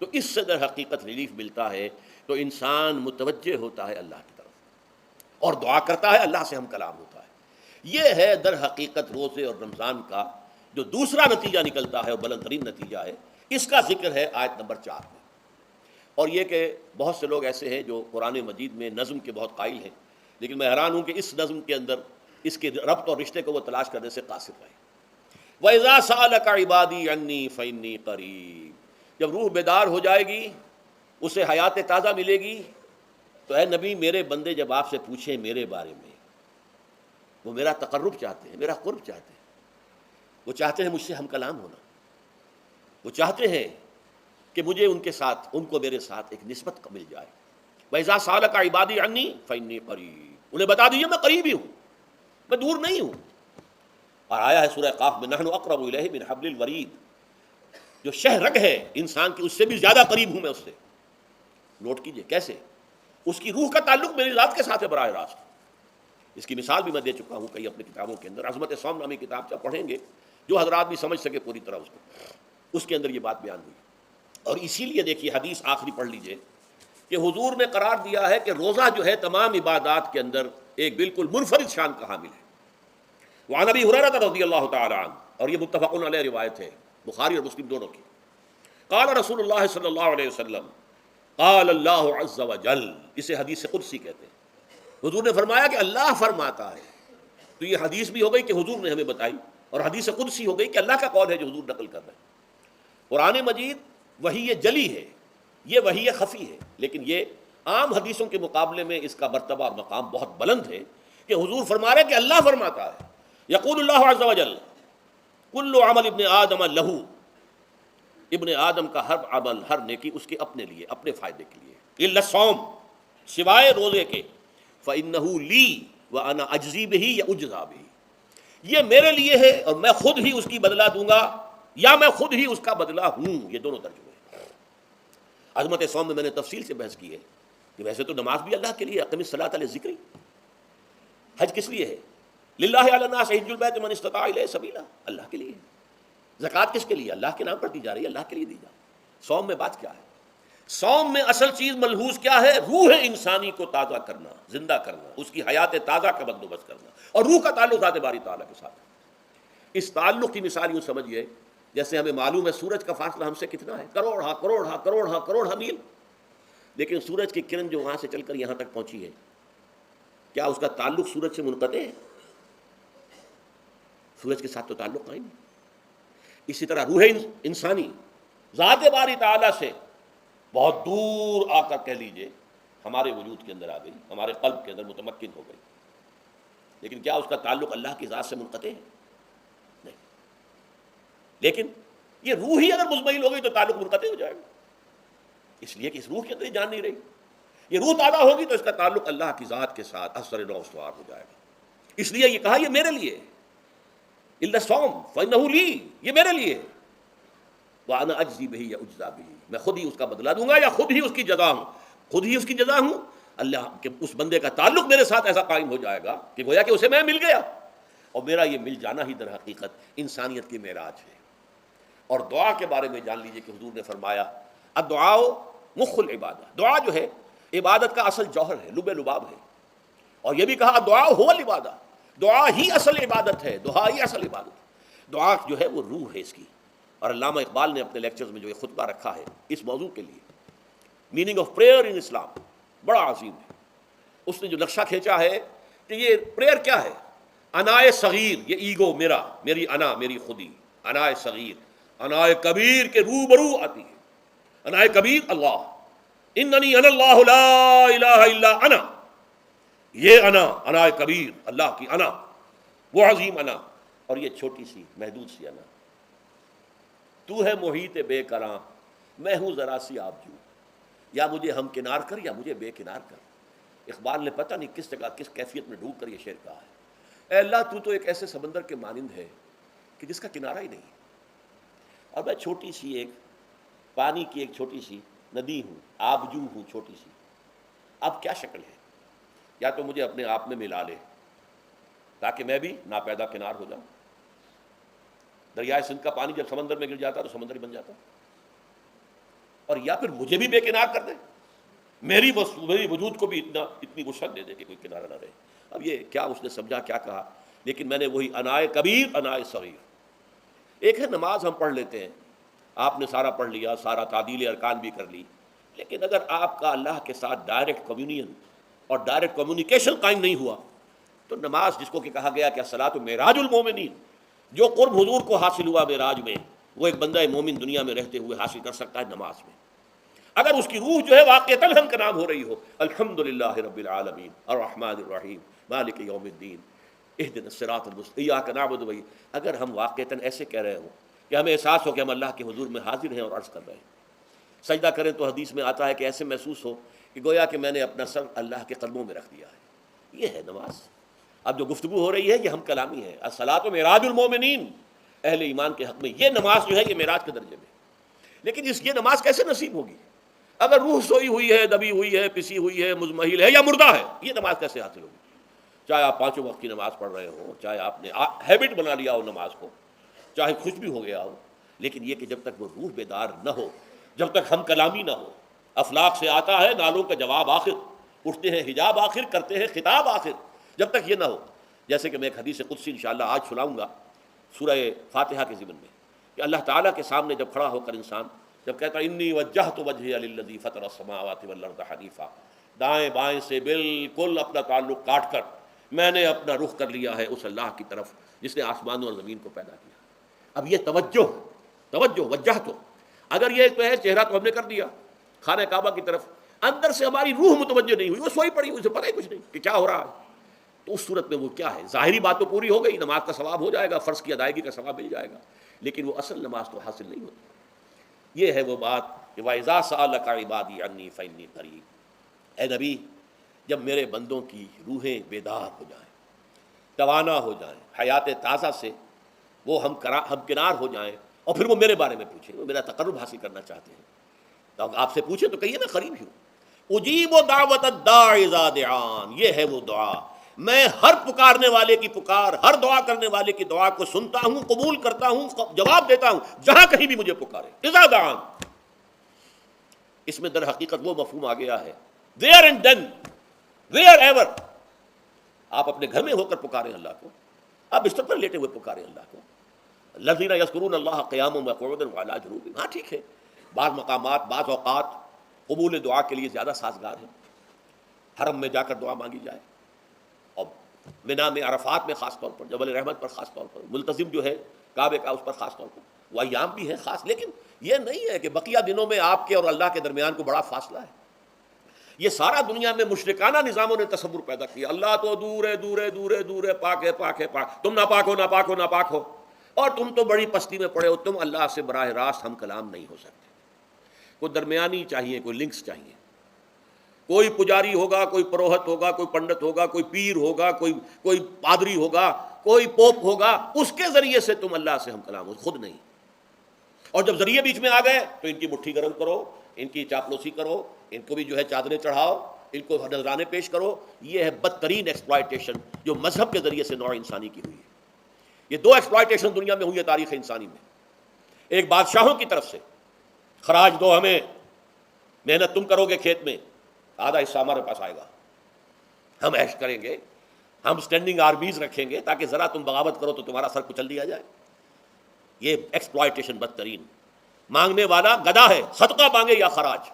[SPEAKER 1] تو اس سے در حقیقت ریلیف ملتا ہے، تو انسان متوجہ ہوتا ہے اللہ کی طرف اور دعا کرتا ہے، اللہ سے ہم کلام ہوتا ہے. یہ ہے در حقیقت روزے اور رمضان کا جو دوسرا نتیجہ نکلتا ہے اور بلند ترین نتیجہ ہے. اس کا ذکر ہے آیت نمبر 4 میں. اور یہ کہ بہت سے لوگ ایسے ہیں جو قرآن مجید میں نظم کے بہت قائل ہیں، لیکن میں حیران ہوں کہ اس نظم کے اندر اس کے ربط اور رشتے کو وہ تلاش کرنے سے قاصر رہے. وَإِذَا سَأَلَكَ عِبَادِي عَنِّي فَإِنِّي قَرِيبٌ، جب روح بیدار ہو جائے گی، اسے حیات تازہ ملے گی، تو اے نبی میرے بندے جب آپ سے پوچھیں میرے بارے میں، وہ میرا تقرب چاہتے ہیں، میرا قرب چاہتے ہیں، وہ چاہتے ہیں مجھ سے ہم کلام ہونا، وہ چاہتے ہیں کہ مجھے ان کے ساتھ، ان کو میرے ساتھ ایک نسبت مل جائے. وَإِذَا سَأَلَكَ عِبَادِي عَنِّي فَإِنِّي قَرِيبٌ، انہیں بتا دیجیے میں قریب ہی ہوں، میں دور نہیں ہوں. اور آیا ہے سورہ قاف میں نحن اقرب الیہ من حبل الورید، جو شہ رگ ہے انسان کی اس سے بھی زیادہ قریب ہوں میں اس سے. نوٹ کیجئے کیسے، اس کی روح کا تعلق میری ذات کے ساتھ ہے براہ راست. اس کی مثال بھی میں دے چکا ہوں کئی اپنی کتابوں کے اندر. عظمت صوم نامی کتاب جب پڑھیں گے، جو حضرات بھی سمجھ سکے پوری طرح اس کے اندر یہ بات بیان ہوئی. اور اسی لیے دیکھیے حدیث آخری پڑھ لیجئے کہ حضور نے قرار دیا ہے کہ روزہ جو ہے تمام عبادات کے اندر ایک بالکل منفرد شان کا حامل ہے. وعن ابی ہریرہ رضی اللہ تعالی عنہ، اور یہ متفق علیہ روایت ہے، بخاری اور مسلم دونوں کی، قال رسول اللہ صلی اللہ علیہ وسلم، قال اللہ عز وجل، اسے حدیث قدسی کہتے ہیں، حضور نے فرمایا کہ اللہ فرماتا ہے. تو یہ حدیث بھی ہو گئی کہ حضور نے ہمیں بتائی، اور حدیث قدسی ہو گئی کہ اللہ کا قول ہے جو حضور نقل کر رہے ہیں. قرآن مجید وحی جلی ہے، یہ وحی خفی ہے، لیکن یہ عام حدیثوں کے مقابلے میں اس کا مرتبہ اور مقام بہت بلند ہے کہ حضور فرما رہے ہیں کہ اللہ فرماتا ہے. یقول اللہ عز وجل کل عمل ابن آدم لہو، ابن آدم کا ہر عمل، ہر نیکی اس کے اپنے لیے، اپنے فائدے کے لیے، الا الصوم، سوائے روزے کے، فإنہ لی وأنا اجزی بہ یا اجزا بہ، یہ میرے لیے ہے اور میں خود ہی اس کی بدلہ دوں گا، یا میں خود ہی اس کا بدلہ ہوں. یہ دونوں ترجمے ہیں. عظمت صوم میں میں نے تفصیل سے بحث کی ہے کہ ویسے تو نماز بھی اللہ کے لیے، اقم الصلاۃ لذکری. حج کس لیے ہے؟ للہ علی الناس حج البیت من استطاع الیہ سبیلا، اللہ کے لیے. زکوٰۃ کس کے لیے؟ اللہ کے نام پر دی جا رہی ہے، اللہ کے لیے دی جا رہی ہے. صوم میں بات کیا ہے؟ صوم میں اصل چیز ملحوظ کیا ہے؟ روح انسانی کو تازہ کرنا، زندہ کرنا، اس کی حیات تازہ کا بندوبست کرنا، اور روح کا تعلق ذات باری تعالیٰ کے ساتھ ہے. اس تعلق کی مثال یوں سمجھیے جیسے ہمیں معلوم ہے سورج کا فاصلہ ہم سے کتنا ہے، کروڑ میل، لیکن سورج کی کرن جو وہاں سے چل کر یہاں تک پہنچی ہے، کیا اس کا تعلق سورج سے منقطع ہے؟ سورج کے ساتھ تو تعلق قائم ہے. اسی طرح روح انسانی ذات باری تعالیٰ سے بہت دور آ کر کہہ لیجئے ہمارے وجود کے اندر آ گئی، ہمارے قلب کے اندر متمکن ہو گئی، لیکن کیا اس کا تعلق اللہ کی ذات سے منقطع ہے؟ نہیں. لیکن یہ روح ہی اگر مزمحل ہو گئی تو تعلق منقطع ہو جائے گا، اس لیے کہ اس روح کے اندر جان نہیں رہی. یہ روح تازہ ہوگی تو اس کا تعلق اللہ کی ذات کے ساتھ اثر نو استوار ہو جائے گا. اس لیے یہ کہا یہ میرے لیے، الا الصوم فإنہ لی، یہ میرے لیے، وأنا اجزی بہ یا اجزا بہ، میں خود ہی اس کا بدلہ دوں گا یا خود ہی اس کی جزا ہوں. خود ہی اس کی جزا ہوں. اللہ کے اس بندے کا تعلق میرے ساتھ ایسا قائم ہو جائے گا کہ گویا کہ اسے میں مل گیا، اور میرا یہ مل جانا ہی در حقیقت انسانیت کی معراج ہے. اور دعا کے بارے میں جان لیجئے کہ حضور نے فرمایا الدعاء مخ العبادہ، دعا جو ہے عبادت کا اصل جوہر ہے، لب لباب ہے. اور یہ بھی کہا الدعاء هو العبادہ، دعا ہی اصل عبادت ہے، دعا ہی اصل عبادت. دعا جو ہے وہ روح ہے اس کی. اور علامہ اقبال نے اپنے لیکچرز میں جو یہ خطبہ رکھا ہے اس موضوع کے لیے، میننگ آف پریئر ان اسلام، بڑا عظیم ہے. اس نے جو نقشہ کھینچا ہے کہ یہ پریئر کیا ہے؟ انائے صغیر، یہ ایگو، میری انا، میری خودی، انائے صغیر انائے کبیر کے روبرو آتی ہے. انائے کبیر اللہ، اننی انا اللہ لا الہ الا انا، یہ انا، انائے کبیر اللہ کی انا، وہ عظیم انا، اور یہ چھوٹی سی محدود سی انا. تو ہے محیط بے کراں، میں ہوں ذرا سی آبجو، یا مجھے ہم کنار کر یا مجھے بے کنار کر. اقبال نے پتہ نہیں کس جگہ کس کیفیت میں ڈوب کر یہ شعر کہا ہے. اے اللہ تو تو ایک ایسے سمندر کے مانند ہے کہ جس کا کنارہ ہی نہیں، اور میں چھوٹی سی ایک پانی کی ایک چھوٹی سی ندی ہوں، آبجو ہوں چھوٹی سی. اب کیا شکل ہے؟ یا تو مجھے اپنے آپ میں ملا لے تاکہ میں بھی ناپیدا کنار ہو جاؤں. دریائے سندھ کا پانی جب سمندر میں گر جاتا تو سمندر ہی بن جاتا، اور یا پھر مجھے بھی بے کنار کر دے، میری وجود کو بھی اتنی وسعت دے دے کہ کوئی کنارہ نہ رہے. اب یہ کیا اس نے سمجھا، کیا کہا؟ لیکن میں نے وہی انائے کبیر انائے صغیر. ایک ہے نماز ہم پڑھ لیتے ہیں، آپ نے سارا پڑھ لیا، سارا تعدیل ارکان بھی کر لی، لیکن اگر آپ کا اللہ کے ساتھ ڈائریکٹ کمیونین اور ڈائریکٹ کمیونیکیشن قائم نہیں ہوا تو نماز، جس کو کہ کہا گیا کہ الصلاۃ معراج المومنین، جو قرب حضور کو حاصل ہوا معراج میں، وہ ایک بندہ مومن دنیا میں رہتے ہوئے حاصل کر سکتا ہے نماز میں، اگر اس کی روح جو ہے واقعتاً ہم کا نام ہو رہی ہو الحمدللہ رب العالمین الرحمن الرحیم مالک یوم الدین اہدنا الصراط المستقیم ایاک نعبد و ایاک، اگر ہم واقعتاً ایسے کہہ رہے ہوں کہ ہمیں احساس ہو کہ ہم اللہ کے حضور میں حاضر ہیں اور عرض کر رہے ہیں. سجدہ کریں تو حدیث میں آتا ہے کہ ایسے محسوس ہو کہ گویا کہ میں نے اپنا سر اللہ کے قدموں میں رکھ دیا ہے. یہ ہے نماز. اب جو گفتگو ہو رہی ہے یہ ہم کلامی ہے. الصلاۃ معراج المومنین، اہل ایمان کے حق میں یہ نماز جو ہے یہ معراج کے درجے میں. لیکن یہ نماز کیسے نصیب ہوگی اگر روح سوئی ہوئی ہے، دبی ہوئی ہے، پسی ہوئی ہے، مزمحل ہے یا مردہ ہے؟ یہ نماز کیسے حاصل ہوگی؟ چاہے آپ پانچوں وقت کی نماز پڑھ رہے ہوں، چاہے آپ نے ہیبٹ بنا لیا ہو نماز کو، چاہے خوش بھی ہو گیا ہو، لیکن یہ کہ جب تک وہ روح بیدار نہ ہو، جب تک ہم کلامی نہ ہو، افلاق سے آتا ہے نالوں کا جواب آخر، اٹھتے ہیں حجاب آخر، کرتے ہیں خطاب آخر، جب تک یہ نہ ہو جیسے کہ میں ایک حدیث قدسی انشاءاللہ آج سناؤں گا سورہ فاتحہ کے ضمن میں، کہ اللہ تعالیٰ کے سامنے جب کھڑا ہو کر انسان جب کہتا ہے انی وجہت وجہی للذی فطر السماوات والارض حنیفا، دائیں بائیں سے بالکل اپنا تعلق کاٹ کر میں نے اپنا رخ کر لیا ہے اس اللہ کی طرف جس نے آسمانوں اور زمین کو پیدا کیا۔ اب یہ توجہ وجہ تو اگر یہ تو ہے چہرہ تو ہم نے کر دیا خانہ کعبہ کی طرف، اندر سے ہماری روح متوجہ نہیں ہوئی، وہ سوئی پڑی ہوئی، اسے پتہ ہی کچھ نہیں کہ کیا ہو رہا ہے، تو اس صورت میں وہ کیا ہے، ظاہری بات تو پوری ہو گئی، نماز کا ثواب ہو جائے گا، فرض کی ادائیگی کا ثواب مل جائے گا، لیکن وہ اصل نماز تو حاصل نہیں ہوتی۔ یہ ہے وہ بات کہ وَإِذَا سَأَلَكَ عِبَادِي عَنِّي فَإِنِّي قَرِيبٌ، اے نبی جب میرے بندوں کی روحیں بیدار ہو جائیں، توانا ہو جائیں، حیات تازہ سے وہ ہم کنار ہو جائیں، اور پھر وہ میرے بارے میں پوچھیں، وہ میرا تقرب حاصل کرنا چاہتے ہیں، تو آپ سے پوچھیں تو کہیے میں قریب ہی ہوں۔ اجیب دعوت الداع اذا دعان، یہ ہے وہ دعا، میں ہر پکارنے والے کی پکار، ہر دعا کرنے والے کی دعا کو سنتا ہوں، قبول کرتا ہوں، جواب دیتا ہوں جہاں کہیں بھی مجھے پکارے۔ اذا دعان، اس میں در حقیقت وہ مفہوم آ گیا ہے there and then wherever، آپ اپنے گھر میں ہو کر پکاریں اللہ کو، آپ بستر پر لیٹے ہوئے پکاریں اللہ کو، الذین یذکرون اللہ قیاما وقعودا وعلی جنوبہم، ہاں ٹھیک ہے بعض مقامات بعض اوقات قبول دعا کے لیے زیادہ سازگار ہیں، حرم میں جا کر دعا مانگی جائے، اور منا میں عرفات میں خاص طور پر، جبل رحمت پر خاص طور پر، ملتزم جو ہے کعبے کا اس پر خاص طور پر، وہ ایام بھی ہے خاص، لیکن یہ نہیں ہے کہ بقیہ دنوں میں آپ کے اور اللہ کے درمیان کو بڑا فاصلہ ہے۔ یہ سارا دنیا میں مشرکانہ نظاموں نے تصور پیدا کیا، اللہ تو دور ہے دور ہے دور ہے دور ہے، پاک ہے پاک ہے پاک، تم ناپاک ہو ناپاک ہو ناپاک ہو، اور تم تو بڑی پستی میں پڑے ہو، تم اللہ سے براہ راست ہم کلام نہیں ہو سکتے۔ کوئی درمیانی چاہیے، کوئی لنکس چاہیے، کوئی پجاری ہوگا، کوئی پروہت ہوگا، کوئی پنڈت ہوگا، کوئی پیر ہوگا، کوئی پادری ہوگا، کوئی پوپ ہوگا، اس کے ذریعے سے تم اللہ سے ہم کلام ہو، خود نہیں۔ اور جب ذریعے بیچ میں آ گئے تو ان کی مٹھی گرم کرو، ان کی چاپلوسی کرو، ان کو بھی جو ہے چادریں چڑھاؤ، ان کو نذرانے پیش کرو۔ یہ ہے بدترین ایکسپلائٹیشن جو مذہب کے ذریعے سے نوع انسانی کی ہوئی ہے۔ یہ دو ایکسپلائٹیشن دنیا میں ہوئی ہے تاریخ انسانی میں، ایک بادشاہوں کی طرف سے خراج دو ہمیں، محنت تم کرو گے کھیت میں، آدھا حصہ ہمارے پاس آئے گا، ہم عیش کریں گے، ہم اسٹینڈنگ آرمیز رکھیں گے تاکہ ذرا تم بغاوت کرو تو تمہارا سر کچل دیا جائے۔ یہ ایکسپلائٹیشن بدترین، مانگنے والا گدھا ہے، صدقہ مانگے یا خراج۔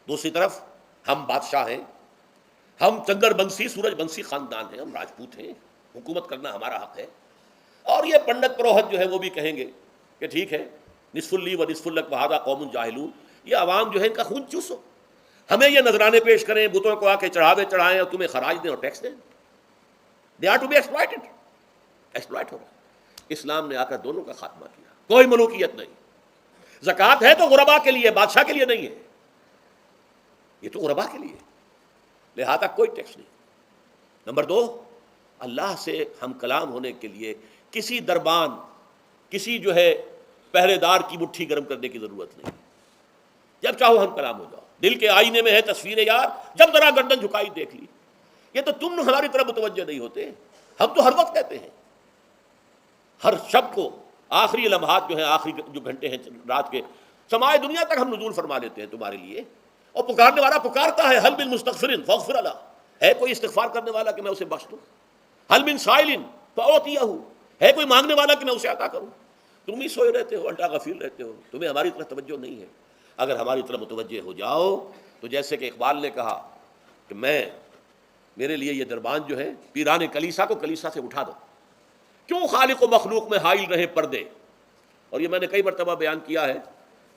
[SPEAKER 1] دوسری طرف ہم بادشاہ ہیں، ہم چنگر بنسی سورج بنسی خاندان ہیں، ہم راجپوت ہیں، حکومت کرنا ہمارا حق ہے، اور یہ پنڈت پروہت جو ہے وہ بھی کہیں گے کہ ٹھیک ہے نصف لی و نصف لک وہذا قوم جاہلون، یہ عوام جو ہے ان کا خون چوسو، ہمیں یہ نذرانے پیش کریں، بتوں کو آ کے چڑھاوے چڑھائیں اور تمہیں خراج دیں اور ٹیکس دیں۔ They are to be exploited, exploit ہو رہا ہے۔ اسلام نے آ کر دونوں کا خاتمہ کیا، کوئی ملوکیت نہیں۔ زکوٰۃ ہے تو غربا کے لیے، بادشاہ کے لیے نہیں ہے، یہ تو غربا کے لیے، لہذا کوئی ٹیکس نہیں۔ نمبر دو، اللہ سے ہم کلام ہونے کے لیے کسی دربان، کسی جو ہے پہرے دار کی مٹھی گرم کرنے کی ضرورت نہیں، جب چاہو ہم کلام ہو جاؤ۔ دل کے آئینے میں ہے تصویر یار، جب ذرا گردن جھکائی دیکھ لی۔ یہ تو تم ہماری طرف متوجہ نہیں ہوتے، ہم تو ہر وقت کہتے ہیں، ہر شب کو آخری لمحات جو ہیں، آخری جو گھنٹے ہیں رات کے، سمائے دنیا تک ہم نزول فرما لیتے ہیں تمہارے لیے، اور پکارنے والا پکارتا ہے، حل من مستغفر فاغفر له، ہے کوئی استغفار کرنے والا کہ میں اسے بخش دوں، حل من سائل فاعطیہ، ہے کوئی مانگنے والا کہ میں اسے عطا کروں۔ تم ہی سوئے رہتے ہو، الٹا غفیر رہتے ہو، تمہیں ہماری طرف توجہ نہیں ہے۔ اگر ہماری طرف متوجہ ہو جاؤ تو جیسے کہ اقبال نے کہا کہ میرے لیے یہ دربان جو ہے، پیران کلیسا کو کلیسا سے اٹھا دو، کیوں خالق و مخلوق میں حائل رہے پردے۔ اور یہ میں نے کئی مرتبہ بیان کیا ہے،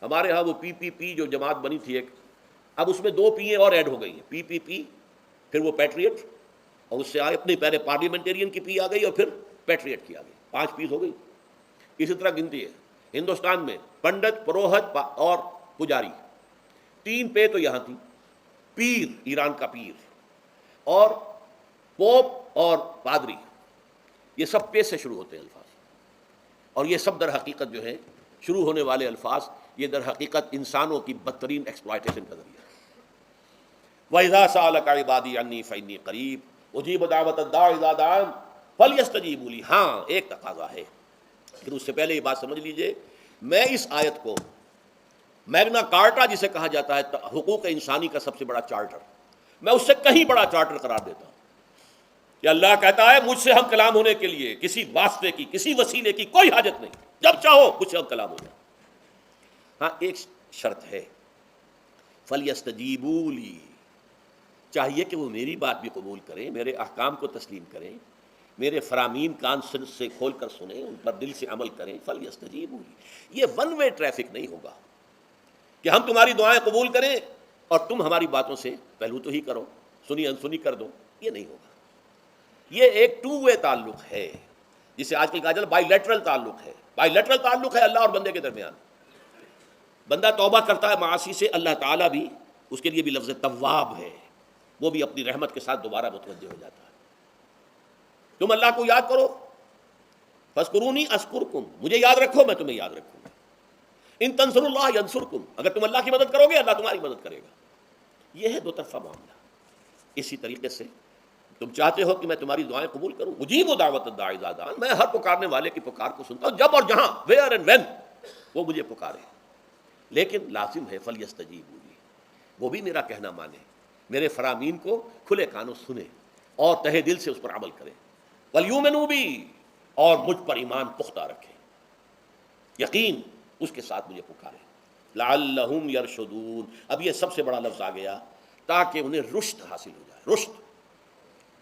[SPEAKER 1] ہمارے ہاں وہ پی جو جماعت بنی تھی ایک، اب اس میں 2 پی اور ایڈ ہو گئی ہیں، پی پھر وہ پیٹریٹ، اور اس سے آئے اپنی پہلے پارلیمنٹیرین کی پی آ گئی اور پھر پیٹریٹ کی آ گئی، 5 پیس ہو گئی۔ اسی طرح گنتی ہے ہندوستان میں، پنڈت پروہت اور پجاری، 3 پے تو یہاں تھی، پیر ایران کا پیر، اور پوپ اور پادری، یہ سب پے سے شروع ہوتے ہیں الفاظ، اور یہ سب در حقیقت جو ہے شروع ہونے والے الفاظ، یہ در حقیقت انسانوں کی بدترین ایکسپلائٹیشن کا ذریعہ ہے۔ وَإِذَا سَأَلَكَ عِبَادِي عَنِّي فَإِنِّي قَرِيبٌ أُجِيبُ دَعْوَةَ الدَّاعِ إِذَا دَعَانِ فَلْيَسْتَجِيبُوا لِي۔ ہاں ایک تقاضا ہے، پھر اس سے پہلے یہ بات سمجھ لیجئے، میں اس آیت کو میگنا کارٹا جسے کہا جاتا ہے حقوق انسانی کا سب سے بڑا چارٹر، میں اس سے کہیں بڑا چارٹر قرار دیتا ہوں۔ کہ اللہ کہتا ہے مجھ سے ہم کلام ہونے کے لیے کسی واسطے کی کسی وسیلے کی کوئی حاجت نہیں، جب چاہو مجھ سے ہم کلام ہو جائے۔ ہاں ایک شرط ہے، فَلْيَسْتَجِيبُوا لِي، چاہیے کہ وہ میری بات بھی قبول کریں، میرے احکام کو تسلیم کریں، میرے فرامین کان سے کھول کر سنیں، ان پر دل سے عمل کریں۔ فَلْيَسْتَجِيبُوا لِي، یہ ون وے ٹریفک نہیں ہوگا کہ ہم تمہاری دعائیں قبول کریں اور تم ہماری باتوں سے پہلو تو ہی کرو، سنی انسنی کر دو، یہ نہیں ہوگا۔ یہ ایک ٹو وے تعلق ہے، جسے آج کل کہا جاتا ہے بائی لیٹرل تعلق ہے۔ بائی لیٹرل تعلق ہے اللہ اور بندے کے درمیان۔ بندہ توبہ کرتا ہے معاصی سے، اللہ تعالیٰ بھی اس کے لیے بھی لفظ تواب ہے، وہ بھی اپنی رحمت کے ساتھ دوبارہ متوجہ ہو جاتا ہے۔ تم اللہ کو یاد کرو، فاذکرونی اذکرکم، مجھے یاد رکھو میں تمہیں یاد رکھوں گا۔ ان تنصروا اللہ ینصرکم، اگر تم اللہ کی مدد کرو گے اللہ تمہاری مدد کرے گا۔ یہ ہے دو طرفہ معاملہ۔ اسی طریقے سے تم چاہتے ہو کہ میں تمہاری دعائیں قبول کروں، اجیب دعوت الداعی اذا دعان، میں ہر پکارنے والے کی پکار کو سنتا ہوں جب اور جہاں، ویئر اینڈ وین وہ مجھے پکارے، لیکن لازم ہے فلیستجیبوا لی، وہ بھی میرا کہنا مانے، میرے فرامین کو کھلے کانوں سنے اور تہہ دل سے اس پر عمل کرے، ولیؤمنوا بی، اور مجھ پر ایمان پختہ رکھے، یقین اس کے ساتھ مجھے پکارے، لعلہم یرشدون۔ اب یہ سب سے بڑا لفظ آ گیا تاکہ انہیں رشد حاصل ہو جائے۔ رشد،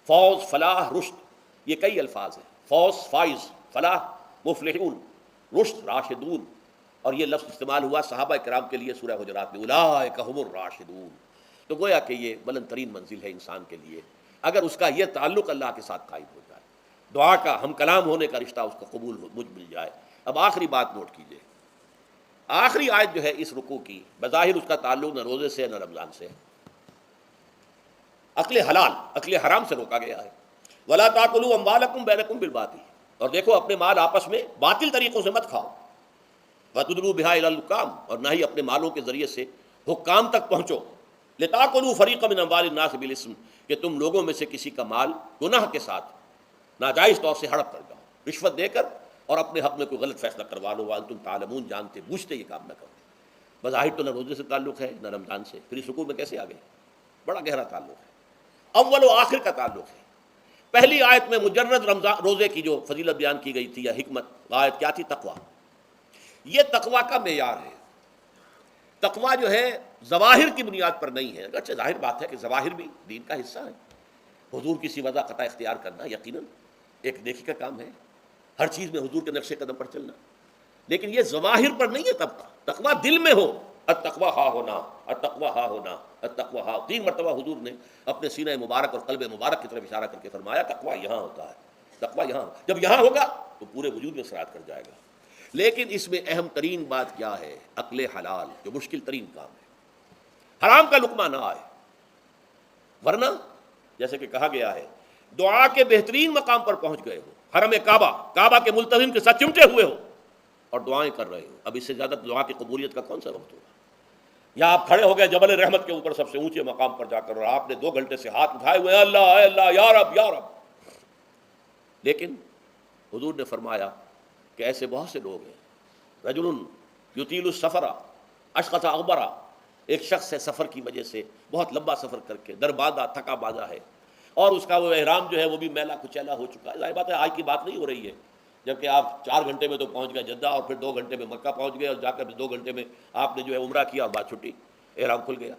[SPEAKER 1] فوز، فلاح، رشد، یہ کئی الفاظ ہیں، فوز فائز، فلاح مفلحون، رشد راشدون، اور یہ لفظ استعمال ہوا صحابہ کرام کے لیے سورہ حجرات میں، اولئک ھم الراشدون۔ تو گویا کہ یہ بلند ترین منزل ہے انسان کے لیے، اگر اس کا یہ تعلق اللہ کے ساتھ قائم ہو جائے، دعا کا ہم کلام ہونے کا رشتہ اس کا قبول مجھ مل جائے۔ اب آخری بات نوٹ کیجئے، آخری آیت جو ہے اس رکوع کی، بظاہر اس کا تعلق نہ روزے سے نہ رمضان سے، عقل حلال عقل حرام سے روکا گیا ہے۔ وَلَا تَأْكُلُوا أَمْوَالَكُمْ بَيْنَكُمْ بِالْبَاطِلِ، اور دیکھو اپنے مال آپس میں باطل طریقوں سے مت کھاؤ، وَتُدْلُوا بِهَا إِلَى الْحُكَامِ، اور نہ ہی اپنے مالوں کے ذریعے سے حکام تک پہنچو، لِتَأْكُلُوا فَرِيقًا مِنْ أَمْوَالِ النَّاسِ بِالْإِثْمِ، کہ تم لوگوں میں سے کسی کا مال گناہ کے ساتھ ناجائز طور سے ہڑپ کر جاؤ، رشوت دے کر، اور اپنے حق میں کوئی غلط فیصلہ کروا لو، وَأَنْتُمْ تَعْلَمُونَ، جانتے بوجھتے یہ کام نہ کرو۔ بظاہر تو نہ روزے سے تعلق ہے نہ رمضان سے، پھر اس رکوع میں کیسے آ گئے؟ بڑا گہرا تعلق ہے، اول و آخر کا تعلق ہے۔ پہلی آیت میں مجرد رمضان روزے کی جو فضیلت بیان کی گئی تھی یا حکمت، آیت کیا تھی؟ تقویٰ۔ یہ تقویٰ کا معیار ہے۔ تقویٰ جو ہے ظواہر کی بنیاد پر نہیں ہے، اگرچہ ظاہر بات ہے کہ ظواہر بھی دین کا حصہ ہے، حضور کی وضع قطع اختیار کرنا یقیناً ایک نیکی کا کام ہے، ہر چیز میں حضور کے نقش قدم پر چلنا، لیکن یہ ظواہر پر نہیں ہے تقویٰ۔ تقویٰ دل میں ہو، التقویٰ ہا ہونا، التقویٰ ہا ہونا، التقویٰ ہا، 3 مرتبہ حضور نے اپنے سینہ مبارک اور قلب مبارک کی طرف اشارہ کر کے فرمایا تقویٰ یہاں ہوتا ہے، تقویٰ یہاں، جب یہاں ہوگا تو پورے وجود میں سرایت کر جائے گا۔ لیکن اس میں اہم ترین بات کیا ہے؟ عقل حلال، جو مشکل ترین کام ہے، حرام کا لقمہ نہ آئے، ورنہ جیسے کہ کہا گیا ہے دعا کے بہترین مقام پر پہنچ گئے ہو، حرم کعبہ، کعبہ کے ملتزم کے ساتھ چمٹے ہوئے ہو اور دعائیں کر رہے ہو، اب اس سے زیادہ دعا کی قبولیت کا کون سا وقت ہوگا؟ یا آپ کھڑے ہو گئے جبل رحمت کے اوپر سب سے اونچے مقام پر جا کر، اور آپ نے 2 گھنٹے سے ہاتھ اٹھائے ہوئے ہیں، اللہ اے اللہ یا رب یا رب، لیکن حضور نے فرمایا کہ ایسے بہت سے لوگ ہیں، رجل یطیل السفر اشخص اغبرا، ایک شخص ہے سفر کی وجہ سے بہت لمبا سفر کر کے دربادہ تھکا بادا ہے، اور اس کا وہ احرام جو ہے وہ بھی میلا کچیلا ہو چکا ہے۔ ظاہر بات ہے آج کی بات نہیں ہو رہی ہے، جبکہ آپ 4 گھنٹے میں تو پہنچ گئے جدہ، اور پھر 2 گھنٹے میں مکہ پہنچ گئے، اور جا کر 2 گھنٹے میں آپ نے جو ہے عمرہ کیا اور بات چھٹی، احرام کھل گیا۔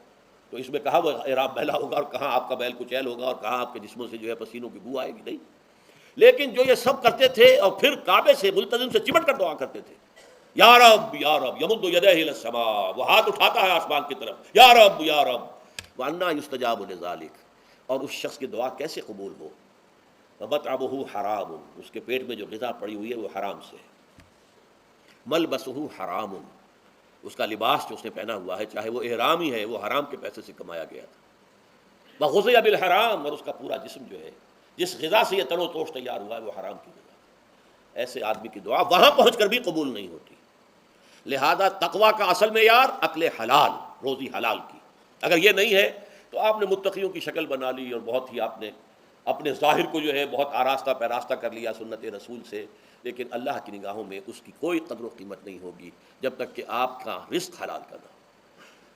[SPEAKER 1] تو اس میں کہاں وہ احرام میلا ہوگا اور کہاں آپ کا بیل کچیل ہوگا اور کہاں آپ کے جسموں سے جو ہے پسینوں کی بو آئے گی؟ نہیں۔ لیکن جو یہ سب کرتے تھے اور پھر کعبے سے ملتزم سے چمٹ کر دعا کرتے تھے، یا رب یا رب، یمد یدیہ الی السماء، وہ ہاتھ اٹھاتا ہے آسمان کی طرف، یا رب یا رب، وَأَنَّا يُسْتَجَابُ لِذَلِكَ، اور اس شخص کی دعا کیسے قبول ہو؟ وَمَطْعَمُهُ حرام، اس کے پیٹ میں جو غذا پڑی ہوئی ہے وہ حرام سے، ملبسہ حرام، اس کا لباس جو اس نے پہنا ہوا ہے چاہے وہ احرام ہی ہے وہ حرام کے پیسے سے کمایا گیا تھا، وغذی بالحرام، اور اس کا پورا جسم جو ہے جس غذا سے یہ تن و توش تیار ہوا ہے وہ حرام کی غذا، ایسے آدمی کی دعا وہاں پہنچ کر بھی قبول نہیں ہوتی۔ لہذا تقویٰ کا اصل معیار عقل حلال، روزی حلال کی، اگر یہ نہیں ہے تو آپ نے متقیوں کی شکل بنا لی اور بہت ہی آپ نے اپنے ظاہر کو جو ہے بہت آراستہ پیراستہ کر لیا سنت رسول سے، لیکن اللہ کی نگاہوں میں اس کی کوئی قدر و قیمت نہیں ہوگی جب تک کہ آپ کا رزق حلال کرنا۔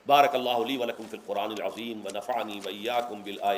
[SPEAKER 1] بارک اللہ لی ولکم فی القرآن العظیم ونفعنی وإیاکم بالآیات۔